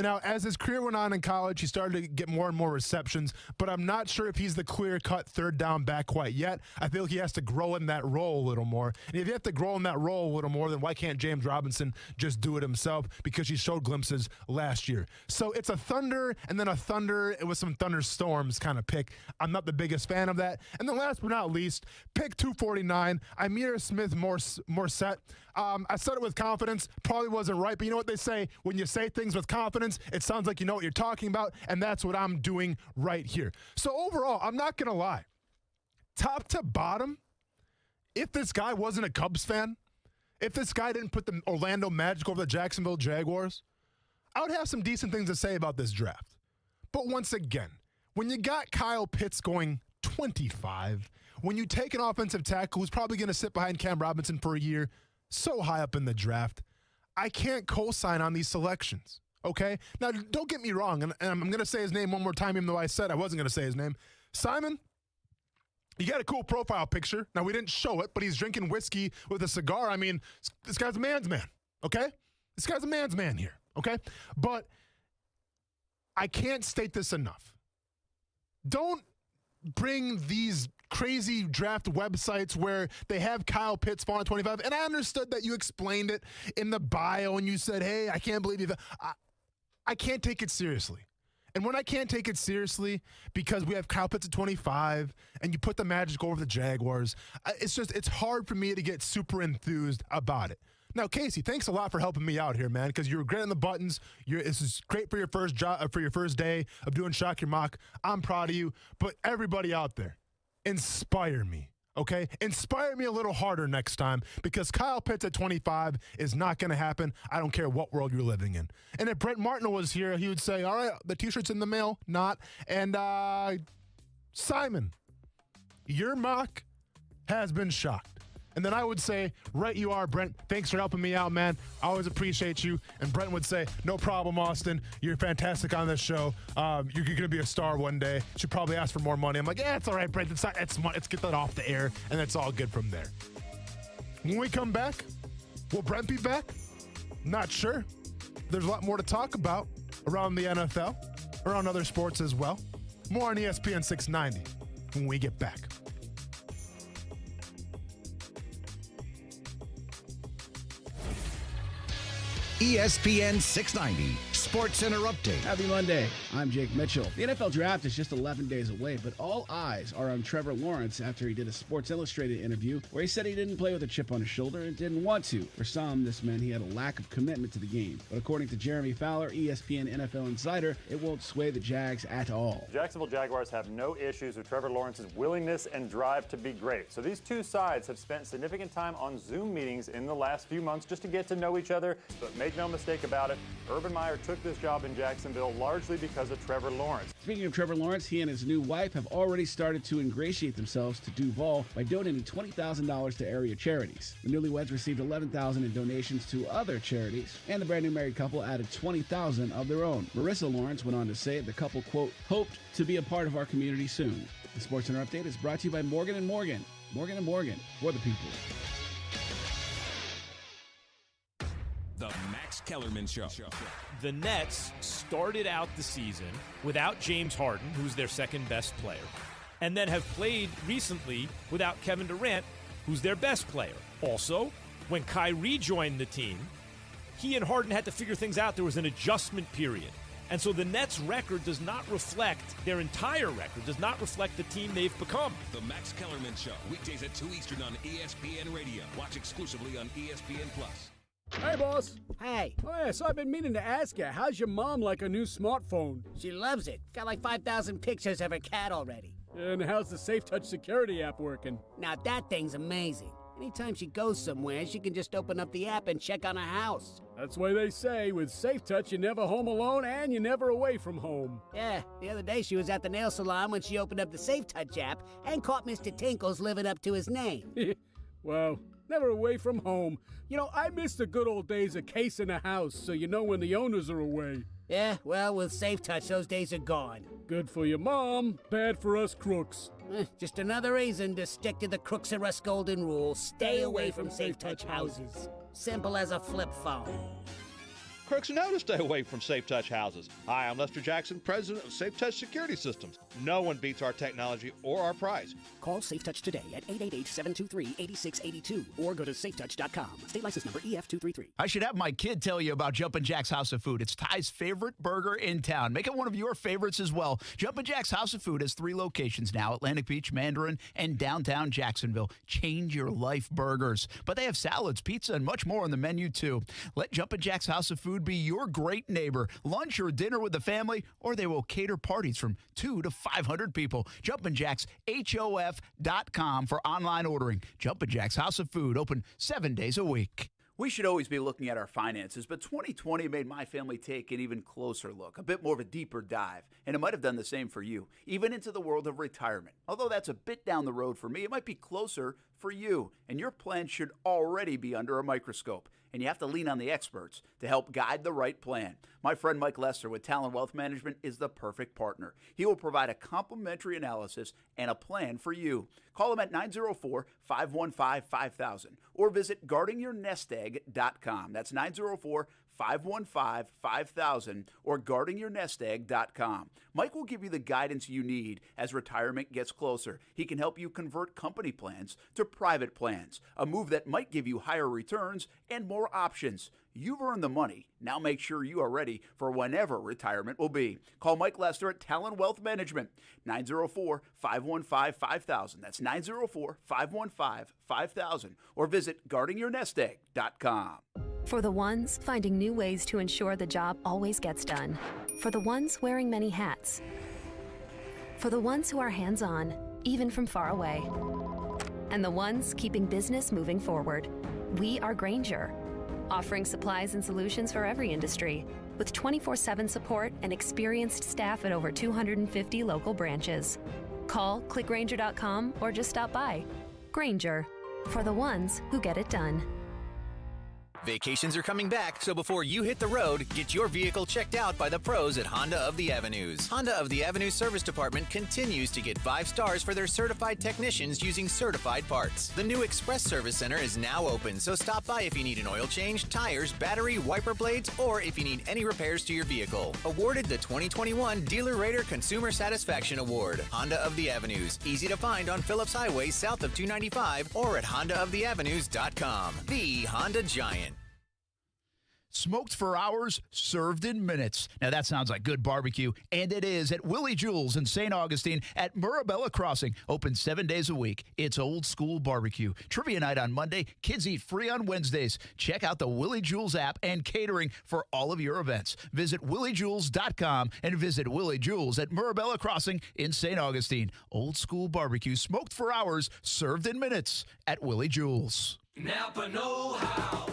Now, as his career went on in college, he started to get more and more receptions, but I'm not sure if he's the clear-cut third down back quite yet. I feel like he has to grow in that role a little more. And if you have to grow in that role a little more, then why can't James Robinson just do it himself? Because he showed glimpses last year. So it's a thunder and then a thunder with some thunderstorms kind of pick. I'm not the biggest fan of that. And then last but not least, pick 249, Ihmir Smith-Marsette. I said it with confidence, probably wasn't right, but you know what they say? When you say things with confidence, it sounds like you know what you're talking about, and that's what I'm doing right here. So overall, I'm not going to lie. Top to bottom, if this guy wasn't a Cubs fan, if this guy didn't put the Orlando Magic over the Jacksonville Jaguars, I would have some decent things to say about this draft. But once again, when you got Kyle Pitts going 25, when you take an offensive tackle who's probably going to sit behind Cam Robinson for a year, so high up in the draft, I can't co-sign on these selections, okay? Now, don't get me wrong, and I'm going to say his name one more time, even though I said I wasn't going to say his name. Simon, you got a cool profile picture. Now, we didn't show it, but he's drinking whiskey with a cigar. I mean, this guy's a man's man, okay? This guy's a man's man here, okay? But I can't state this enough. Don't bring these crazy draft websites where they have Kyle Pitts falling at 25. And I understood that you explained it in the bio and you said, hey, I can't believe you. I can't take it seriously. And when I can't take it seriously because we have Kyle Pitts at 25 and you put the Magic over the Jaguars, it's hard for me to get super enthused about it. Now, Casey, thanks a lot for helping me out here, man, because you were great on the buttons. This is great for your first job, for your first day of doing Shock Your Mock. I'm proud of you. But everybody out there, inspire me, okay? Inspire me a little harder next time because Kyle Pitts at 25 is not going to happen. I don't care what world you're living in. And if Brent Martineau was here, he would say, all right, the T-shirt's in the mail. Not. And Simon, your mock has been shocked. And then I would say, right you are, Brent. Thanks for helping me out, man. I always appreciate you. And Brent would say, no problem, Austin. You're fantastic on this show. You're going to be a star one day. Should probably ask for more money. I'm like, yeah, it's all right, Brent. Let's get that off the air, and it's all good from there. When we come back, will Brent be back? Not sure. There's a lot more to talk about around the NFL, around other sports as well. More on ESPN 690 when we get back. ESPN 690 Sports Center Update. Happy Monday. I'm Jake Mitchell. The NFL Draft is just 11 days away, but all eyes are on Trevor Lawrence after he did a Sports Illustrated interview where he said he didn't play with a chip on his shoulder and didn't want to. For some, this meant he had a lack of commitment to the game. But according to Jeremy Fowler, ESPN NFL insider, it won't sway the Jags at all. Jacksonville Jaguars have no issues with Trevor Lawrence's willingness and drive to be great. So these two sides have spent significant time on Zoom meetings in the last few months just to get to know each other. But make no mistake about it, Urban Meyer took this job in Jacksonville largely because of Trevor Lawrence. Speaking of Trevor Lawrence, he and his new wife have already started to ingratiate themselves to Duval by donating $20,000 to area charities. The newlyweds received $11,000 in donations to other charities, and the brand new married couple added $20,000 of their own. Marissa Lawrence went on to say the couple, quote, hoped to be a part of our community soon. The Sports Center Update is brought to you by Morgan & Morgan. Morgan & Morgan, for the people. The Max Kellerman Show. The Nets started out the season without James Harden, who's their second best player, and then have played recently without Kevin Durant, who's their best player. Also, when Kyrie joined the team, he and Harden had to figure things out. There was an adjustment period. And so the Nets' record does not reflect, their entire record does not reflect the team they've become. The Max Kellerman Show, weekdays at 2 Eastern on ESPN Radio. Watch exclusively on ESPN+. Hey, boss. Hey. Oh, yeah, so I've been meaning to ask you, how's your mom like a new smartphone? She loves it. Got like 5,000 pictures of her cat already. And how's the Safe Touch security app working? Now that thing's amazing. Anytime she goes somewhere, she can just open up the app and check on her house. That's why they say, with Safe Touch, you're never home alone and you're never away from home. Yeah, the other day she was at the nail salon when she opened up the Safe Touch app and caught Mr. Tinkles living up to his name. Wow, never away from home. You know, I miss the good old days of casing a house so you know when the owners are away. Yeah, well, with Safe Touch, those days are gone. Good for your mom, bad for us crooks. Just another reason to stick to the Crooks Are Us golden rule. Stay away from Safe Touch houses. Simple as a flip phone. Crooks know to stay away from Safe Touch houses. Hi, I'm Lester Jackson, president of Safe Touch Security Systems. No one beats our technology or our price. Call Safe Touch today at 888-723-8682 or go to safetouch.com. State license number EF233. I should have my kid tell you about Jumpin' Jack's House of Food. It's Ty's favorite burger in town. Make it one of your favorites as well. Jumpin' Jack's House of Food has 3 locations now: Atlantic Beach, Mandarin, and downtown Jacksonville. Change your life burgers. But they have salads, pizza, and much more on the menu too. Let Jumpin' Jack's House of Food be your great neighbor. Lunch or dinner with the family, or they will cater parties from 2 to 500 people. Jumpin' Jack's HOF.com for online ordering. Jumpin' Jack's House of Food, open 7 days a week. We should always be looking at our finances, but 2020 made my family take an even closer look, a bit more of a deeper dive, and it might have done the same for you, even into the world of retirement. Although that's a bit down the road for me, it might be closer for you, and your plan should already be under a microscope, and you have to lean on the experts to help guide the right plan. My friend Mike Lester with Talent Wealth Management is the perfect partner. He will provide a complimentary analysis and a plan for you. Call him at 904-515-5000 or visit guardingyournestegg.com. That's 904-515-5000 or guardingyournestegg.com. Mike will give you the guidance you need as retirement gets closer. He can help you convert company plans to private plans, a move that might give you higher returns and more options. You've earned the money. Now make sure you are ready for whenever retirement will be. Call Mike Lester at Talent Wealth Management, 904-515-5000. That's 904-515-5000. Or visit guardingyournestegg.com. For the ones finding new ways to ensure the job always gets done. For the ones wearing many hats. For the ones who are hands-on, even from far away. And the ones keeping business moving forward. We are Grainger, offering supplies and solutions for every industry, with 24/7 support and experienced staff at over 250 local branches. Call, click Grainger.com, or just stop by. Grainger, for the ones who get it done. Vacations are coming back, so before you hit the road, get your vehicle checked out by the pros at Honda of the Avenues. Honda of the Avenues Service Department continues to get 5 stars for their certified technicians using certified parts. The new Express Service Center is now open, so stop by if you need an oil change, tires, battery, wiper blades, or if you need any repairs to your vehicle. Awarded the 2021 Dealer Rater Consumer Satisfaction Award. Honda of the Avenues. Easy to find on Phillips Highway south of 295 or at HondaoftheAvenues.com. The Honda Giant. Smoked for hours, served in minutes. Now that sounds like good barbecue, and it is at Willie Jewell's in St. Augustine at Murabella Crossing. Open 7 days a week. It's old school barbecue. Trivia night on Monday. Kids eat free on Wednesdays. Check out the Willie Jewell's app and catering for all of your events. Visit williejewels.com and visit Willie Jewell's at Murabella Crossing in St. Augustine. Old school barbecue, smoked for hours, served in minutes at Willie Jewell's. Napa know-how.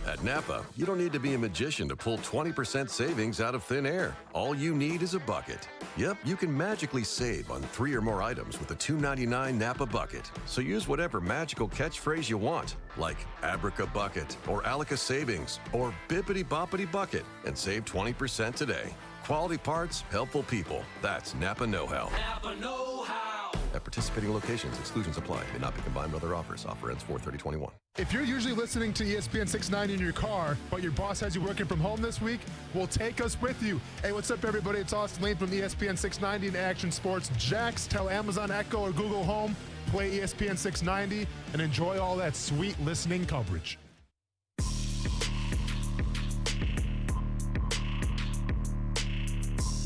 At Napa, you don't need to be a magician to pull 20% savings out of thin air. All you need is a bucket. Yep, you can magically save on 3 or more items with a $2.99 Napa bucket. So use whatever magical catchphrase you want, like Abraca Bucket or Alica Savings or Bippity Boppity Bucket, and save 20% today. Quality parts, helpful people. That's Napa Know-How. Napa know-how. At participating locations, exclusions apply. May not be combined with other offers. Offer ends 4/30/21. If you're usually listening to ESPN690 in your car, but your boss has you working from home this week, well, take us with you. Hey, what's up, everybody? It's Austin Lane from ESPN690 and Action Sports JAX. Tell Amazon Echo or Google Home, play ESPN690, and enjoy all that sweet listening coverage.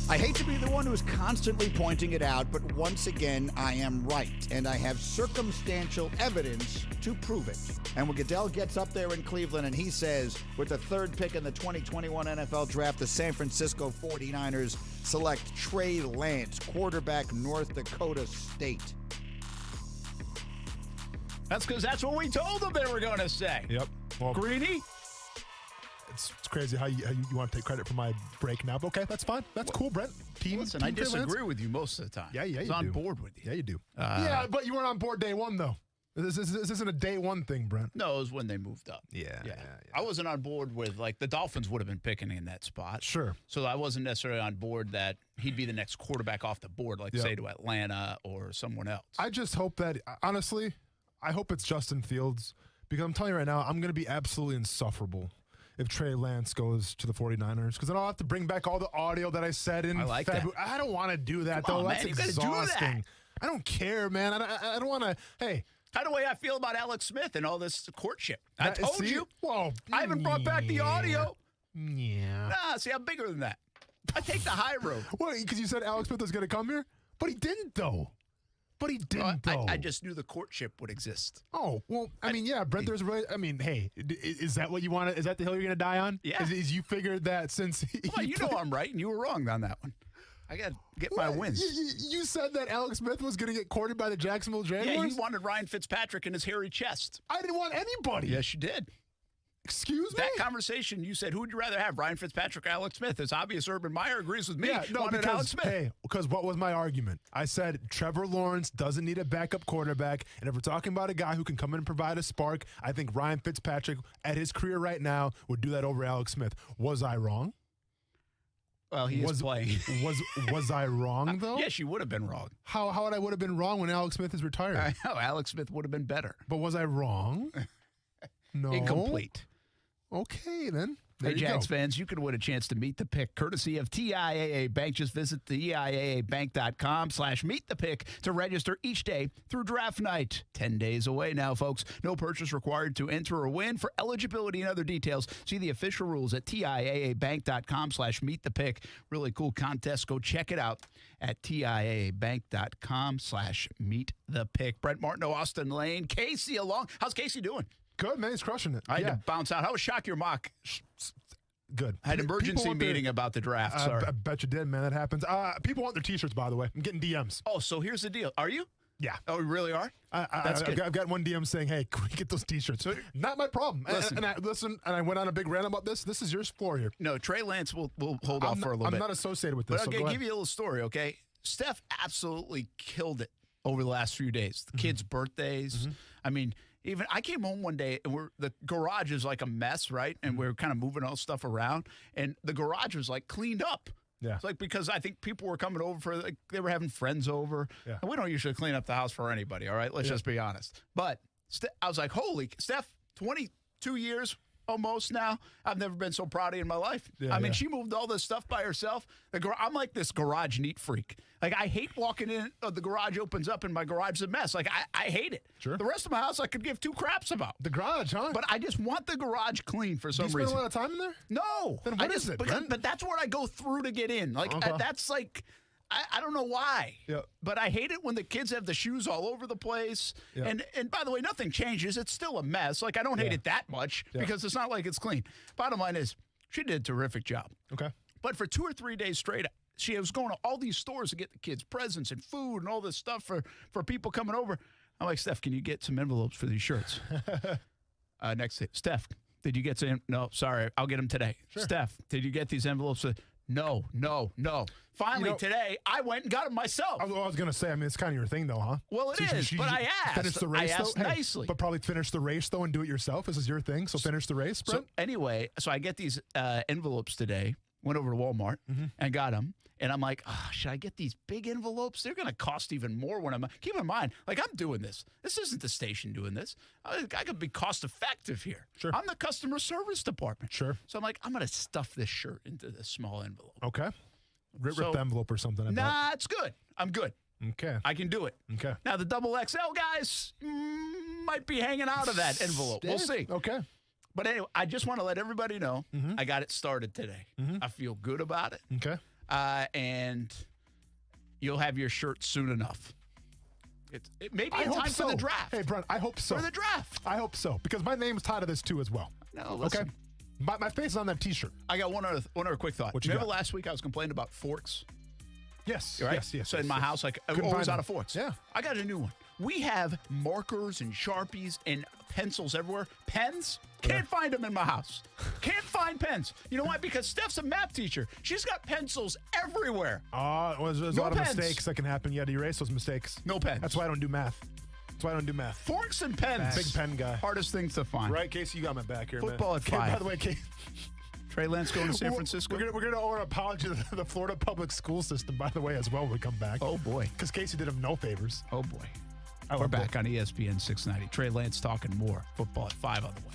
I hate to be the one who's constantly pointing it out, but once again, I am right. And I have circumstantial evidence to prove it. And when Goodell gets up there in Cleveland and he says, with the third pick in the 2021 NFL Draft, the San Francisco 49ers select Trey Lance, quarterback, North Dakota State. That's because that's what we told them they were going to say. Yep. Well, Greeny? It's crazy how you want to take credit for my break now, but okay, that's fine. That's cool, Brent. Listen, I disagree with you most of the time. Yeah, I was you on do. board with you. Yeah, you do. Yeah, but you weren't on board day one, though. This isn't a day one thing, Brent. No, it was when they moved up. Yeah. I wasn't on board with, like, the Dolphins would have been picking in that spot. Sure. So I wasn't necessarily on board that he'd be the next quarterback off the board, like, say, to Atlanta or someone else. I just hope that, honestly, I hope it's Justin Fields, because I'm telling you right now, I'm going to be absolutely insufferable if Trey Lance goes to the 49ers, because then I'll have to bring back all the audio that I said in February. I don't want to do that, Come though. on, That's man, you gotta exhausting. do that. I don't care, man. I don't want to. Hey. How the way I feel about Alex Smith and all this courtship. I That- told see? you. Whoa. I haven't brought back the audio. Yeah. Nah, see, I'm bigger than that. I take the high road. What, because you said Alex Smith was going to come here? But he didn't, though. though. I just knew the courtship would exist. Oh, well, I mean, yeah, Brent, there's really, I mean, hey, is that what you want to, is that the hill you're going to die on? Yeah. Is you figured that since. Well, you know I'm right, and you were wrong on that one. I got to get my wins. You said that Alex Smith was going to get courted by the Jacksonville Jaguars? Yeah, you wanted Ryan Fitzpatrick in his hairy chest. I didn't want anybody. Yes, you did. Excuse me? That conversation, you said, who would you rather have, Ryan Fitzpatrick or Alex Smith? It's obvious Urban Meyer agrees with me. Yeah, no, wanted Alex Smith. Hey, because what was my argument? I said Trevor Lawrence doesn't need a backup quarterback, and if we're talking about a guy who can come in and provide a spark, I think Ryan Fitzpatrick, at his career right now, would do that over Alex Smith. Was I wrong? Well, he is playing. Was I wrong, though? Yes, you would have been wrong. How would I would have been wrong when Alex Smith is retired? I know. Alex Smith would have been better. But was I wrong? No. Incomplete. Okay, then. Hey, JAX fans, you can win a chance to meet the pick courtesy of TIAA Bank. Just visit the TIAABank.com/meetthepick to register each day through draft night. 10 days away now, folks. No purchase required to enter or win. For eligibility and other details, see the official rules at TIAABank.com/meetthepick. Really cool contest. Go check it out at TIAABank.com/meetthepick. Brent Martineau, Austin Lane, Casey along. How's Casey doing? Good, man. He's crushing it. I had to bounce out. How was Shock Your Mock? Good. I had an emergency meeting about the draft. Sorry. I bet you did, man. That happens. People want their T-shirts, by the way. I'm getting DMs. Oh, so here's the deal. Are you? Yeah. Oh, you really are? That's good. I've got one DM saying, hey, can we get those T-shirts? Not my problem. Listen. And I went on a big rant about this. This is your floor here. No, Trey Lance will hold off for a little bit. I'm not associated with this. But so I'll give you a little story, okay? Steph absolutely killed it over the last few days. The kids' birthdays. I mean, even I came home one day and the garage is like a mess, right? And we're kind of moving all stuff around, and the garage was like cleaned up. Yeah, it's like because I think people were coming over for they were having friends over. Yeah, and we don't usually clean up the house for anybody. All right, let's just be honest. But I was like, holy Steph, 22 years. Almost now. I've never been so proud of you in my life. Yeah, I mean, she moved all this stuff by herself. I'm like this garage neat freak. Like, I hate walking in, the garage opens up and my garage is a mess. Like, I hate it. Sure. The rest of my house I could give two craps about. The garage, huh? But I just want the garage clean for some reason. Do you spend a lot of time in there? No. Then what is it, Brent? But that's where I go through to get in. Like, that's like... I don't know why, but I hate it when the kids have the shoes all over the place. Yeah. And by the way, nothing changes. It's still a mess. Like, I don't hate it that much because it's not like it's clean. Bottom line is, she did a terrific job. Okay. But for 2 or 3 days straight, she was going to all these stores to get the kids presents and food and all this stuff for people coming over. I'm like, Steph, can you get some envelopes for these shirts? Next day, Steph, did you get some? No, sorry, I'll get them today. Sure. Steph, did you get these envelopes? No. Finally, today, I went and got them myself. I was going to say, I mean, it's kind of your thing, though, huh? Well, it is, but I asked. Finish the race, I asked though? nicely. But probably finish the race, though, and do it yourself. This is your thing, so finish the race, Brent? So anyway, I get these envelopes today. Went over to Walmart and got them. And I'm like, should I get these big envelopes? They're going to cost even more when I'm... Keep in mind, like, I'm doing this. This isn't the station doing this. I could be cost-effective here. Sure. I'm the customer service department. Sure. So I'm like, I'm going to stuff this shirt into this small envelope. Okay. Rip the envelope or something. Nah, it's good. I'm good. Okay. I can do it. Okay. Now, the double XL guys might be hanging out of that envelope. We'll see. Okay. But anyway, I just want to let everybody know I got it started today. I feel good about it. Okay. and you'll have your shirt soon enough. It may be in time for the draft. Hey, Brent, I hope so. For the draft. I hope so, because my name's tied to this too as well. No, listen. Okay? My face is on that T-shirt. I got one other quick thought. What you Remember got? last week I was complaining about forks? Yes, Right? yes. So in my house, like, I'm Couldn't always find out of them. forks. Yeah. I got a new one. We have markers and Sharpies and pencils everywhere. Pens? Can't find them in my house. Can't find pens. You know why? Because Steph's a math teacher. She's got pencils everywhere. There's a lot of mistakes that can happen. You got to erase those mistakes. No pens. That's why I don't do math. Forks and pens. Big pen guy. Hardest things to find. Right, Casey, you got my back here, Football man. at 5. By the way, Casey. Trey Lance going to San Francisco. We're gonna owe an apology to the Florida public school system, by the way, as well when we come back. Oh, boy. Because Casey did him no favors. Oh, boy. We're back on ESPN 690. Trey Lance talking more. Football at 5 on the way.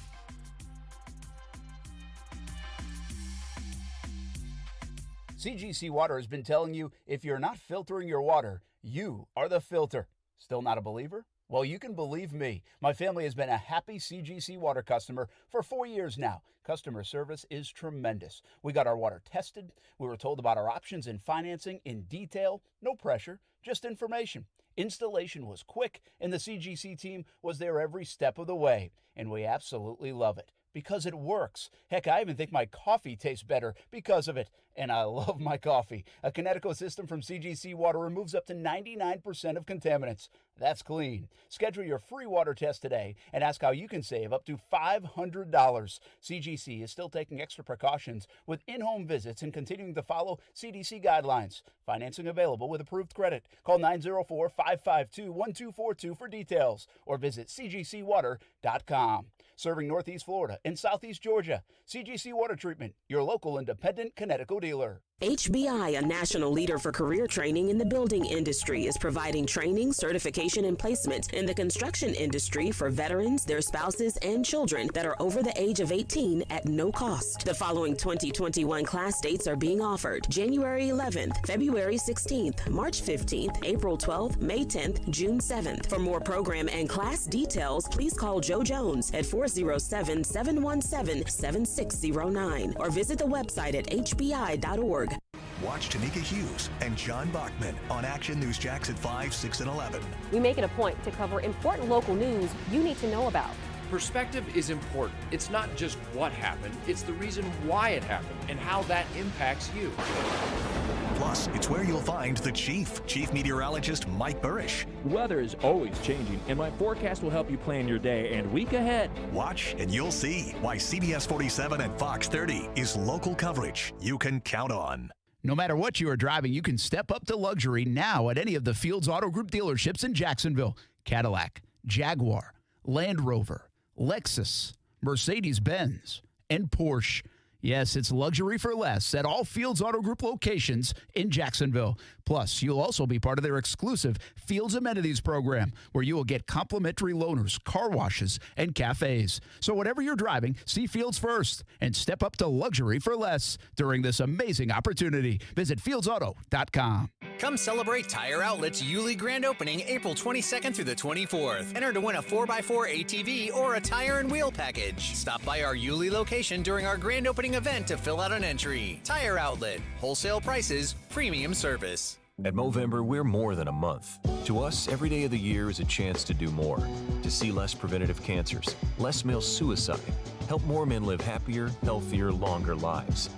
CGC Water has been telling you if you're not filtering your water, you are the filter. Still not a believer? Well, you can believe me. My family has been a happy CGC Water customer for 4 years now. Customer service is tremendous. We got our water tested. We were told about our options in financing in detail. No pressure, just information. Installation was quick, and the CGC team was there every step of the way. And we absolutely love it because it works. Heck, I even think my coffee tastes better because of it. And I love my coffee. A Kinetico system from CGC Water removes up to 99% of contaminants. That's clean. Schedule your free water test today and ask how you can save up to $500. CGC is still taking extra precautions with in-home visits and continuing to follow CDC guidelines. Financing available with approved credit. Call 904-552-1242 for details or visit cgcwater.com. Serving Northeast Florida and Southeast Georgia. CGC Water Treatment, your local independent Kinetico dealer. HBI, a national leader for career training in the building industry, is providing training, certification, and placement in the construction industry for veterans, their spouses, and children that are over the age of 18 at no cost. The following 2021 class dates are being offered: January 11th, February 16th, March 15th, April 12th, May 10th, June 7th. For more program and class details, please call Joe Jones at 407-717-7609 or visit the website at hbi.org. Watch Tanika Hughes and John Bachman on Action News JAX at 5, 6, and 11. We make it a point to cover important local news you need to know about. Perspective is important. It's not just what happened, it's the reason why it happened and how that impacts you. Plus, it's where you'll find the Chief Meteorologist Mike Burrish. Weather is always changing, and my forecast will help you plan your day and week ahead. Watch and you'll see why CBS 47 and Fox 30 is local coverage you can count on. No matter what you are driving, you can step up to luxury now at any of the Fields Auto Group dealerships in Jacksonville. Cadillac, Jaguar, Land Rover, Lexus, Mercedes-Benz, and Porsche. Yes, it's luxury for less at all Fields Auto Group locations in Jacksonville. Plus, you'll also be part of their exclusive Fields Amenities program, where you will get complimentary loaners, car washes, and cafes. So whatever you're driving, see Fields first and step up to luxury for less during this amazing opportunity. Visit fieldsauto.com. Come celebrate Tire Outlet's Yulee grand opening April 22nd through the 24th. Enter to win a 4x4 ATV or a tire and wheel package. Stop by our Yulee location during our grand opening event to fill out an entry. Tire Outlet. Wholesale prices, premium service. At Movember, we're more than a month. To us, every day of the year is a chance to do more. To see less preventative cancers, less male suicide, help more men live happier, healthier, longer lives.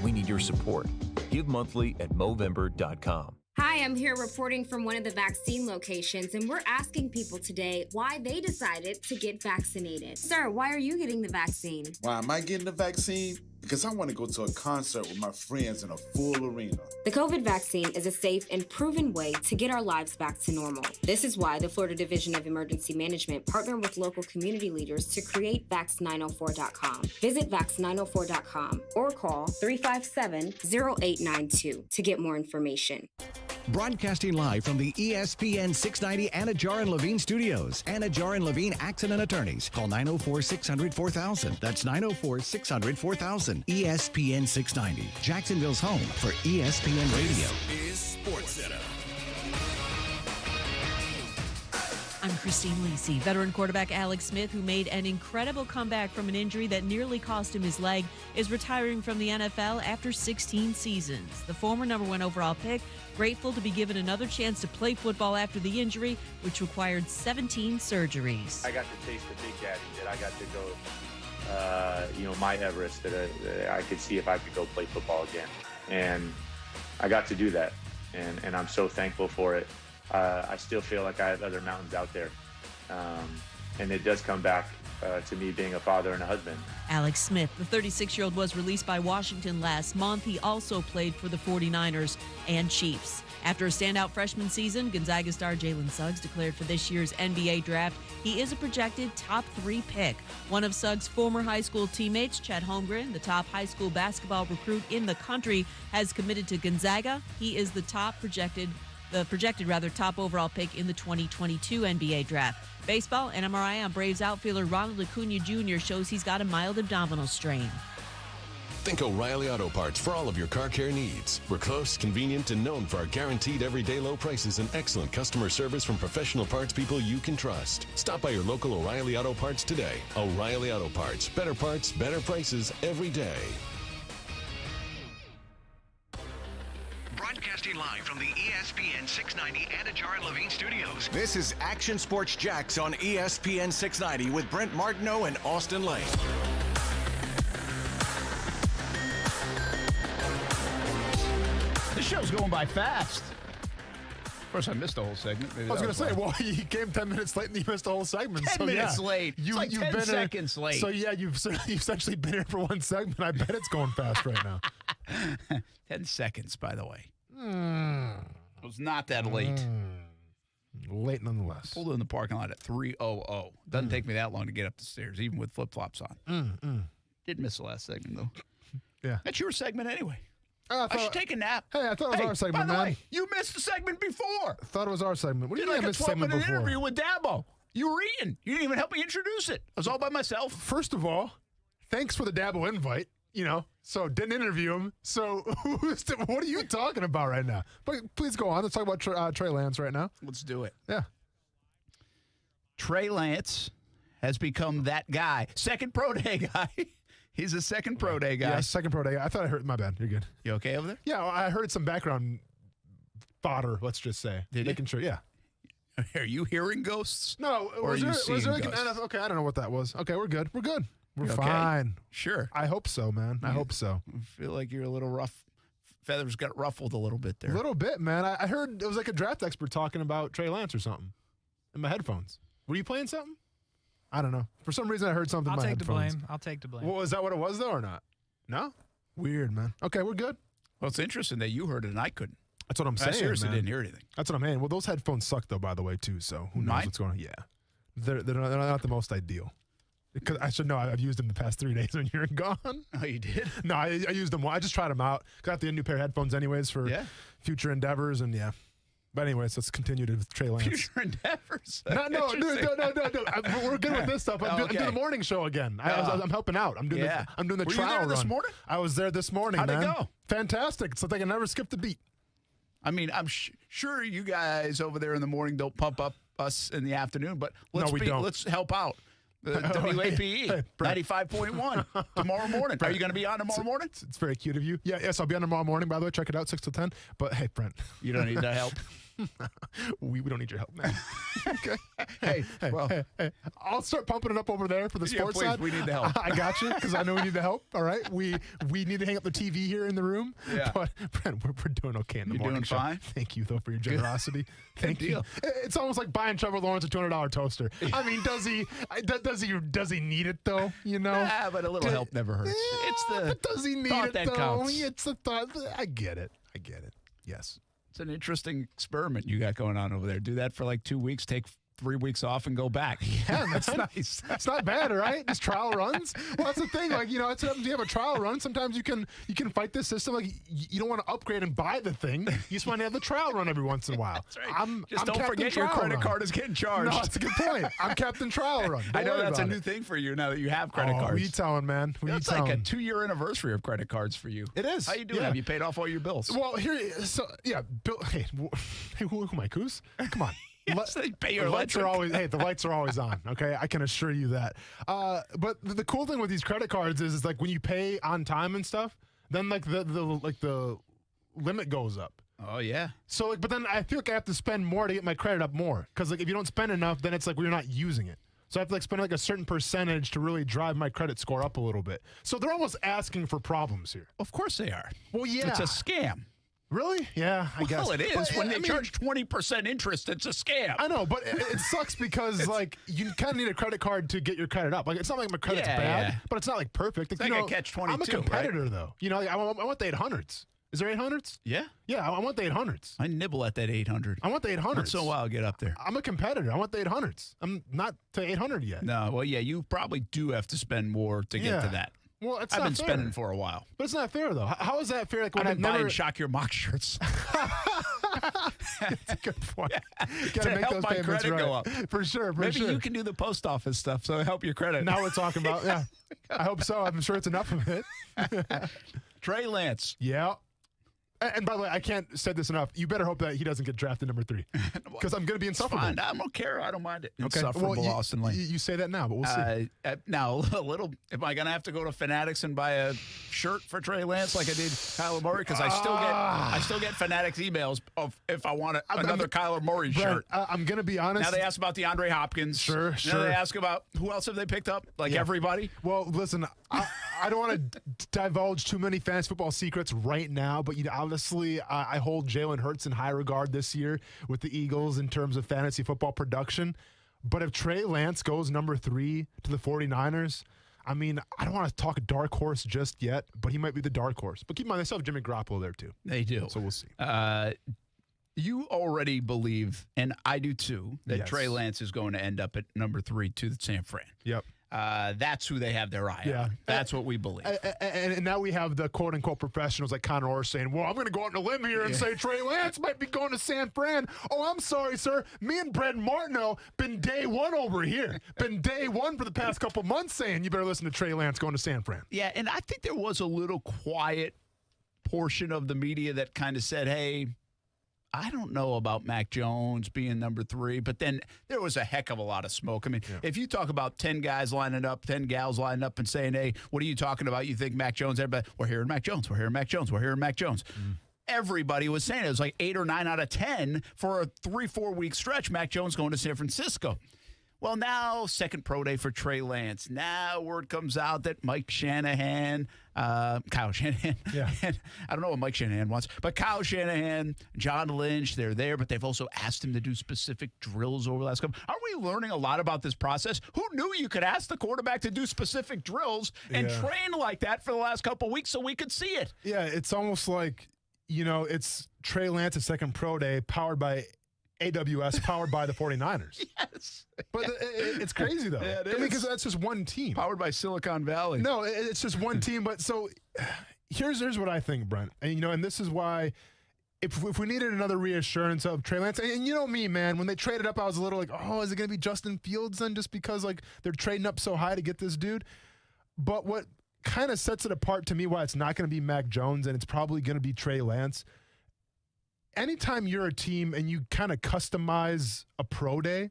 We need your support. Give monthly at Movember.com. Hi, I'm here reporting from one of the vaccine locations, and we're asking people today why they decided to get vaccinated. Sir, why are you getting the vaccine? Why am I getting the vaccine? Because I want to go to a concert with my friends in a full arena. The COVID vaccine is a safe and proven way to get our lives back to normal. This is why the Florida Division of Emergency Management partnered with local community leaders to create Vax904.com. Visit Vax904.com or call 357-0892 to get more information. Broadcasting live from the ESPN 690 Anajar and Levine studios. Anajar and Levine Accident Attorneys. Call 904-600-4000. That's 904-600-4000. ESPN 690. Jacksonville's home for ESPN Radio. This is SportsCenter. I'm Christine Lisi. Veteran quarterback Alex Smith, who made an incredible comeback from an injury that nearly cost him his leg, is retiring from the NFL after 16 seasons. The former #1 overall pick, grateful to be given another chance to play football after the injury, which required 17 surgeries. I got to taste the Big Daddy, that I got to go, my Everest, that I could see if I could go play football again. And I got to do that, and I'm so thankful for it. I still feel like I have other mountains out there. And it does come back to me being a father and a husband. Alex Smith, the 36-year-old, was released by Washington last month. He also played for the 49ers and Chiefs. After a standout freshman season, Gonzaga star Jalen Suggs declared for this year's NBA draft he is a projected top 3 pick. One of Suggs' former high school teammates, Chet Holmgren, the top high school basketball recruit in the country, has committed to Gonzaga. He is the projected top overall pick in the 2022 NBA draft. Baseball, an MRI on Braves outfielder Ronald Acuna Jr. shows he's got a mild abdominal strain. Think O'Reilly Auto Parts for all of your car care needs. We're close, convenient, and known for our guaranteed everyday low prices and excellent customer service from professional parts people you can trust. Stop by your local O'Reilly Auto Parts today. O'Reilly Auto Parts. Better parts, better prices every day. Broadcasting live from the ESPN690 Anajar and Levine studios. This is Action Sports JAX on ESPN690 with Brent Martineau and Austin Lane. This show's going by fast. Of course, I missed the whole segment. I was going to say, well, you came 10 minutes late and you missed the whole segment. 10 minutes late. It's like 10 seconds late. So, yeah, you've essentially been here for one segment. I bet it's going fast right now. 10 seconds, by the way. It was not that late. Late nonetheless. Pulled in the parking lot at 3:00. Doesn't take me that long to get up the stairs, even with flip-flops on. Did miss the last segment, though. Yeah. That's your segment anyway. I should take a nap. Hey, I thought it was our segment, by the man. way, you missed the segment before. I thought it was our segment. What do you mean I missed the segment before? before? Interview with Dabo. You were eating. You didn't even help me introduce it. I was all by myself. First of all, thanks for the Dabo invite. So didn't interview him. So what are you talking about right now? But please go on. Let's talk about Trey Lance right now. Let's do it. Yeah. Trey Lance has become that guy. Second pro day guy. He's a second pro day guy. Yeah, second pro day guy. I thought I heard. My bad. You're good. You okay over there? Yeah, I heard some background fodder. Let's just say. Making sure. Yeah. Are you hearing ghosts? No. Was there like an NFL? Okay, I don't know what that was. Okay, we're good. We're good. We're fine. Sure. I hope so, man. I hope so. I feel like you're a little rough. Feathers got ruffled a little bit there. A little bit, man. I heard it was like a draft expert talking about Trey Lance or something in my headphones. Were you playing something? I don't know. For some reason, I heard something in my headphones. I'll take the blame. Well, is that what it was, though, or not? No? Weird, man. Okay, we're good. Well, it's interesting that you heard it and I couldn't. That's what I'm saying, I seriously man. didn't hear anything. That's what I'm saying. Well, those headphones suck, though, by the way, too, so who knows Mine? what's going on. Yeah. They're not the most ideal. Because I should know I've used them the past 3 days when you're gone. Oh, you did? No, I used them. I just tried them out. Got the new pair of headphones anyways for future endeavors, and yeah. But anyways, let's continue to Trey Lance. Future endeavors? No. We're good with this stuff. I'm doing the morning show again. I'm helping out. I'm doing the Were trial you there run. this morning? I was there this morning, How'd man. it go? Fantastic. It's like I never skipped a beat. I mean, I'm sure you guys over there in the morning don't pump up us in the afternoon, but let's help out. WAPE 95.1 tomorrow morning. Are you going to be on tomorrow morning? It's very cute of you. Yes, I'll be on tomorrow morning, by the way. Check it out, 6 to 10. But hey, Brent. You don't need that help? we don't need your help, man. Okay. Hey, I'll start pumping it up over there for the sports side. We need the help. I got you, because I know we need the help. All right. We need to hang up the TV here in the room. Yeah. But Brent, we're doing okay in the morning. You're doing show. fine? Thank you, though, for your generosity. Thank you. It's almost like buying Trevor Lawrence a $200 toaster. I mean, does he need it, though? Nah, but a little help never hurts. It's the but does he need thought it, that though? counts. It's the thought. I get it. Yes. It's an interesting experiment you got going on over there. Do that for like 2 weeks, take 3 weeks off, and go back. Yeah, that's nice. It's not bad, right? Just trial runs. Well, that's the thing. Like, that's what happens. You have a trial run. Sometimes you can fight this system. Like, you don't want to upgrade and buy the thing. You just want to have the trial run every once in a while. That's right. Don't forget your credit card is getting charged. No, that's a good point. I'm Captain Trial Run. I know that's a new thing for you now that you have credit cards. Who you telling, man? It's like a 2-year anniversary of credit cards for you. It is. How you doing? Yeah. Have you paid off all your bills? Well, Bill. Hey, who am I, Coos? Come on. Yes, they pay your the lights electric. are always the lights are always on. Okay, I can assure you that. But the cool thing with these credit cards is like when you pay on time and stuff, then like the limit goes up. Oh yeah. So but then I feel like I have to spend more to get my credit up more because like if you don't spend enough, then it's like we're not using it. So I have to spend like a certain percentage to really drive my credit score up a little bit. So they're almost asking for problems here. Of course they are. Well, yeah, it's a scam. Really? Yeah, I guess. Well, it is. But, when they charge 20% interest, it's a scam. I know, but it sucks because like you kind of need a credit card to get your credit up. Like it's not like my credit's bad, but it's not like perfect. It's like a catch-22. I'm a competitor though. You know, I want the 800s. Is there 800s? Yeah. Yeah, I want the 800s. I nibble at that 800. I want the 800s. Once in a while, I'll get up there. I'm a competitor. I want the 800s. I'm not to 800 yet. No, well, yeah, you probably do have to spend more to get to that. Well, it's I've not been fair. spending for a while. But it's not fair, though. How is that fair? Like when I've been never... buying Shock Your Mock shirts. That's a good point. To make help those my payments credit right. go up. For sure, Maybe you can do the post office stuff, so help your credit. Now we're talking about, yeah. I hope so. I'm sure it's enough of it. Trey Lance. Yeah. And by the way, I can't say this enough. You better hope that he doesn't get drafted number 3 because I'm going to be insufferable. Fine. I don't care. I don't mind it. Okay. Insufferable, Well, Austin Lane. You say that now, but we'll see. Now, a little. Am I going to have to go to Fanatics and buy a shirt for Trey Lance like I did Kyler Murray? Because I still get Fanatics emails of if I want another Kyler Murray shirt. I'm going to be honest. Now they ask about DeAndre Hopkins. Sure. Now they ask about who else have they picked up? Like everybody. Well, listen, I don't want to divulge too many fantasy football secrets right now, but honestly, I hold Jalen Hurts in high regard this year with the Eagles in terms of fantasy football production. But if Trey Lance goes number 3 to the 49ers, I mean, I don't want to talk dark horse just yet, but he might be the dark horse. But keep in mind, they still have Jimmy Garoppolo there too. They do. So we'll see. You already believe, and I do too, that Yes. Trey Lance is going to end up at number 3 to the San Fran. Yep. That's who they have their eye on. That's what we believe. And now we have the quote-unquote professionals like Connor Orr saying, well, I'm going to go out on a limb here and say Trey Lance might be going to San Fran. Oh, I'm sorry, sir. Me and Brent Martineau been day one over here. Been day one for the past couple months saying you better listen to Trey Lance going to San Fran. Yeah, and I think there was a little quiet portion of the media that kind of said, hey, I don't know about Mac Jones being number 3, but then there was a heck of a lot of smoke. I mean, if you talk about 10 guys lining up, 10 gals lining up and saying, hey, what are you talking about? You think Mac Jones? Everybody, we're hearing Mac Jones. We're hearing Mac Jones. We're hearing Mac Jones. Everybody was saying it. It was like 8 or 9 out of 10 for a 3-4 week stretch. Mac Jones going to San Francisco. Well, now, second pro day for Trey Lance. Now word comes out that Mike Shanahan, Kyle Shanahan, and I don't know what Mike Shanahan wants, but Kyle Shanahan, John Lynch, they're there, but they've also asked him to do specific drills over the last couple. Aren't we learning a lot about this process? Who knew you could ask the quarterback to do specific drills and train like that for the last couple weeks so we could see it? Yeah, it's almost like, it's Trey Lance's second pro day powered by AWS, powered by the 49ers. Yes. But it's crazy, though. Yeah, it I mean, is. because that's just one team. Powered by Silicon Valley. No, it's just one team. But so here's what I think, Brent. And, and this is why if we needed another reassurance of Trey Lance, and you know me, man, when they traded up, I was a little like, oh, is it going to be Justin Fields then just because, like, they're trading up so high to get this dude? But what kind of sets it apart to me why it's not going to be Mac Jones and it's probably going to be Trey Lance, anytime you're a team and you kind of customize a pro day,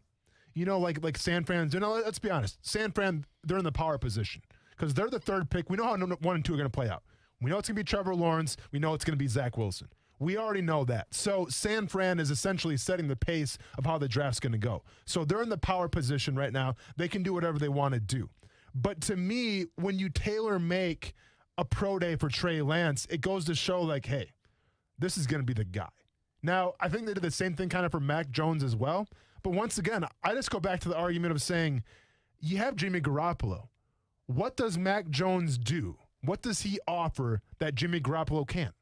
like San Fran's, let's be honest, San Fran, they're in the power position because they're the 3rd pick. We know how 1 and 2 are going to play out. We know it's going to be Trevor Lawrence. We know it's going to be Zach Wilson. We already know that. So San Fran is essentially setting the pace of how the draft's going to go. So they're in the power position right now. They can do whatever they want to do. But to me, when you tailor make a pro day for Trey Lance, it goes to show like, hey, this is going to be the guy. Now, I think they did the same thing kind of for Mac Jones as well. But once again, I just go back to the argument of saying, you have Jimmy Garoppolo. What does Mac Jones do? What does he offer that Jimmy Garoppolo can't?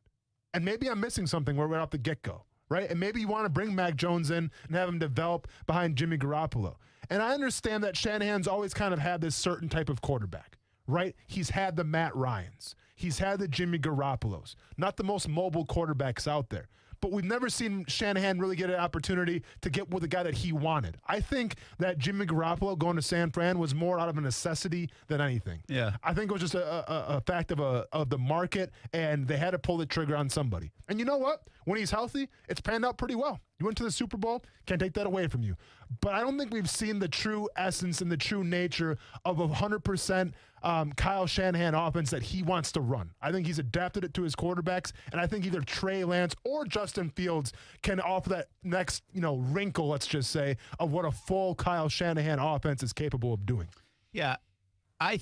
And maybe I'm missing something right off the get-go, right? And maybe you want to bring Mac Jones in and have him develop behind Jimmy Garoppolo. And I understand that Shanahan's always kind of had this certain type of quarterback, right? He's had the Matt Ryans. He's had the Jimmy Garoppolos. Not the most mobile quarterbacks out there. But we've never seen Shanahan really get an opportunity to get with the guy that he wanted. I think that Jimmy Garoppolo going to San Fran was more out of a necessity than anything. Yeah. I think it was just a fact of the market, and they had to pull the trigger on somebody. And you know what? When he's healthy, it's panned out pretty well. You went to the Super Bowl, can't take that away from you. But I don't think we've seen the true essence and the true nature of a 100% Kyle Shanahan offense that he wants to run. I think he's adapted it to his quarterbacks, and I think either Trey Lance or Justin Fields can offer that next, wrinkle, let's just say, of what a full Kyle Shanahan offense is capable of doing. Yeah, I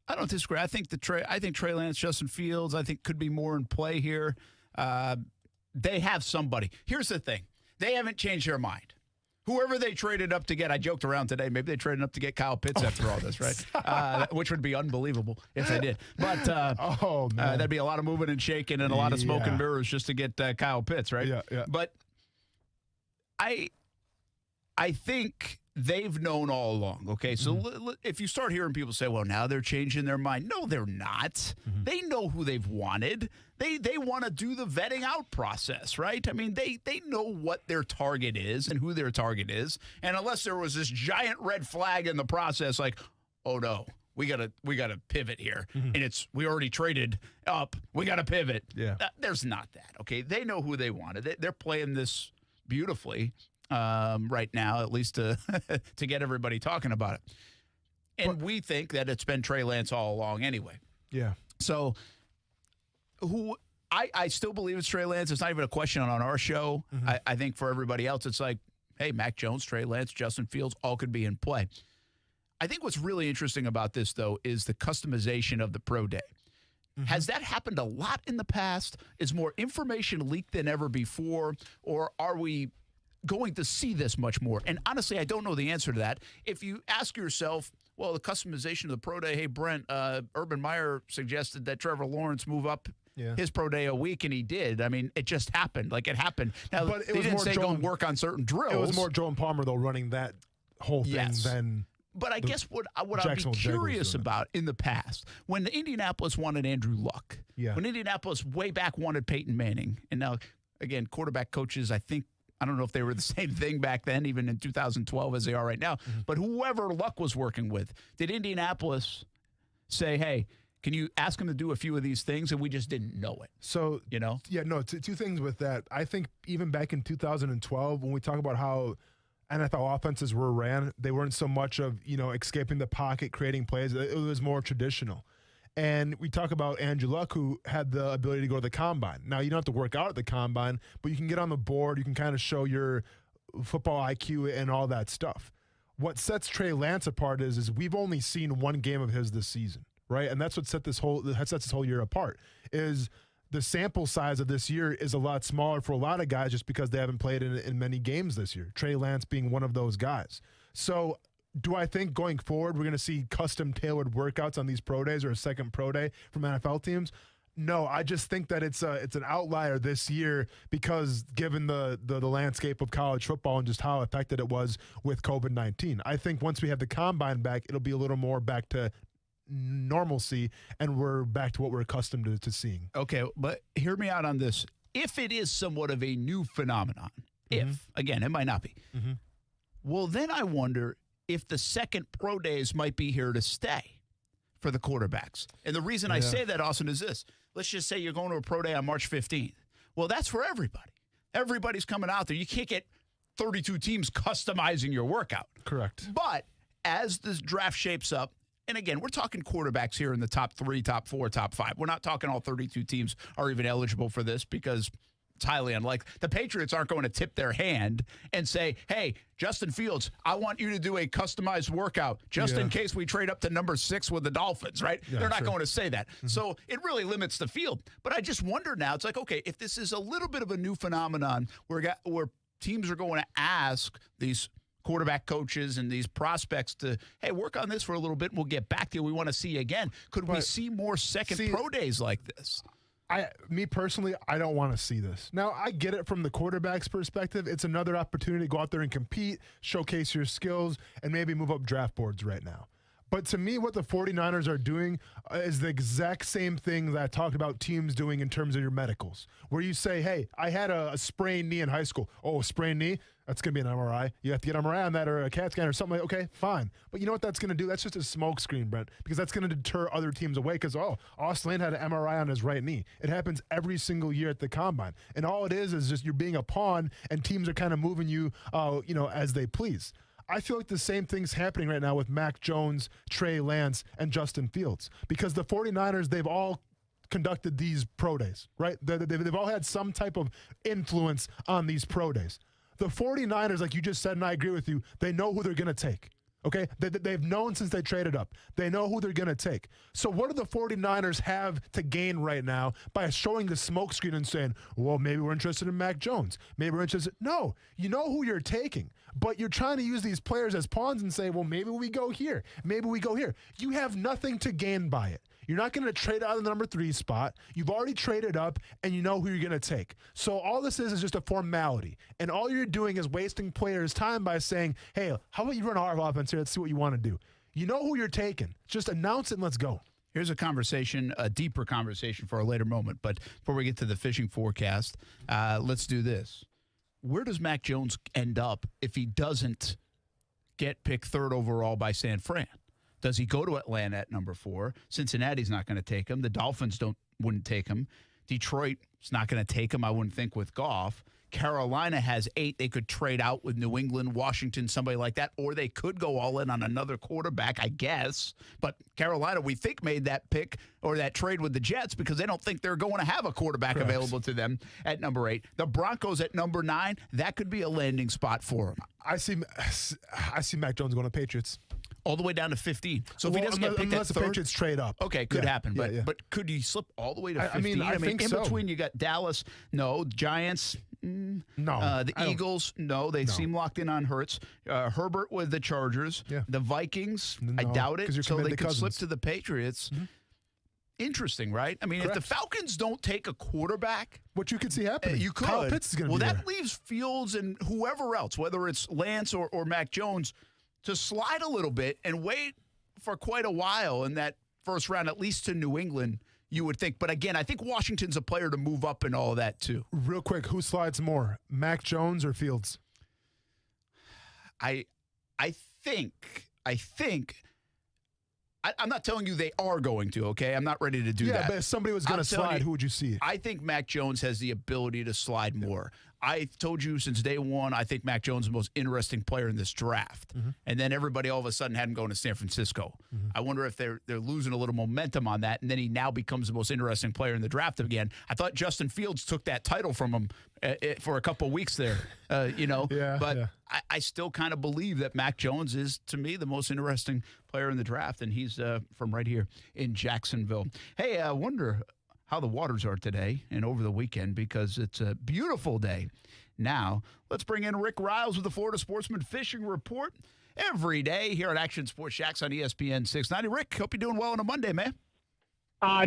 don't disagree. I think Trey Lance, Justin Fields, I think could be more in play here. They have somebody. Here's the thing. They haven't changed their mind. Whoever they traded up to get, I joked around today, maybe they traded up to get Kyle Pitts after all this, right? Which would be unbelievable if they did. But that'd be a lot of moving and shaking and a lot of smoke and mirrors just to get Kyle Pitts, right? Yeah. But I think they've known all along, okay? So if you start hearing people say, well, now they're changing their mind. No, they're not. They know who they've wanted. They want to do the vetting out process, right? I mean, they know what their target is and who their target is. And unless there was this giant red flag in the process, like, oh, no, we gotta pivot here. And we already traded up. We got to pivot. Yeah. There's not that, okay? They know who they wanted. They're playing this beautifully. Right now, at least to get everybody talking about it. And we think that it's been Trey Lance all along anyway. Yeah. So I still believe it's Trey Lance. It's not even a question on our show. I think for everybody else, it's like, hey, Mac Jones, Trey Lance, Justin Fields, all could be in play. I think what's really interesting about this, though, is the customization of the pro day. Has that happened a lot in the past? Is more information leaked than ever before? Or are we going to see this much more? And honestly, I don't know the answer to that. If you ask yourself, well, the customization of the pro day, hey, Brent, Urban Meyer suggested that Trevor Lawrence move up his pro day a week, and he did. I mean, it just happened. Like, it happened. Now, but they didn't say go and work on certain drills. It was more Joe and Palmer, though, running that whole thing than... But I guess what I'd be curious about in the past, when Indianapolis wanted Andrew Luck, when Indianapolis way back wanted Peyton Manning, and now, again, quarterback coaches, I don't know if they were the same thing back then, even in 2012 as they are right now. But whoever Luck was working with, did Indianapolis say, hey, can you ask him to do a few of these things? And we just didn't know it. So, two things with that. I think even back in 2012, when we talk about how NFL offenses were ran, they weren't so much of, escaping the pocket, creating plays. It was more traditional. And we talk about Andrew Luck, who had the ability to go to the combine. Now, you don't have to work out at the combine, but you can get on the board. You can kind of show your football IQ and all that stuff. What sets Trey Lance apart is we've only seen one game of his this season, right? And that's what sets this whole year apart, is the sample size of this year is a lot smaller for a lot of guys just because they haven't played in many games this year. Trey Lance being one of those guys. So do I think going forward we're going to see custom tailored workouts on these pro days or a second pro day from NFL teams? No, I just think that it's an outlier this year because given the landscape of college football and just how affected it was with COVID-19. I think once we have the combine back, it'll be a little more back to normalcy and we're back to what we're accustomed to seeing. Okay, but hear me out on this. If it is somewhat of a new phenomenon, again, it might not be, well, then I wonder if the second pro days might be here to stay for the quarterbacks. And the reason I say that, Austin, is this. Let's just say you're going to a pro day on March 15th. Well, that's for everybody. Everybody's coming out there. You can't get 32 teams customizing your workout. Correct. But as this draft shapes up, and again, we're talking quarterbacks here in the top 3, top 4, top 5. We're not talking all 32 teams are even eligible for this because it's highly unlikely. The Patriots aren't going to tip their hand and say, hey, Justin Fields, I want you to do a customized workout just in case we trade up to number 6 with the Dolphins, right? Yeah, They're not going to say that. So it really limits the field. But I just wonder now, it's like, okay, if this is a little bit of a new phenomenon where teams are going to ask these quarterback coaches and these prospects to, hey, work on this for a little bit and we'll get back to you. We want to see you again. Could we see more second pro days like this? Me personally, I don't want to see this. Now, I get it from the quarterback's perspective. It's another opportunity to go out there and compete, showcase your skills, and maybe move up draft boards right now. But to me, what the 49ers are doing is the exact same thing that I talked about teams doing in terms of your medicals, where you say, hey, I had a sprained knee in high school. Oh, sprained knee? That's going to be an MRI. You have to get an MRI on that or a CAT scan or something. Okay, fine. But you know what that's going to do? That's just a smoke screen, Brent, because that's going to deter other teams away because, Austin Lane had an MRI on his right knee. It happens every single year at the Combine. And all it is just you're being a pawn and teams are kind of moving you, as they please. I feel like the same thing's happening right now with Mac Jones, Trey Lance, and Justin Fields because the 49ers, they've all conducted these pro days, right? They've all had some type of influence on these pro days. The 49ers, like you just said, and I agree with you, they know who they're going to take. Okay? They've known since they traded up. They know who they're going to take. So what do the 49ers have to gain right now by showing the smoke screen and saying, well, maybe we're interested in Mac Jones. Maybe we're interested. No, you know who you're taking. But you're trying to use these players as pawns and say, well, maybe we go here. Maybe we go here. You have nothing to gain by it. You're not going to trade out of the number 3 spot. You've already traded up, and you know who you're going to take. So all this is just a formality. And all you're doing is wasting players' time by saying, hey, how about you run our offense here? Let's see what you want to do. You know who you're taking. Just announce it and let's go. Here's a conversation, a deeper conversation for a later moment. But before we get to the fishing forecast, let's do this. Where does Mac Jones end up if he doesn't get picked 3rd overall by San Fran? Does he go to Atlanta at number 4? Cincinnati's not going to take him. The Dolphins wouldn't take him. Detroit is not going to take him, I wouldn't think, with Goff. Carolina has 8. They could trade out with New England, Washington, somebody like that, or they could go all in on another quarterback, I guess. But Carolina, we think, made that pick or that trade with the Jets because they don't think they're going to have a quarterback available to them at number 8. The Broncos at number 9, that could be a landing spot for them. I see Mac Jones going to Patriots. All the way down to 15. So if he doesn't get picked unless at the 3rd, Patriots trade up. Okay, could happen. But could he slip all the way to 15? I mean, in so. Between you got Dallas, no. Giants, no. The Eagles, no. They seem locked in on Hurts. Herbert with the Chargers. Yeah. The Vikings, no, I doubt it. So they could Cousins. slip to the Patriots. Mm-hmm. Interesting, right? I mean, Correct. if the Falcons don't take a quarterback, what you could see happening, you could. Kyle Pitts is going to be there. That leaves Fields and whoever else, whether it's Lance or Mac Jones, to slide a little bit and wait for quite a while in that first round, at least to New England, you would think. But again, I think Washington's a player to move up and all of that too. Real quick, who slides more, Mac Jones or Fields? I think I'm not telling you they are going to, okay? I'm not ready to do that. Yeah, but if somebody was going to slide, who would you see? I think Mac Jones has the ability to slide more. I told you since day one, I think Mac Jones is the most interesting player in this draft. Mm-hmm. And then everybody all of a sudden had him going to San Francisco. Mm-hmm. I wonder if they're losing a little momentum on that, and then he now becomes the most interesting player in the draft again. I thought Justin Fields took that title from him for a couple of weeks there, But I still kind of believe that Mac Jones is, to me, the most interesting player in the draft, and he's from right here in Jacksonville. Hey, I wonder how the waters are today and over the weekend because it's a beautiful day. Now, let's bring in Rick Riles with the Florida Sportsman Fishing Report every day here at Action Sports JAX on ESPN690. Rick, hope you're doing well on a Monday, man.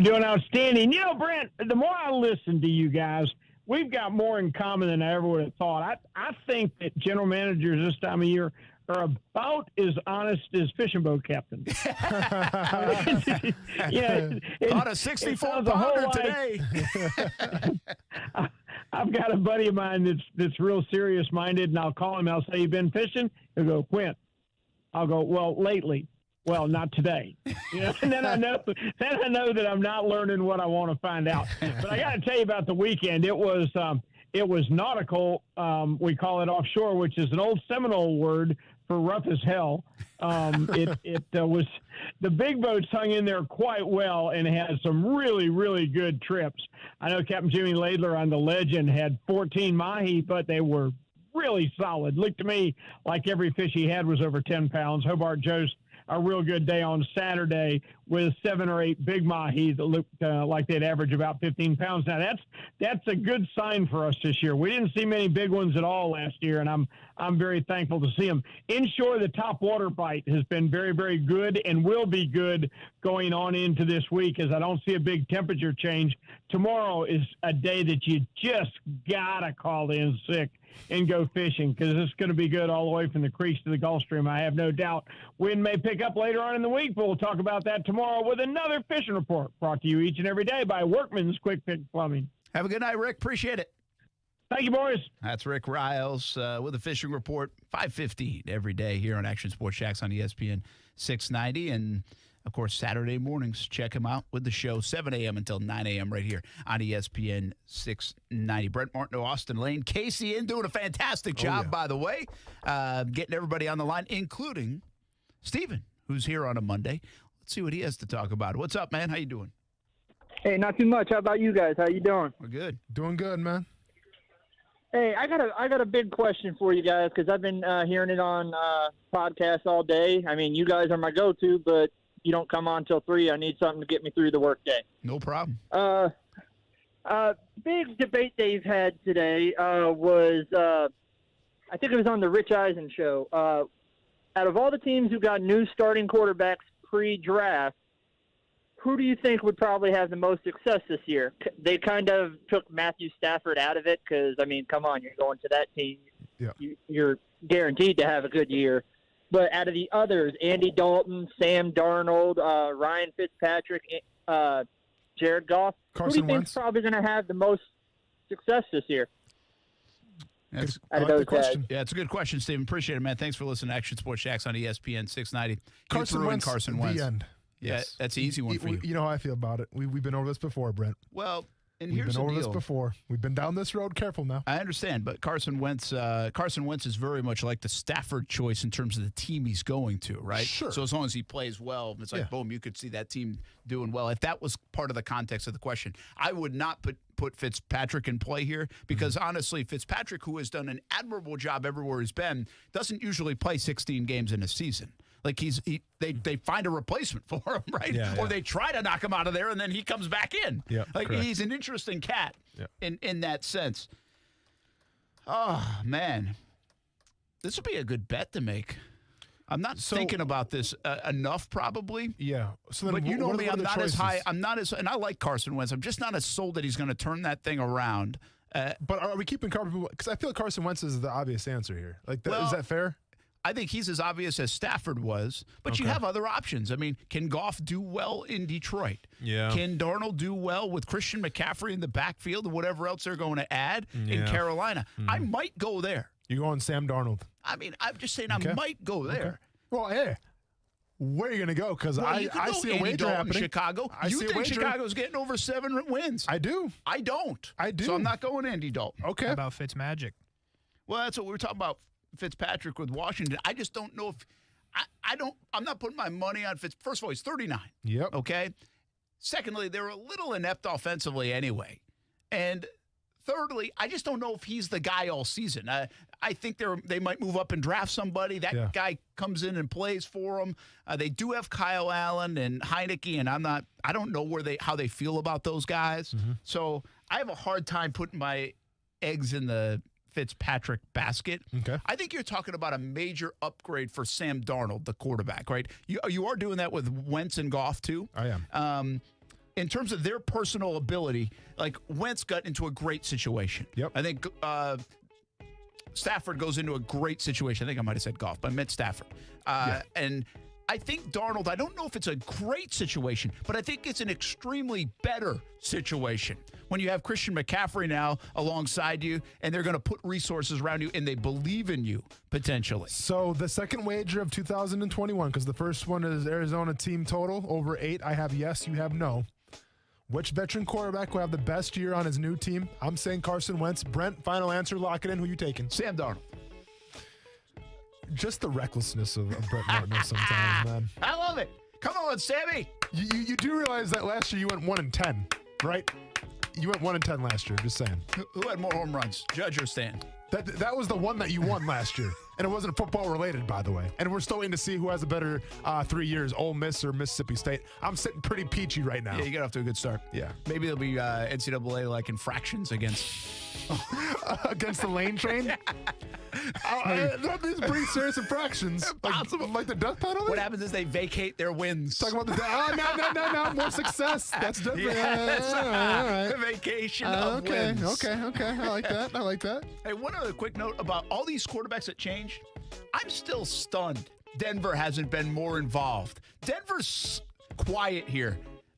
Doing outstanding. You know, Brent, the more I listen to you guys, we've got more in common than I ever would have thought. I think that general managers this time of year are about as honest as fishing boat captains. Caught a 64-pounder today. I've got a buddy of mine that's real serious-minded, and I'll call him. I'll say, "You been fishing?" He'll go, "When?" I'll go, "Well, lately." "Well, not today." And then I know that I'm not learning what I want to find out. But I got to tell you about the weekend. It was nautical. We call it offshore, which is an old Seminole word for rough as hell. It was the big boats hung in there quite well and had some really, really good trips. I know Captain Jimmy Laidler on the Legend had 14 mahi, but they were really solid. Looked to me like every fish he had was over 10 pounds. Hobart Joe's a real good day on Saturday with 7 or 8 big mahis that looked like they'd average about 15 pounds. Now, that's a good sign for us this year. We didn't see many big ones at all last year, and I'm very thankful to see them. Inshore, the top water bite has been very, very good and will be good going on into this week, as I don't see a big temperature change. Tomorrow is a day that you just got to call in sick and go fishing, because it's going to be good all the way from the creeks to the Gulf Stream. I have no doubt. Wind may pick up later on in the week, but we'll talk about that tomorrow with another fishing report brought to you each and every day by Workman's Quick Pick Plumbing. Have a good night, Rick. Appreciate it. Thank you, boys. That's Rick Riles with a fishing report, 5:15 every day here on Action Sports JAX on ESPN 690. And, of course, Saturday mornings, check him out with the show, 7 a.m. until 9 a.m. right here on ESPN 690. Brent Martineau, Austin Lane, Casey in doing a fantastic job, by the way, getting everybody on the line, including Steven, who's here on a Monday. Let's see what he has to talk about. What's up, man? How you doing? Hey, not too much. How about you guys? How you doing? We're good. Doing good, man. Hey, I got a big question for you guys, because I've been hearing it on podcasts all day. I mean, you guys are my go-to, but you don't come on till 3. I need something to get me through the workday. No problem. Big debate they've had today was, I think it was on the Rich Eisen show. Out of all the teams who got new starting quarterbacks pre-draft, who do you think would probably have the most success this year? They kind of took Matthew Stafford out of it because, I mean, come on, you're going to that team. Yeah. You're guaranteed to have a good year. But out of the others, Andy Dalton, Sam Darnold, Ryan Fitzpatrick, Jared Goff, who do you think is probably going to have the most success this year? That's question. Yeah, it's a good question, Stephen. Appreciate it, man. Thanks for listening to Action Sports JAX on ESPN 690. Carson Wentz. The end. Yeah, yes. That's an easy one for you. You know how I feel about it. We've been over this before, Brent. Well, and we've here's been the over deal. this before. We've been down this road. Careful now. I understand, but Carson Wentz is very much like the Stafford choice in terms of the team he's going to, right? Sure. So as long as he plays well, it's like, boom, you could see that team doing well. If that was part of the context of the question, I would not put Fitzpatrick in play here because, honestly, Fitzpatrick, who has done an admirable job everywhere he's been, doesn't usually play 16 games in a season. Like they find a replacement for him, right? Yeah, or they try to knock him out of there, and then he comes back in. Yeah, like correct. He's an interesting cat in that sense. Oh man, this would be a good bet to make. I'm not thinking about this enough, probably. Yeah. So then but you know me, I'm not choices? as high. I'm not as, and I like Carson Wentz. I'm just not as sold that he's going to turn that thing around. But are we keeping Carson? Because I feel Carson Wentz is the obvious answer here. Like, is that fair? I think he's as obvious as Stafford was, but you have other options. I mean, can Goff do well in Detroit? Yeah. Can Darnold do well with Christian McCaffrey in the backfield and whatever else they're going to add in Carolina? I might go there. You're going Sam Darnold. I mean, I'm just saying I might go there. Okay. Well, hey, where are you going to go? Because I see a wager happening. Chicago. You think Chicago's getting over 7 wins? I do. I don't. I do. So I'm not going Andy Dalton. Okay. How about Fitzmagic? Well, that's what we were talking about. Fitzpatrick with Washington. I just don't know if I'm not putting my money on Fitz. First of all, he's 39. Yep. Okay. Secondly, they're a little inept offensively anyway. And thirdly, I just don't know if he's the guy all season. I think they might move up and draft somebody. That guy comes in and plays for them. They do have Kyle Allen and Heineke, and I don't know how they feel about those guys. Mm-hmm. So I have a hard time putting my eggs in the Fitzpatrick basket. Okay. I think you're talking about a major upgrade for Sam Darnold, the quarterback, right? You are doing that with Wentz and Goff too. I am. In terms of their personal ability, like Wentz got into a great situation. Yep. I think Stafford goes into a great situation. I think I might have said Goff, but I meant Stafford. And I think Darnold, I don't know if it's a great situation, but I think it's an extremely better situation when you have Christian McCaffrey now alongside you and they're going to put resources around you and they believe in you potentially. So the second wager of 2021, because the first one is Arizona team total over 8. I have yes, you have no. Which veteran quarterback will have the best year on his new team? I'm saying Carson Wentz. Brent, final answer, lock it in. Who you taking? Sam Darnold. Just the recklessness of Brent Martineau sometimes, man. I love it. Come on, Sammy. You do realize that last year you went 1-10, right? You went 1-10 last year. Just saying. Who had more home runs, Judge or Stan? That was the one that you won last year. And it wasn't football related, by the way. And we're still waiting to see who has a better 3 years, Ole Miss or Mississippi State. I'm sitting pretty peachy right now. Yeah, you got off to a good start. Yeah. Maybe there'll be NCAA like infractions against against the lane train. These pretty serious infractions. Like the death penalty. What happens is they vacate their wins. Talking about the death. No. More success. That's different. Yes. All right. Vacation of wins. Okay. I like that. Hey, one other quick note about all these quarterbacks that changed. I'm still stunned Denver hasn't been more involved. Denver's quiet here.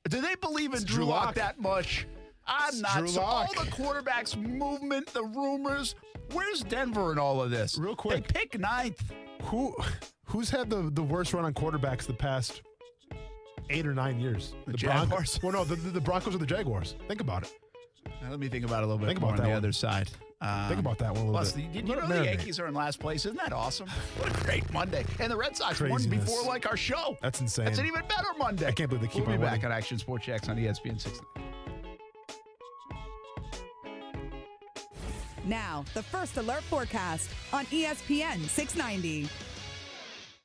Do they believe in Drew Lock that much? I'm not. So all the quarterbacks' movement, the rumors. Where's Denver in all of this? Real quick. They pick ninth. Who's had the worst run on quarterbacks the past 8 or 9 years? The Jaguars? Broncos. Well, no, the Broncos or the Jaguars. Think about it. Let me think about it a little bit more on the other side. Think about that one a little bit. Did you know the Yankees are in last place? Isn't that awesome? What a great Monday. And the Red Sox won before like our show. That's insane. That's an even better Monday. I can't believe they keep on winning. We'll be back on Action Sports JAX on ESPN690. Now, the First Alert Forecast on ESPN 690.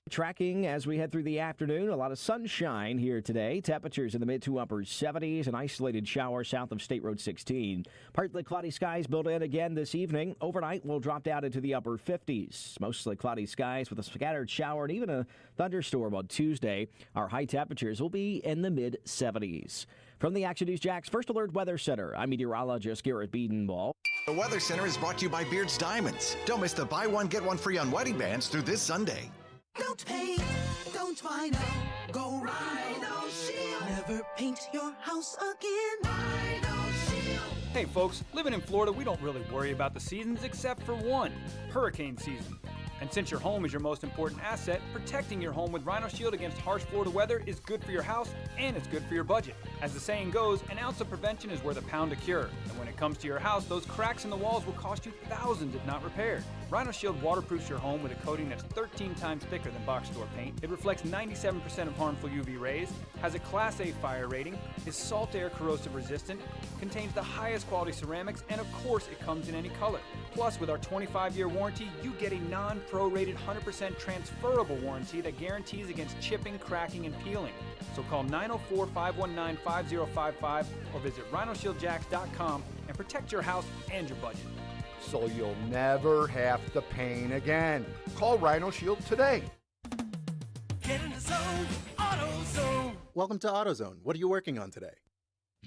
Tracking as we head through the afternoon, a lot of sunshine here today. Temperatures in the mid to upper 70s, an isolated shower south of State Road 16. Partly cloudy skies build in again this evening. Overnight, we'll drop down into the upper 50s. Mostly cloudy skies with a scattered shower and even a thunderstorm on Tuesday. Our high temperatures will be in the mid 70s. From the Action News JAX First Alert Weather Center, I'm meteorologist Garrett Beedenball. The Weather Center is brought to you by Beards Diamonds. Don't miss the buy one, get one free on wedding bands through this Sunday. Don't paint, don't vinyl, go Rhino Shield. Never paint your house again. Rhino Shield. Hey folks, living in Florida, we don't really worry about the seasons except for one, hurricane season. And since your home is your most important asset, protecting your home with Rhino Shield against harsh Florida weather is good for your house and it's good for your budget. As the saying goes, an ounce of prevention is worth a pound of cure. And when it comes to your house, those cracks in the walls will cost you thousands if not repaired. Rhino Shield waterproofs your home with a coating that's 13 times thicker than box store paint. It reflects 97% of harmful UV rays, has a Class A fire rating, is salt-air corrosive resistant, contains the highest quality ceramics, and of course it comes in any color. Plus, with our 25-year warranty, you get a non-prorated 100% transferable warranty that guarantees against chipping, cracking, and peeling. So call 904-519-5055 or visit rhinoshieldjax.com and protect your house and your budget. So you'll never have to paint again. Call Rhino Shield today. Get in the zone, AutoZone. Welcome to AutoZone. What are you working on today?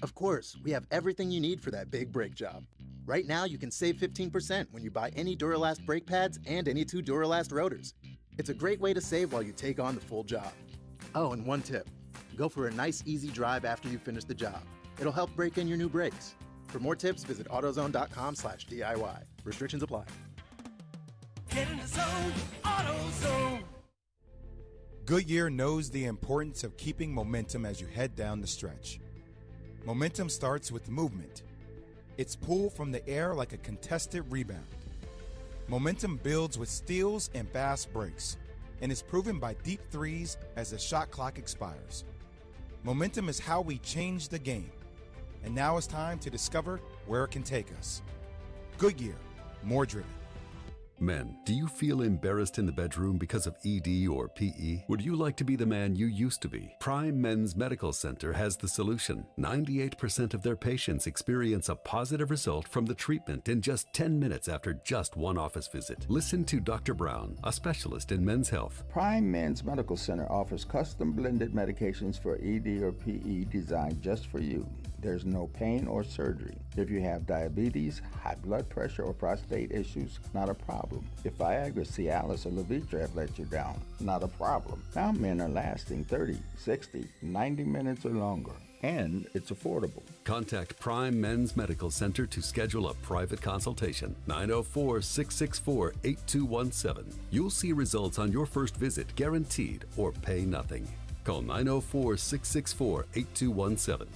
Of course, we have everything you need for that big brake job. Right now, you can save 15% when you buy any Duralast brake pads and any 2 Duralast rotors. It's a great way to save while you take on the full job. Oh, and one tip. Go for a nice, easy drive after you finish the job. It'll help break in your new brakes. For more tips, visit AutoZone.com/DIY. Restrictions apply. Get in the zone, AutoZone. Goodyear knows the importance of keeping momentum as you head down the stretch. Momentum starts with movement. It's pulled from the air like a contested rebound. Momentum builds with steals and fast breaks, and is proven by deep threes as the shot clock expires. Momentum is how we change the game, and now it's time to discover where it can take us. Goodyear, more driven. Men, do you feel embarrassed in the bedroom because of ED or PE? Would you like to be the man you used to be? Prime Men's Medical Center has the solution. 98% of their patients experience a positive result from the treatment in just 10 minutes after just one office visit. Listen to Dr. Brown, a specialist in men's health. Prime Men's Medical Center offers custom blended medications for ED or PE designed just for you. There's no pain or surgery. If you have diabetes, high blood pressure, or prostate issues, not a problem. If Viagra, Cialis, or Levitra have let you down, not a problem. Now men are lasting 30, 60, 90 minutes or longer, and it's affordable. Contact Prime Men's Medical Center to schedule a private consultation. 904-664-8217. You'll see results on your first visit, guaranteed, or pay nothing. Call 904-664-8217.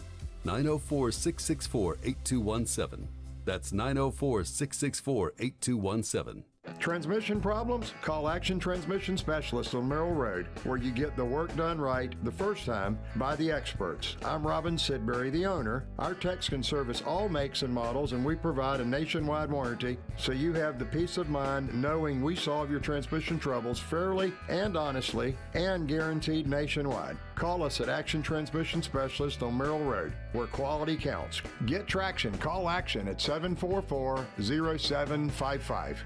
904-664-8217. That's 904-664-8217. Transmission problems? Call Action Transmission Specialists on Merrill Road, where you get the work done right the first time by the experts. I'm Robin Sidbury, the owner. Our techs can service all makes and models, and we provide a nationwide warranty, so you have the peace of mind knowing we solve your transmission troubles fairly and honestly and guaranteed nationwide. Call us at Action Transmission Specialist on Merrill Road, where quality counts. Get traction. Call Action at 744-0755.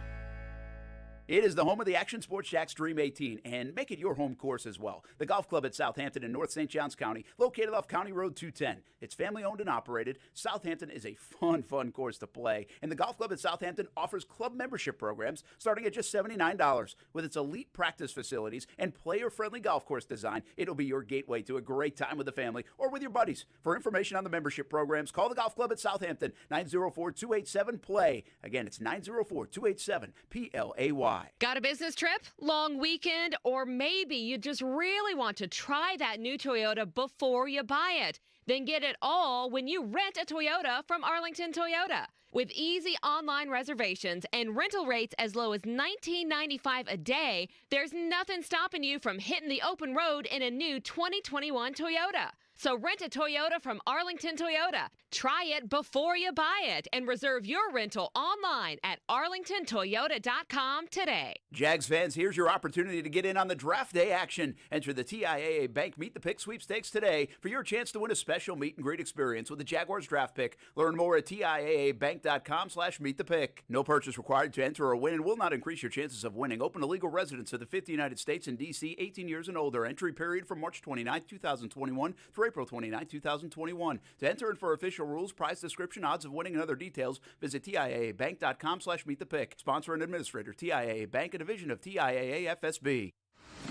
It is the home of the Action Sports JAX Dream 18, and make it your home course as well. The golf club at Southampton in North St. Johns County, located off County Road 210. It's family-owned and operated. Southampton is a fun course to play, and the golf club at Southampton offers club membership programs starting at just $79. With its elite practice facilities and player-friendly golf course design, it'll be your gateway to a great time with the family or with your buddies. For information on the membership programs, call the golf club at Southampton, 904-287-PLAY. Again, it's 904-287-PLAY. Got a business trip, long weekend, or maybe you just really want to try that new Toyota before you buy it? Then get it all when you rent a Toyota from Arlington Toyota. With easy online reservations and rental rates as low as $19.95 a day, there's nothing stopping you from hitting the open road in a new 2021 Toyota. So rent a Toyota from Arlington Toyota. Try it before you buy it and reserve your rental online at arlingtontoyota.com today. Jags fans, here's your opportunity to get in on the draft day action. Enter the TIAA Bank Meet the Pick sweepstakes today for your chance to win a special meet and greet experience with the Jaguars draft pick. Learn more at TIAAbank.com/meetthepick. No purchase required to enter or win and will not increase your chances of winning. Open to legal residents of the 50 United States and D.C., 18 years and older. Entry period from March 29, 2021 through April 29, 2021. To enter and for official rules, prize description, odds of winning, and other details, visit TIAAbank.com/meetthepick. Sponsor and administrator, TIAA Bank, a division of TIAA FSB.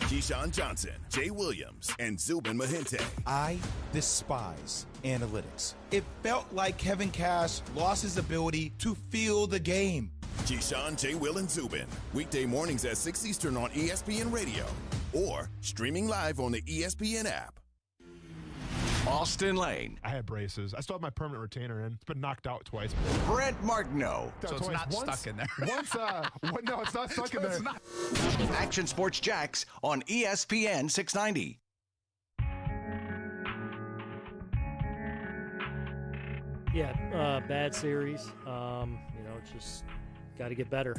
Keyshawn Johnson, Jay Williams, and Zubin Mahente. I despise analytics. It felt like Kevin Cash lost his ability to feel the game. Keyshawn, Jay, Will, and Zubin. Weekday mornings at 6 Eastern on ESPN Radio or streaming live on the ESPN app. Austin Lane. I had braces. I still have my permanent retainer in. It's been knocked out twice. Brent Martineau. So it's not stuck in there. No, it's not stuck in there. Action Sports JAX on ESPN690. Yeah, bad series. Just got to get better.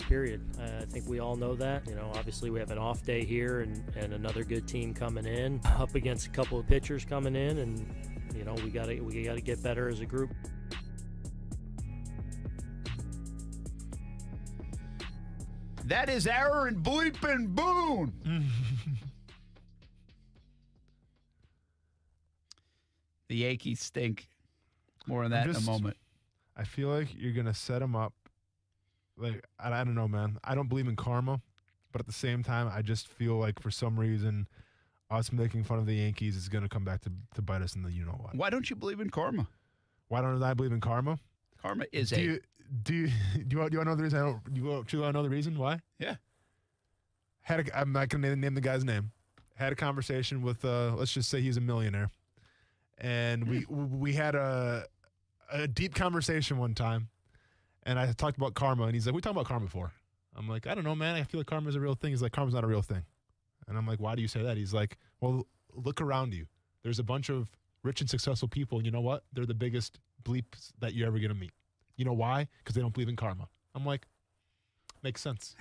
Period. I think we all know that. Obviously we have an off day here and another good team coming in, up against a couple of pitchers coming in, and we got to get better as a group. That is Aaron Bleepin' Boone. The Yankees stink. More on that in a moment. I feel like you're going to set them up. Like, I don't know, man. I don't believe in karma, but at the same time, I just feel like for some reason, us making fun of the Yankees is going to come back to bite us in the you-know-what. Why don't you believe in karma? Why don't I believe in karma? Karma is do you want to know the reason? You want to know the reason why? Yeah. I'm not going to name the guy's name. Had a conversation with, let's just say he's a millionaire. And we had a deep conversation one time. And I talked about karma, and he's like, we talked about karma before. I'm like, I don't know, man. I feel like karma is a real thing. He's like, karma's not a real thing. And I'm like, why do you say that? He's like, well, look around you. There's a bunch of rich and successful people, and you know what? They're the biggest bleeps that you're ever going to meet. You know why? Because they don't believe in karma. I'm like, makes sense.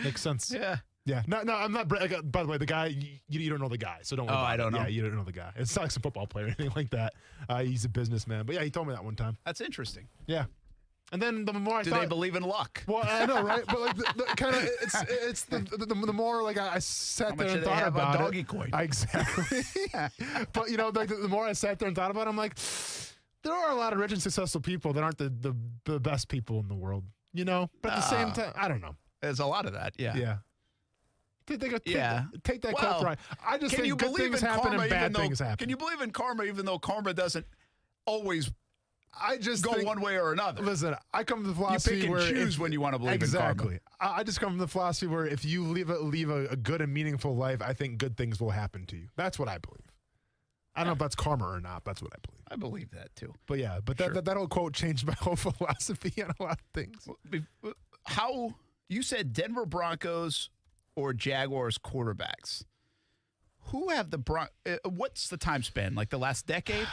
Makes sense. Yeah. Yeah. No, I'm not. By the way, the guy, you don't know the guy, so don't worry about it. I don't know. Yeah, you don't know the guy. It's not like some football player or anything like that. He's a businessman. But yeah, he told me that one time. That's interesting. Yeah. And then the more I Do thought, they believe in luck? Well, I know, right? But like the kind of it's the more like I sat there and thought about it. Doggy coin? Exactly. But like the more I sat there and thought about it, I'm like, there are a lot of rich and successful people that aren't the best people in the world, But at the same time, I don't know. There's a lot of that. Yeah. Yeah. Take that quote right. I just think good things happen and bad things happen. Can you believe in karma even though karma doesn't always go one way or another? Listen, I come from the philosophy you pick and choose when you want to believe in karma. Exactly. I just come from the philosophy where if you leave a good and meaningful life, I think good things will happen to you. That's what I believe. I don't know if that's karma or not. That's what I believe. I believe that too. But yeah, but that whole quote changed my whole philosophy on a lot of things. How you said Denver Broncos or Jaguars quarterbacks? Who have the what's the time span? Like the last decade?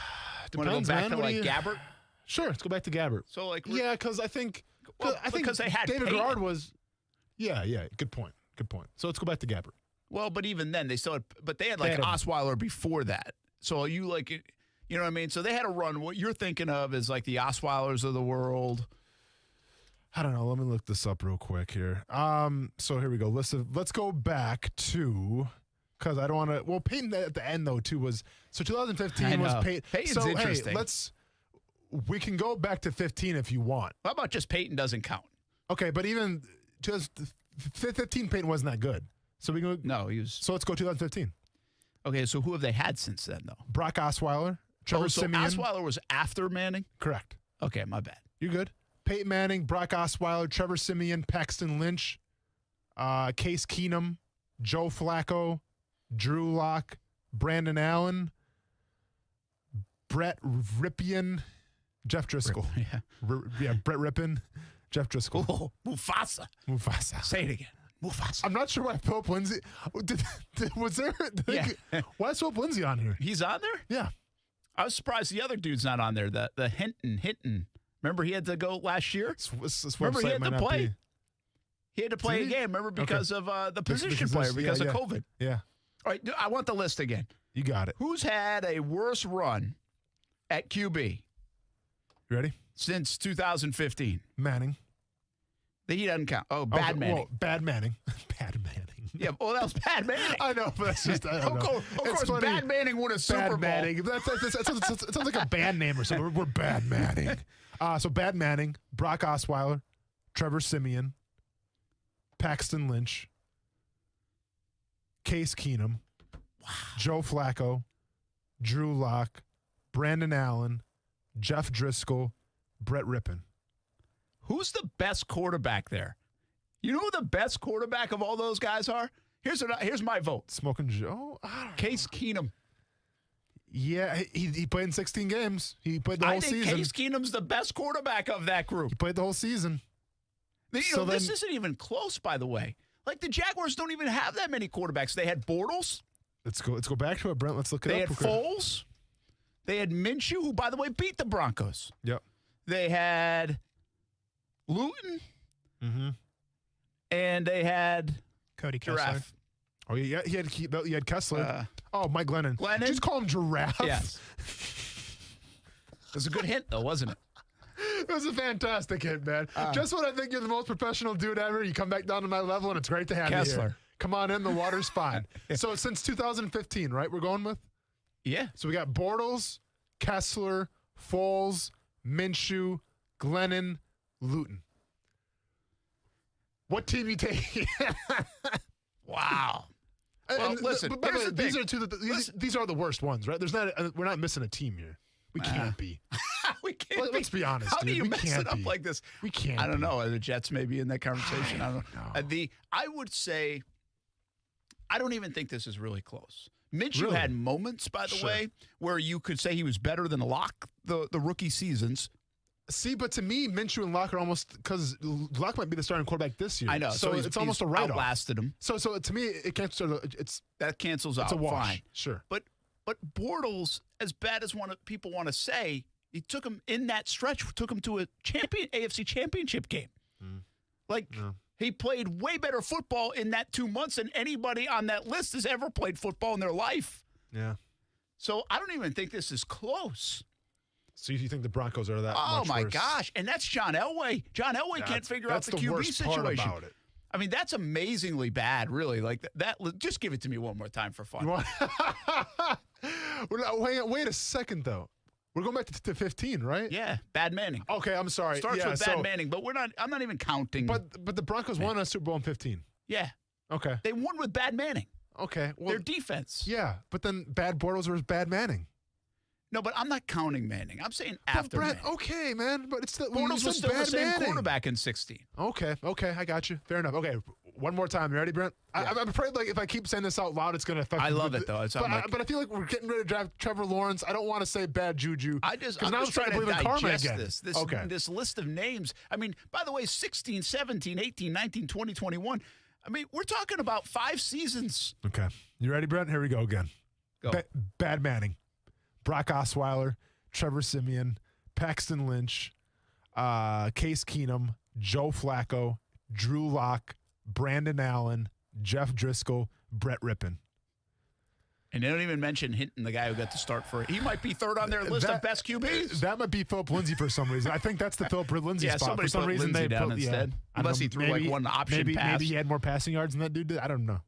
Want to go back to like Gabbert? Sure, let's go back to Gabbert. So like yeah, because I think because they had David Peyton. Garrard was. Yeah, good point. So let's go back to Gabbert. Well, but even then they still had, but they had like Osweiler before that. So you like, you know what I mean? So they had a run. What you're thinking of is like the Osweilers of the world. I don't know. Let me look this up real quick here. So here we go. Let's go back to, because I don't want to. Well, Peyton at the end though too was 2015 was Peyton. Peyton's so interesting. Hey, we can go back to 15 if you want. How about just Peyton doesn't count? Okay, but even just 15 Peyton wasn't that good. So we go. No, he was. So let's go 2015. Okay, so who have they had since then though? Brock Osweiler, Trevor Siemian. Osweiler was after Manning? Correct. Okay, my bad. You good? Peyton Manning, Brock Osweiler, Trevor Siemian, Paxton Lynch, Case Keenum, Joe Flacco, Drew Lock, Brandon Allen, Brett Ripien, Jeff Driscoll. Brett Rippin, Jeff Driscoll. Oh, Mufasa. Say it again. Mufasa. I'm not sure why Philip Lindsay. Why is Philip Lindsay on here? He's on there? Yeah. I was surprised the other dude's not on there. The Hinton. Remember he had to go last year? Remember he had to play? He had to play a game, remember, because of the position player, because of COVID. Yeah. All right, I want the list again. You got it. Who's had a worse run at QB? You ready? Since 2015. Manning. He doesn't count. Oh, Bad Manning. Well, Bad Manning. Bad Manning. Yeah, well, that was Bad Manning. I know, but that's just, I don't know. Of course, Bad Manning won a Super Bowl. Bad Manning. It sounds like a band name or something. We're Bad Manning. So Bad Manning, Brock Osweiler, Trevor Siemian, Paxton Lynch, Case Keenum, Joe Flacco, Drew Lock, Brandon Allen, Jeff Driscoll, Brett Rippin. Who's the best quarterback there? You know who the best quarterback of all those guys are? Here's my vote. Smoking Joe? Case Keenum. Yeah, he played in 16 games. He played the whole season. I think Case Keenum's the best quarterback of that group. He played the whole season. This isn't even close, by the way. Like, the Jaguars don't even have that many quarterbacks. They had Bortles. Let's go back to it, Brent. Let's look it up. They had Foles. They had Minshew, who, by the way, beat the Broncos. Yep. They had Luton. Mm-hmm. And they had Cody Giraffe. Kessler. Oh, yeah, he had Kessler. Mike Glennon. Just call him Giraffe. Yes. It was a good hint, though, wasn't it? It was a fantastic hint, man. Just when I think you're the most professional dude ever, you come back down to my level, and it's great to have you here. Come on in. The water's fine. So since 2015, right, we're going with? Yeah. So we got Bortles, Kessler, Foles, Minshew, Glennon, Luton. What team you taking? Wow. Well, listen. These are the worst ones, right? We're not missing a team here. We can't be. We can't. Let's be honest. How do you mess it up be. like this? We can't. I don't know. The Jets may be in that conversation. I don't know. I would say, I don't even think this is really close. Minshew had moments, by the way, where you could say he was better than Locke the rookie seasons. See, but to me, Minshew and Locke are almost, because Locke might be the starting quarterback this year. I know. So it's almost a write-off. Outlasted him. So to me, that cancels out. It's a wash. Fine. Sure. But Bortles, as bad as people want to say, he took him in that stretch, took him to a AFC championship game. He played way better football in that 2 months than anybody on that list has ever played football in their life. Yeah. So I don't even think this is close. So you think the Broncos are that much Oh, my worse? gosh. And that's John Elway. John Elway can't figure out the QB situation. Part about it. I mean, that's amazingly bad, really. That. Just give it to me one more time for fun. Wait a second, though. We're going back to 15, right? Yeah, Bad Manning. Okay, I'm sorry. Starts with Bad Manning, but I'm not even counting. But the Broncos won a Super Bowl in 15. Yeah. Okay. They won with Bad Manning. Okay. Well, their defense. Yeah, but then Bad Bortles was Bad Manning. No, but I'm not counting Manning. I'm saying after Manning. Okay, man, but it's the Bortles was still the same quarterback in 16. Okay, I got you. Fair enough. Okay, one more time. You ready, Brent? Yeah. I'm afraid like if I keep saying this out loud, it's going to affect. I love it though. But I feel like we're getting ready to draft Trevor Lawrence. I don't want to say bad juju. I'm just trying to digest this list of names. I mean, by the way, 16, 17, 18, 19, 20, 21. I mean, we're talking about 5 seasons. Okay. You ready, Brent? Here we go again. Go. Bad Manning, Brock Osweiler, Trevor Siemian, Paxton Lynch, Case Keenum, Joe Flacco, Drew Lock, Brandon Allen, Jeff Driscoll, Brett Rippon. And they don't even mention Hinton, the guy who got the start for it. He might be third on their list of best QBs. That might be Philip Lindsay for some reason. I think that's the Philip Lindsay spot. Somebody for some put reason Lindsay they down put, instead. Unless he threw like one option pass. Maybe he had more passing yards than that dude did. I don't know.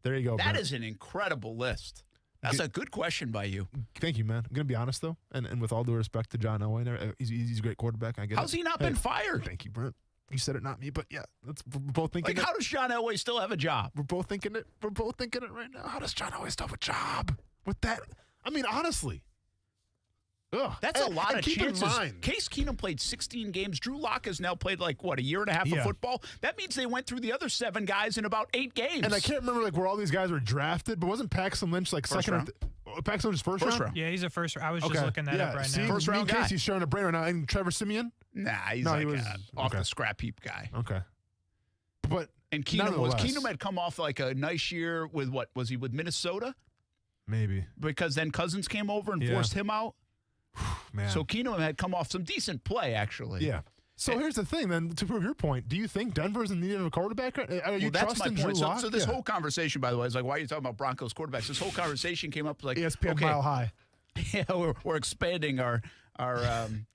There you go. That Brent. is an incredible list. That's a good question by you. Thank you, man. I'm going to be honest, though, and with all due respect to John Elway, he's a great quarterback. I get How's he not been fired? Thank you, Brent. You said it, not me, but yeah, we're both thinking. Like, how does John Elway still have a job? We're both thinking it. We're both thinking it right now. How does John Elway still have a job with that? I mean, honestly. Ugh. That's a lot of keep chances. In mind, Case Keenum played 16 games. Drew Lock has now played like, what, a year and a half of football? That means they went through the other 7 guys in about 8 games. And I can't remember like where all these guys were drafted, but wasn't Paxton Lynch like first second round? Paxton Lynch first round? Yeah, he's a first round. I was just looking that up right now. First round guy. He's showing a brain right now. And Trevor Siemian? Nah, he's off the scrap heap guy. Okay. But and Keenum had come off like a nice year with what? Was he with Minnesota? Maybe. Because then Cousins came over and forced him out. Man. So Keenum had come off some decent play, actually. Yeah. So here's the thing, then, to prove your point. Do you think Denver's in need of a quarterback? Are you trusting Drew Lock? So this whole conversation, by the way, is like, why are you talking about Broncos quarterbacks? This whole conversation came up like ESPN Mile High. Yeah, we're expanding our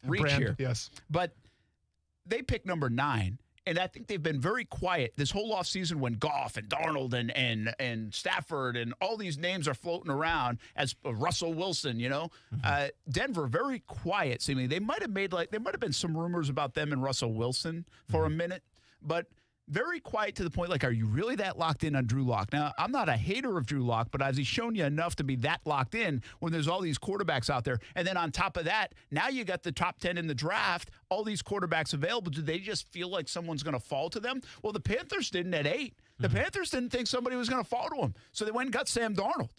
reach brand, here. Yes. But they picked number 9. And I think they've been very quiet this whole offseason when Goff and Darnold and Stafford and all these names are floating around as Russell Wilson, you know. Denver, very quiet seemingly. There might have been some rumors about them and Russell Wilson for a minute, but very quiet to the point like, are you really that locked in on Drew Lock? Now, I'm not a hater of Drew Lock, but has he shown you enough to be that locked in when there's all these quarterbacks out there? And then on top of that, now you got the top 10 in the draft, all these quarterbacks available. Do they just feel like someone's going to fall to them? Well, the Panthers didn't at 8. The Panthers didn't think somebody was going to fall to them. So they went and got Sam Darnold.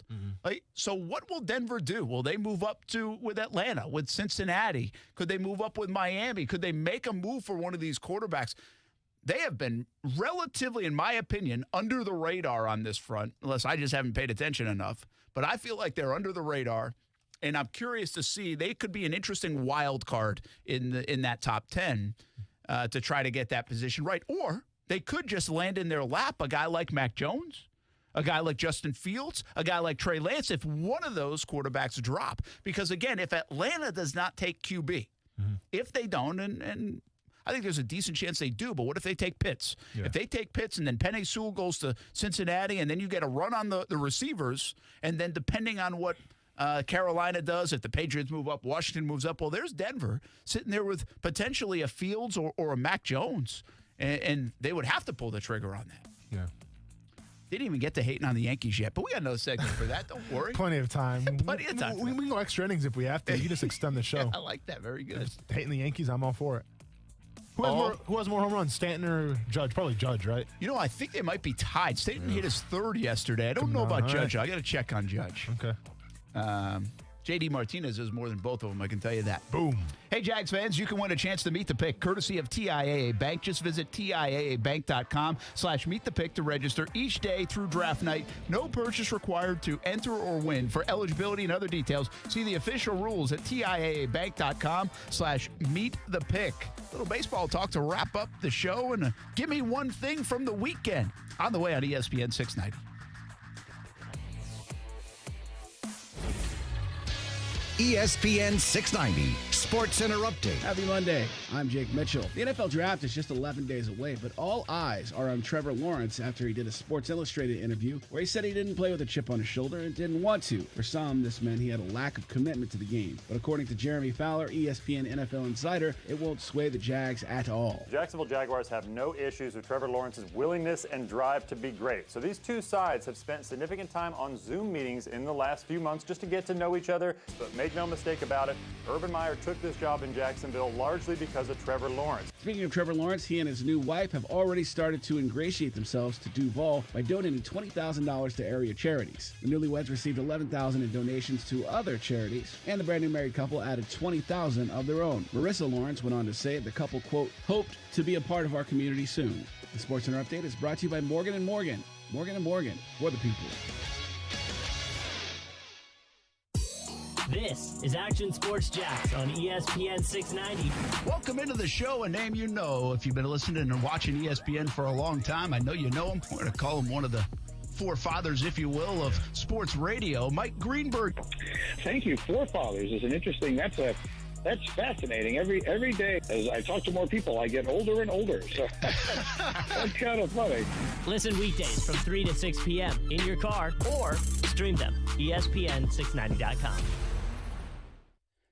So what will Denver do? Will they move up with Atlanta, with Cincinnati? Could they move up with Miami? Could they make a move for one of these quarterbacks? They have been relatively, in my opinion, under the radar on this front, unless I just haven't paid attention enough. But I feel like they're under the radar, and I'm curious to see. They could be an interesting wild card in that top 10 to try to get that position right. Or they could just land in their lap a guy like Mac Jones, a guy like Justin Fields, a guy like Trey Lance, if one of those quarterbacks drop. Because, again, if Atlanta does not take QB, if they don't, and I think there's a decent chance they do, but what if they take Pitts? Yeah. If they take Pitts and then Penei Sewell goes to Cincinnati and then you get a run on the receivers, and then depending on what Carolina does, if the Patriots move up, Washington moves up, well, there's Denver sitting there with potentially a Fields or a Mac Jones, and they would have to pull the trigger on that. Yeah. Didn't even get to hating on the Yankees yet, but we got another segment for that. Don't worry. Plenty of time. Plenty of time. We can go extra innings if we have to. You can just extend the show. Yeah, I like that. Very good. Hating the Yankees, I'm all for it. Who has more home runs, Stanton or Judge? Probably Judge, right? You know, I think they might be tied. Stanton hit his 3rd yesterday. I don't know about Judge. I got to check on Judge. Okay. J.D. Martinez is more than both of them, I can tell you that. Boom. Hey, Jags fans, you can win a chance to meet the pick courtesy of TIAA Bank. Just visit TIAABank.com/meet the pick to register each day through draft night. No purchase required to enter or win. For eligibility and other details, see the official rules at TIAABank.com/meet the pick. Little baseball talk to wrap up the show, and give me one thing from the weekend on the way on ESPN 690. ESPN 690 Sports Center Update. Happy Monday. I'm Jake Mitchell. The NFL Draft is just 11 days away, but all eyes are on Trevor Lawrence after he did a Sports Illustrated interview where he said he didn't play with a chip on his shoulder and didn't want to. For some, this meant he had a lack of commitment to the game. But according to Jeremy Fowler, ESPN NFL insider, it won't sway the Jags at all. Jacksonville Jaguars have no issues with Trevor Lawrence's willingness and drive to be great. So these two sides have spent significant time on Zoom meetings in the last few months just to get to know each other, but make no mistake about it, Urban Meyer took took this job in Jacksonville largely because of Trevor Lawrence. Speaking of Trevor Lawrence, he and his new wife have already started to ingratiate themselves to Duval by donating $20,000 to area charities. The newlyweds received $11,000 in donations to other charities, and the brand new married couple added $20,000 of their own. Marissa Lawrence went on to say the couple, quote, hoped to be a part of our community soon. The Sports Center Update is brought to you by Morgan & Morgan. Morgan & Morgan, for the people. This is Action Sports JAX on ESPN 690. Welcome into the show, a name you know. If you've been listening and watching ESPN for a long time, I know you know him. We're going to call him one of the forefathers, if you will, of sports radio, Mike Greenberg. Thank you. Forefathers is an interesting, that's fascinating. Every day, as I talk to more people, I get older and older. So that's kind of funny. Listen weekdays from 3 to 6 p.m. in your car or stream them. ESPN690.com.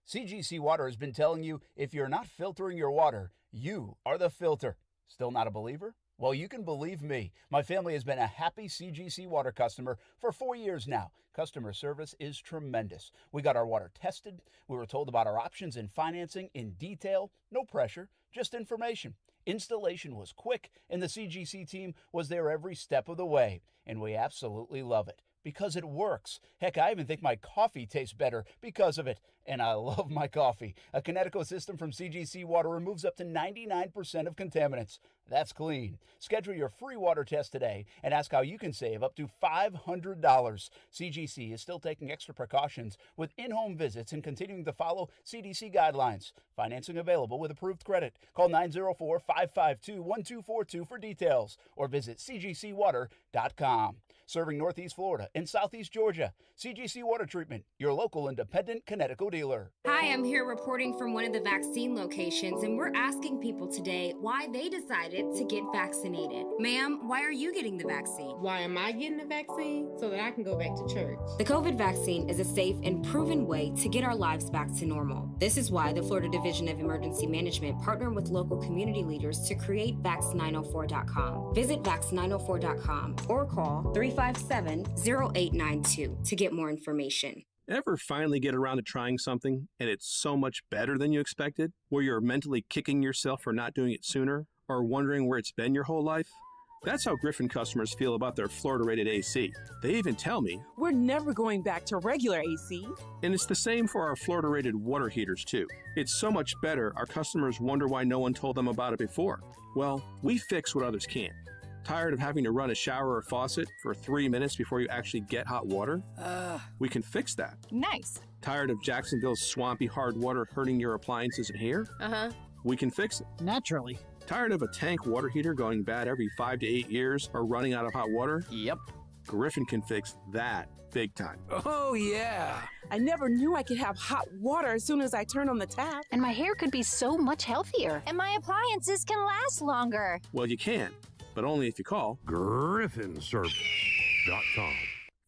CGC Water has been telling you if you're not filtering your water, you are the filter. Still not a believer? Well, you can believe me. My family has been a happy CGC Water customer for 4 years now. Customer service is tremendous. We got our water tested. We were told about our options and financing in detail. No pressure, just information. Installation was quick, and the CGC team was there every step of the way. And we absolutely love it because it works. Heck, I even think my coffee tastes better because of it. And I love my coffee. A Kinetico system from CGC Water removes up to 99% of contaminants. That's clean. Schedule your free water test today and ask how you can save up to $500. CGC is still taking extra precautions with in-home visits and continuing to follow CDC guidelines. Financing available with approved credit. Call 904-552-1242 for details or visit cgcwater.com. Serving Northeast Florida and Southeast Georgia. CGC Water Treatment, your local independent Kinetico dealer. Hi, I'm here reporting from one of the vaccine locations, and we're asking people today why they decided to get vaccinated. Ma'am, why are you getting the vaccine? Why am I getting the vaccine? So that I can go back to church. The COVID vaccine is a safe and proven way to get our lives back to normal. This is why the Florida Division of Emergency Management partnered with local community leaders to create Vax904.com. Visit Vax904.com or call 357-0892 to get more information. Ever finally get around to trying something and it's so much better than you expected, where you're mentally kicking yourself for not doing it sooner or wondering where it's been your whole life? That's how Griffin customers feel about their Florida-rated AC. They even tell me, we're never going back to regular AC. And it's the same for our Florida-rated water heaters, too. It's so much better, our customers wonder why no one told them about it before. Well, we fix what others can't. Tired of having to run a shower or faucet for 3 minutes before you actually get hot water? We can fix that. Nice. Tired of Jacksonville's swampy hard water hurting your appliances and hair? We can fix it. Naturally. Tired of a tank water heater going bad every 5 to 8 years or running out of hot water? Yep. Griffin can fix that big time. Oh, yeah. I never knew I could have hot water as soon as I turn on the tap. And my hair could be so much healthier. And my appliances can last longer. Well, you can, but only if you call GriffinService.com.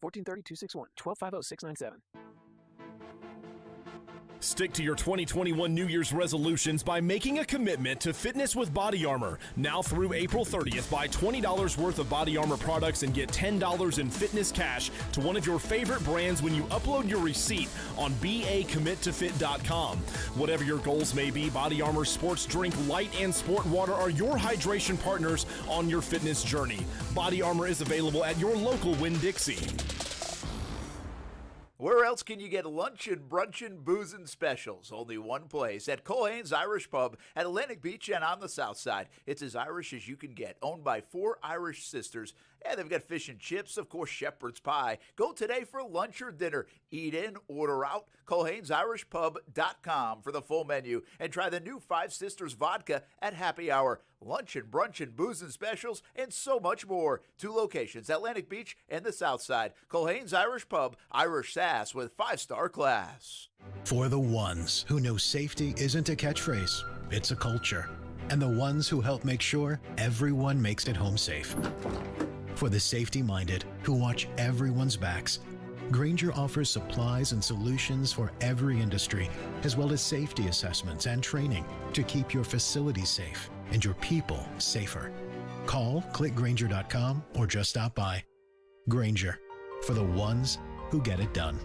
1430-261, 1250-697. Stick to your 2021 New Year's resolutions by making a commitment to fitness with Body Armor. Now through April 30th, buy $20 worth of Body Armor products and get $10 in fitness cash to one of your favorite brands when you upload your receipt on BACommitToFit.com. Whatever your goals may be, Body Armor Sports Drink Light and Sport Water are your hydration partners on your fitness journey. Body Armor is available at your local Winn-Dixie. Where else can you get luncheon, brunchin', boozin' specials? Only one place, at Culhane's Irish Pub at Atlantic Beach and on the south side. It's as Irish as you can get, owned by 4 Irish sisters. And they've got fish and chips, of course, shepherd's pie. Go today for lunch or dinner. Eat in, order out. Culhane'sIrishPub.com for the full menu. And try the new 5 Sisters vodka at happy hour. Luncheon, brunchin', boozin' specials, and so much more. 2 locations, Atlantic Beach and the south side. Culhane's Irish Pub, Irish sass with 5-star class. For the ones who know safety isn't a catchphrase, it's a culture. And the ones who help make sure everyone makes it home safe. For the safety-minded who watch everyone's backs, Grainger offers supplies and solutions for every industry, as well as safety assessments and training to keep your facilities safe and your people safer. Call, click Grainger.com, or just stop by. Grainger, for the ones who get it done.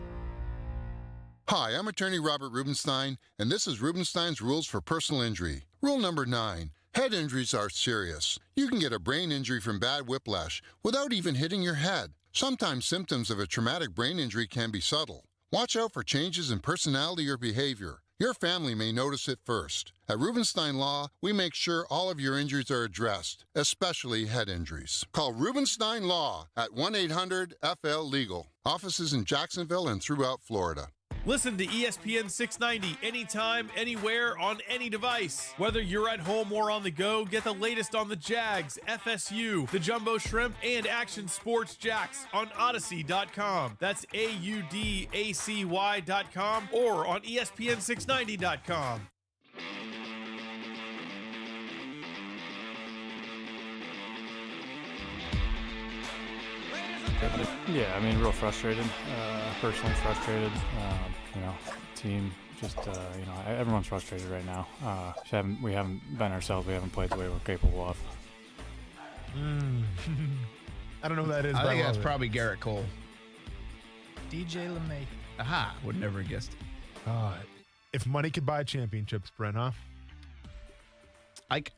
Hi, I'm attorney Robert Rubenstein, and this is Rubenstein's Rules for Personal Injury. Rule number 9. Head injuries are serious. You can get a brain injury from bad whiplash without even hitting your head. Sometimes symptoms of a traumatic brain injury can be subtle. Watch out for changes in personality or behavior. Your family may notice it first. At Rubenstein Law, we make sure all of your injuries are addressed, especially head injuries. Call Rubenstein Law at 1-800-FL-LEGAL. Offices in Jacksonville and throughout Florida. Listen to ESPN 690 anytime, anywhere, on any device. Whether you're at home or on the go, get the latest on the JAX, FSU, the Jumbo Shrimp, and Action Sports JAX on Odyssey.com. That's AUDACY.com or on ESPN690.com. Yeah, I mean, real frustrated. Personally frustrated. Team just, everyone's frustrated right now. We haven't been ourselves. We haven't played the way we're capable of. I don't know who that is. I think that's probably Garrett Cole. DJ LeMay. Aha, would never have guessed it. If money could buy championships, Brent, huh?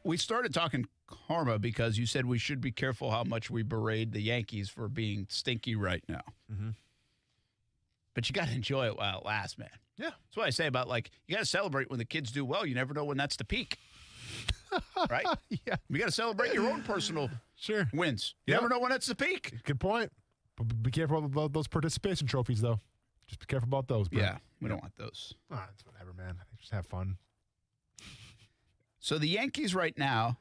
We started talking karma because you said we should be careful how much we berate the Yankees for being stinky right now. Mm-hmm. But you got to enjoy it while it lasts, man. Yeah. That's what I say about, you got to celebrate when the kids do well. You never know when that's the peak. Right? Yeah. You got to celebrate your own personal wins. You never know when that's the peak. Good point. But be careful about those participation trophies, though. Just be careful about those, Brent. Yeah, we don't want those. It's whatever, man. Just have fun. So the Yankees right now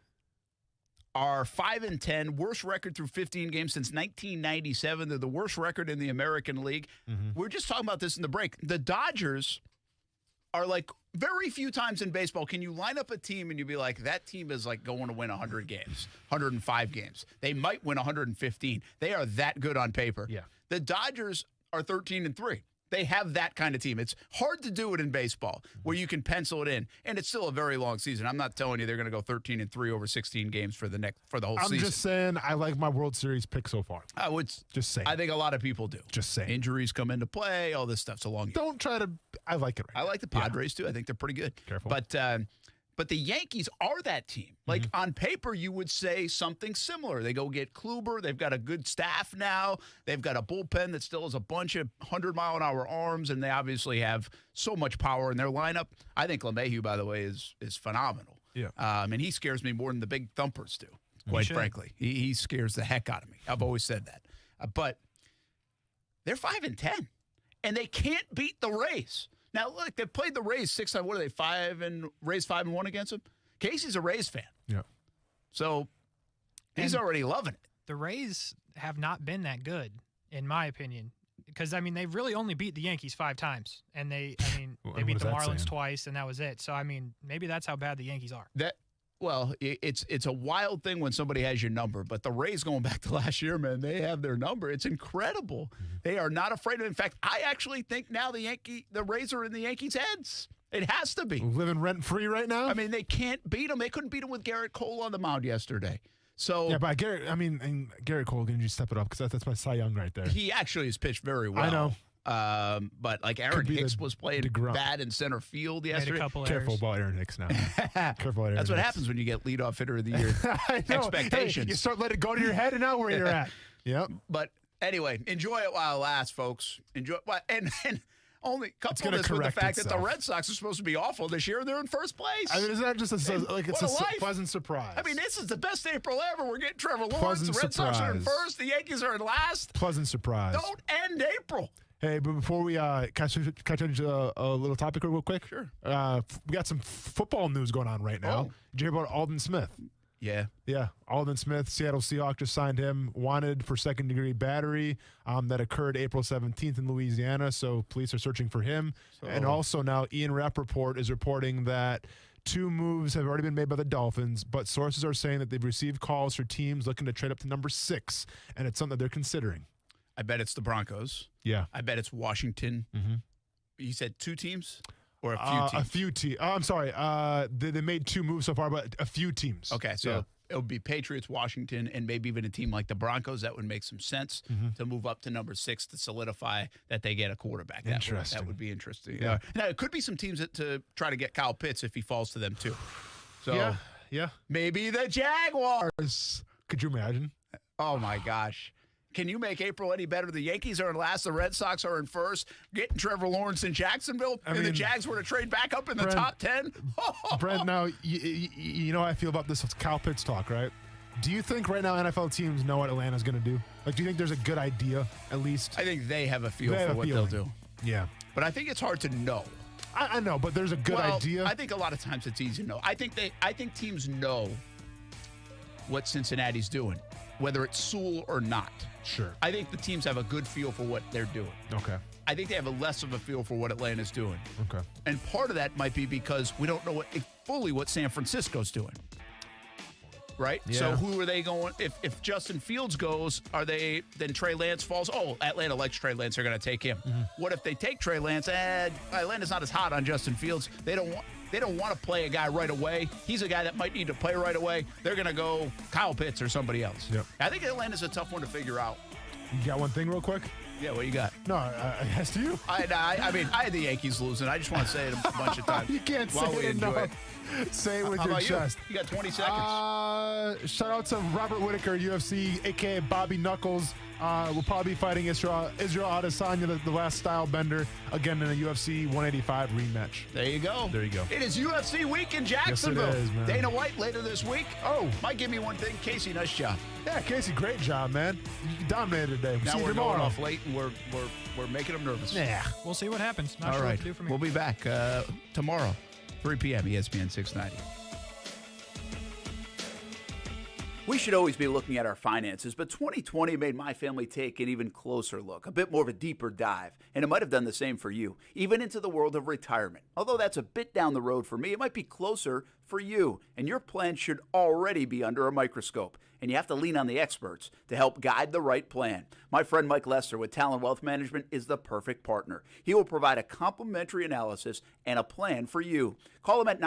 are 5-10, worst record through 15 games since 1997. They're the worst record in the American League. Mm-hmm. We were just talking about this in the break. The Dodgers are very few times in baseball can you line up a team and you be like, that team is going to win 100 games, 105 games. They might win 115. They are that good on paper. Yeah. The Dodgers are 13-3. They have that kind of team. It's hard to do it in baseball where you can pencil it in, and it's still a very long season. I'm not telling you they're going to go 13-3 over 16 games for the whole season. I'm just saying I like my World Series pick so far. I would just say. I think a lot of people do. Just saying. Injuries come into play. All this stuff's a long. Don't try to. I like it. I like the Padres too. I think they're pretty good. Careful. But the Yankees are that team. On paper, you would say something similar. They go get Kluber. They've got a good staff now. They've got a bullpen that still has a bunch of 100-mile-an-hour arms, and they obviously have so much power in their lineup. I think LeMahieu, by the way, is phenomenal. Yeah. And he scares me more than the big thumpers do, quite frankly. He scares the heck out of me. I've always said that. But they're 5-10, and they can't beat the Rays. Now, look, they've played the Rays 6 times. What are they, Rays 5-1 against them? Casey's a Rays fan. Yeah. So he's already loving it. The Rays have not been that good, in my opinion. Because, they've really only beat the Yankees 5 times. And they beat the Marlins twice, and that was it. So, maybe that's how bad the Yankees are. Well, it's a wild thing when somebody has your number, but the Rays going back to last year, man, they have their number. It's incredible. Mm-hmm. They are not afraid of it. In fact, I actually think now the Rays are in the Yankees' heads. It has to be. Living rent-free right now? They can't beat them. They couldn't beat them with Garrett Cole on the mound yesterday. So yeah, but Garrett Cole, can you step it up? Because that's my Cy Young right there. He actually has pitched very well. I know. But Aaron Hicks was playing bad in center field yesterday. Careful about Aaron Hicks now. Careful about Aaron That's what Hicks. happens when you get leadoff hitter of the year expectations. Hey, you start letting it go to your head, and now where you're at. Yep. But anyway, enjoy it while it lasts, folks. Enjoy and only couple this with the fact that the Red Sox are supposed to be awful this year. They're in first place. Isn't that just it's a pleasant surprise? This is the best April ever. We're getting Trevor Lawrence. The Red Sox are in first. The Yankees are in last. Pleasant surprise. Don't end April. Hey, but before we catch a little topic real quick? Sure. We got some football news going on right now. Did you hear about Aldon Smith? Yeah. Yeah, Aldon Smith, Seattle Seahawks just signed him, wanted for second-degree battery that occurred April 17th in Louisiana, so police are searching for him. And also now Ian Rappaport is reporting that 2 moves have already been made by the Dolphins, but sources are saying that they've received calls for teams looking to trade up to number 6, and it's something that they're considering. I bet it's the Broncos. Yeah. I bet it's Washington. Mm-hmm. You said 2 teams? Or a few teams? A few teams. I'm sorry. They made 2 moves so far, but a few teams. Okay, so it would be Patriots, Washington, and maybe even a team like the Broncos. That would make some sense to move up to number 6 to solidify that they get a quarterback. That would be interesting. Yeah. Now, it could be some teams to try to get Kyle Pitts if he falls to them, too. So yeah. Maybe the Jaguars. Could you imagine? Oh, my gosh. Can you make April any better? The Yankees are in last. The Red Sox are in first. Getting Trevor Lawrence in Jacksonville. And the Jags were to trade back up in the top 10. Brent, now, you know how I feel about this Kyle Pitts talk, right? Do you think right now NFL teams know what Atlanta's going to do? Like, do you think there's a good idea, at least? I think they have a feel for what they'll do. Yeah. But I think it's hard to know. I know, but there's a good idea. I think a lot of times it's easy to know. I think teams know what Cincinnati's doing, whether it's Sewell or not. Sure. I think the teams have a good feel for what they're doing. Okay. I think they have a less of a feel for what Atlanta's doing. Okay. And part of that might be because we don't know fully what San Francisco's doing. Right? Yeah. So who are they going? If Justin Fields goes, then Trey Lance falls? Oh, Atlanta likes Trey Lance. They're going to take him. What if they take Trey Lance? Atlanta's not as hot on Justin Fields. They don't want to play a guy right away. He's a guy that might need to play right away. They're going to go Kyle Pitts or somebody else. Yep. I think Atlanta's a tough one to figure out. You got one thing real quick? Yeah, what you got? No, I asked you. I mean, I had the Yankees losing. I just want to say it a bunch of times. You can't say it enough. Say it with your chest. You got 20 seconds. Shout out to Robert Whitaker, UFC, a.k.a. Bobby Knuckles. We'll probably be fighting Israel Adesanya, the last style bender, again in a UFC 185 rematch. There you go. It is UFC week in Jacksonville. Yes, it is, man. Dana White later this week. Oh. Might give me one thing. Casey, nice job. Yeah, Casey, great job, man. You dominated today. Now See you we're tomorrow. going off late, and we're making them nervous. Yeah, we'll see what happens. Not All sure right. what to do from here. We'll be back tomorrow, 3 p.m. ESPN 690. We should always be looking at our finances, but 2020 made my family take an even closer look, a bit more of a deeper dive, and it might have done the same for you, even into the world of retirement. Although that's a bit down the road for me, it might be closer for you, and your plan should already be under a microscope, and you have to lean on the experts to help guide the right plan. My friend Mike Lester with Talent Wealth Management is the perfect partner. He will provide a complimentary analysis and a plan for you. Call him at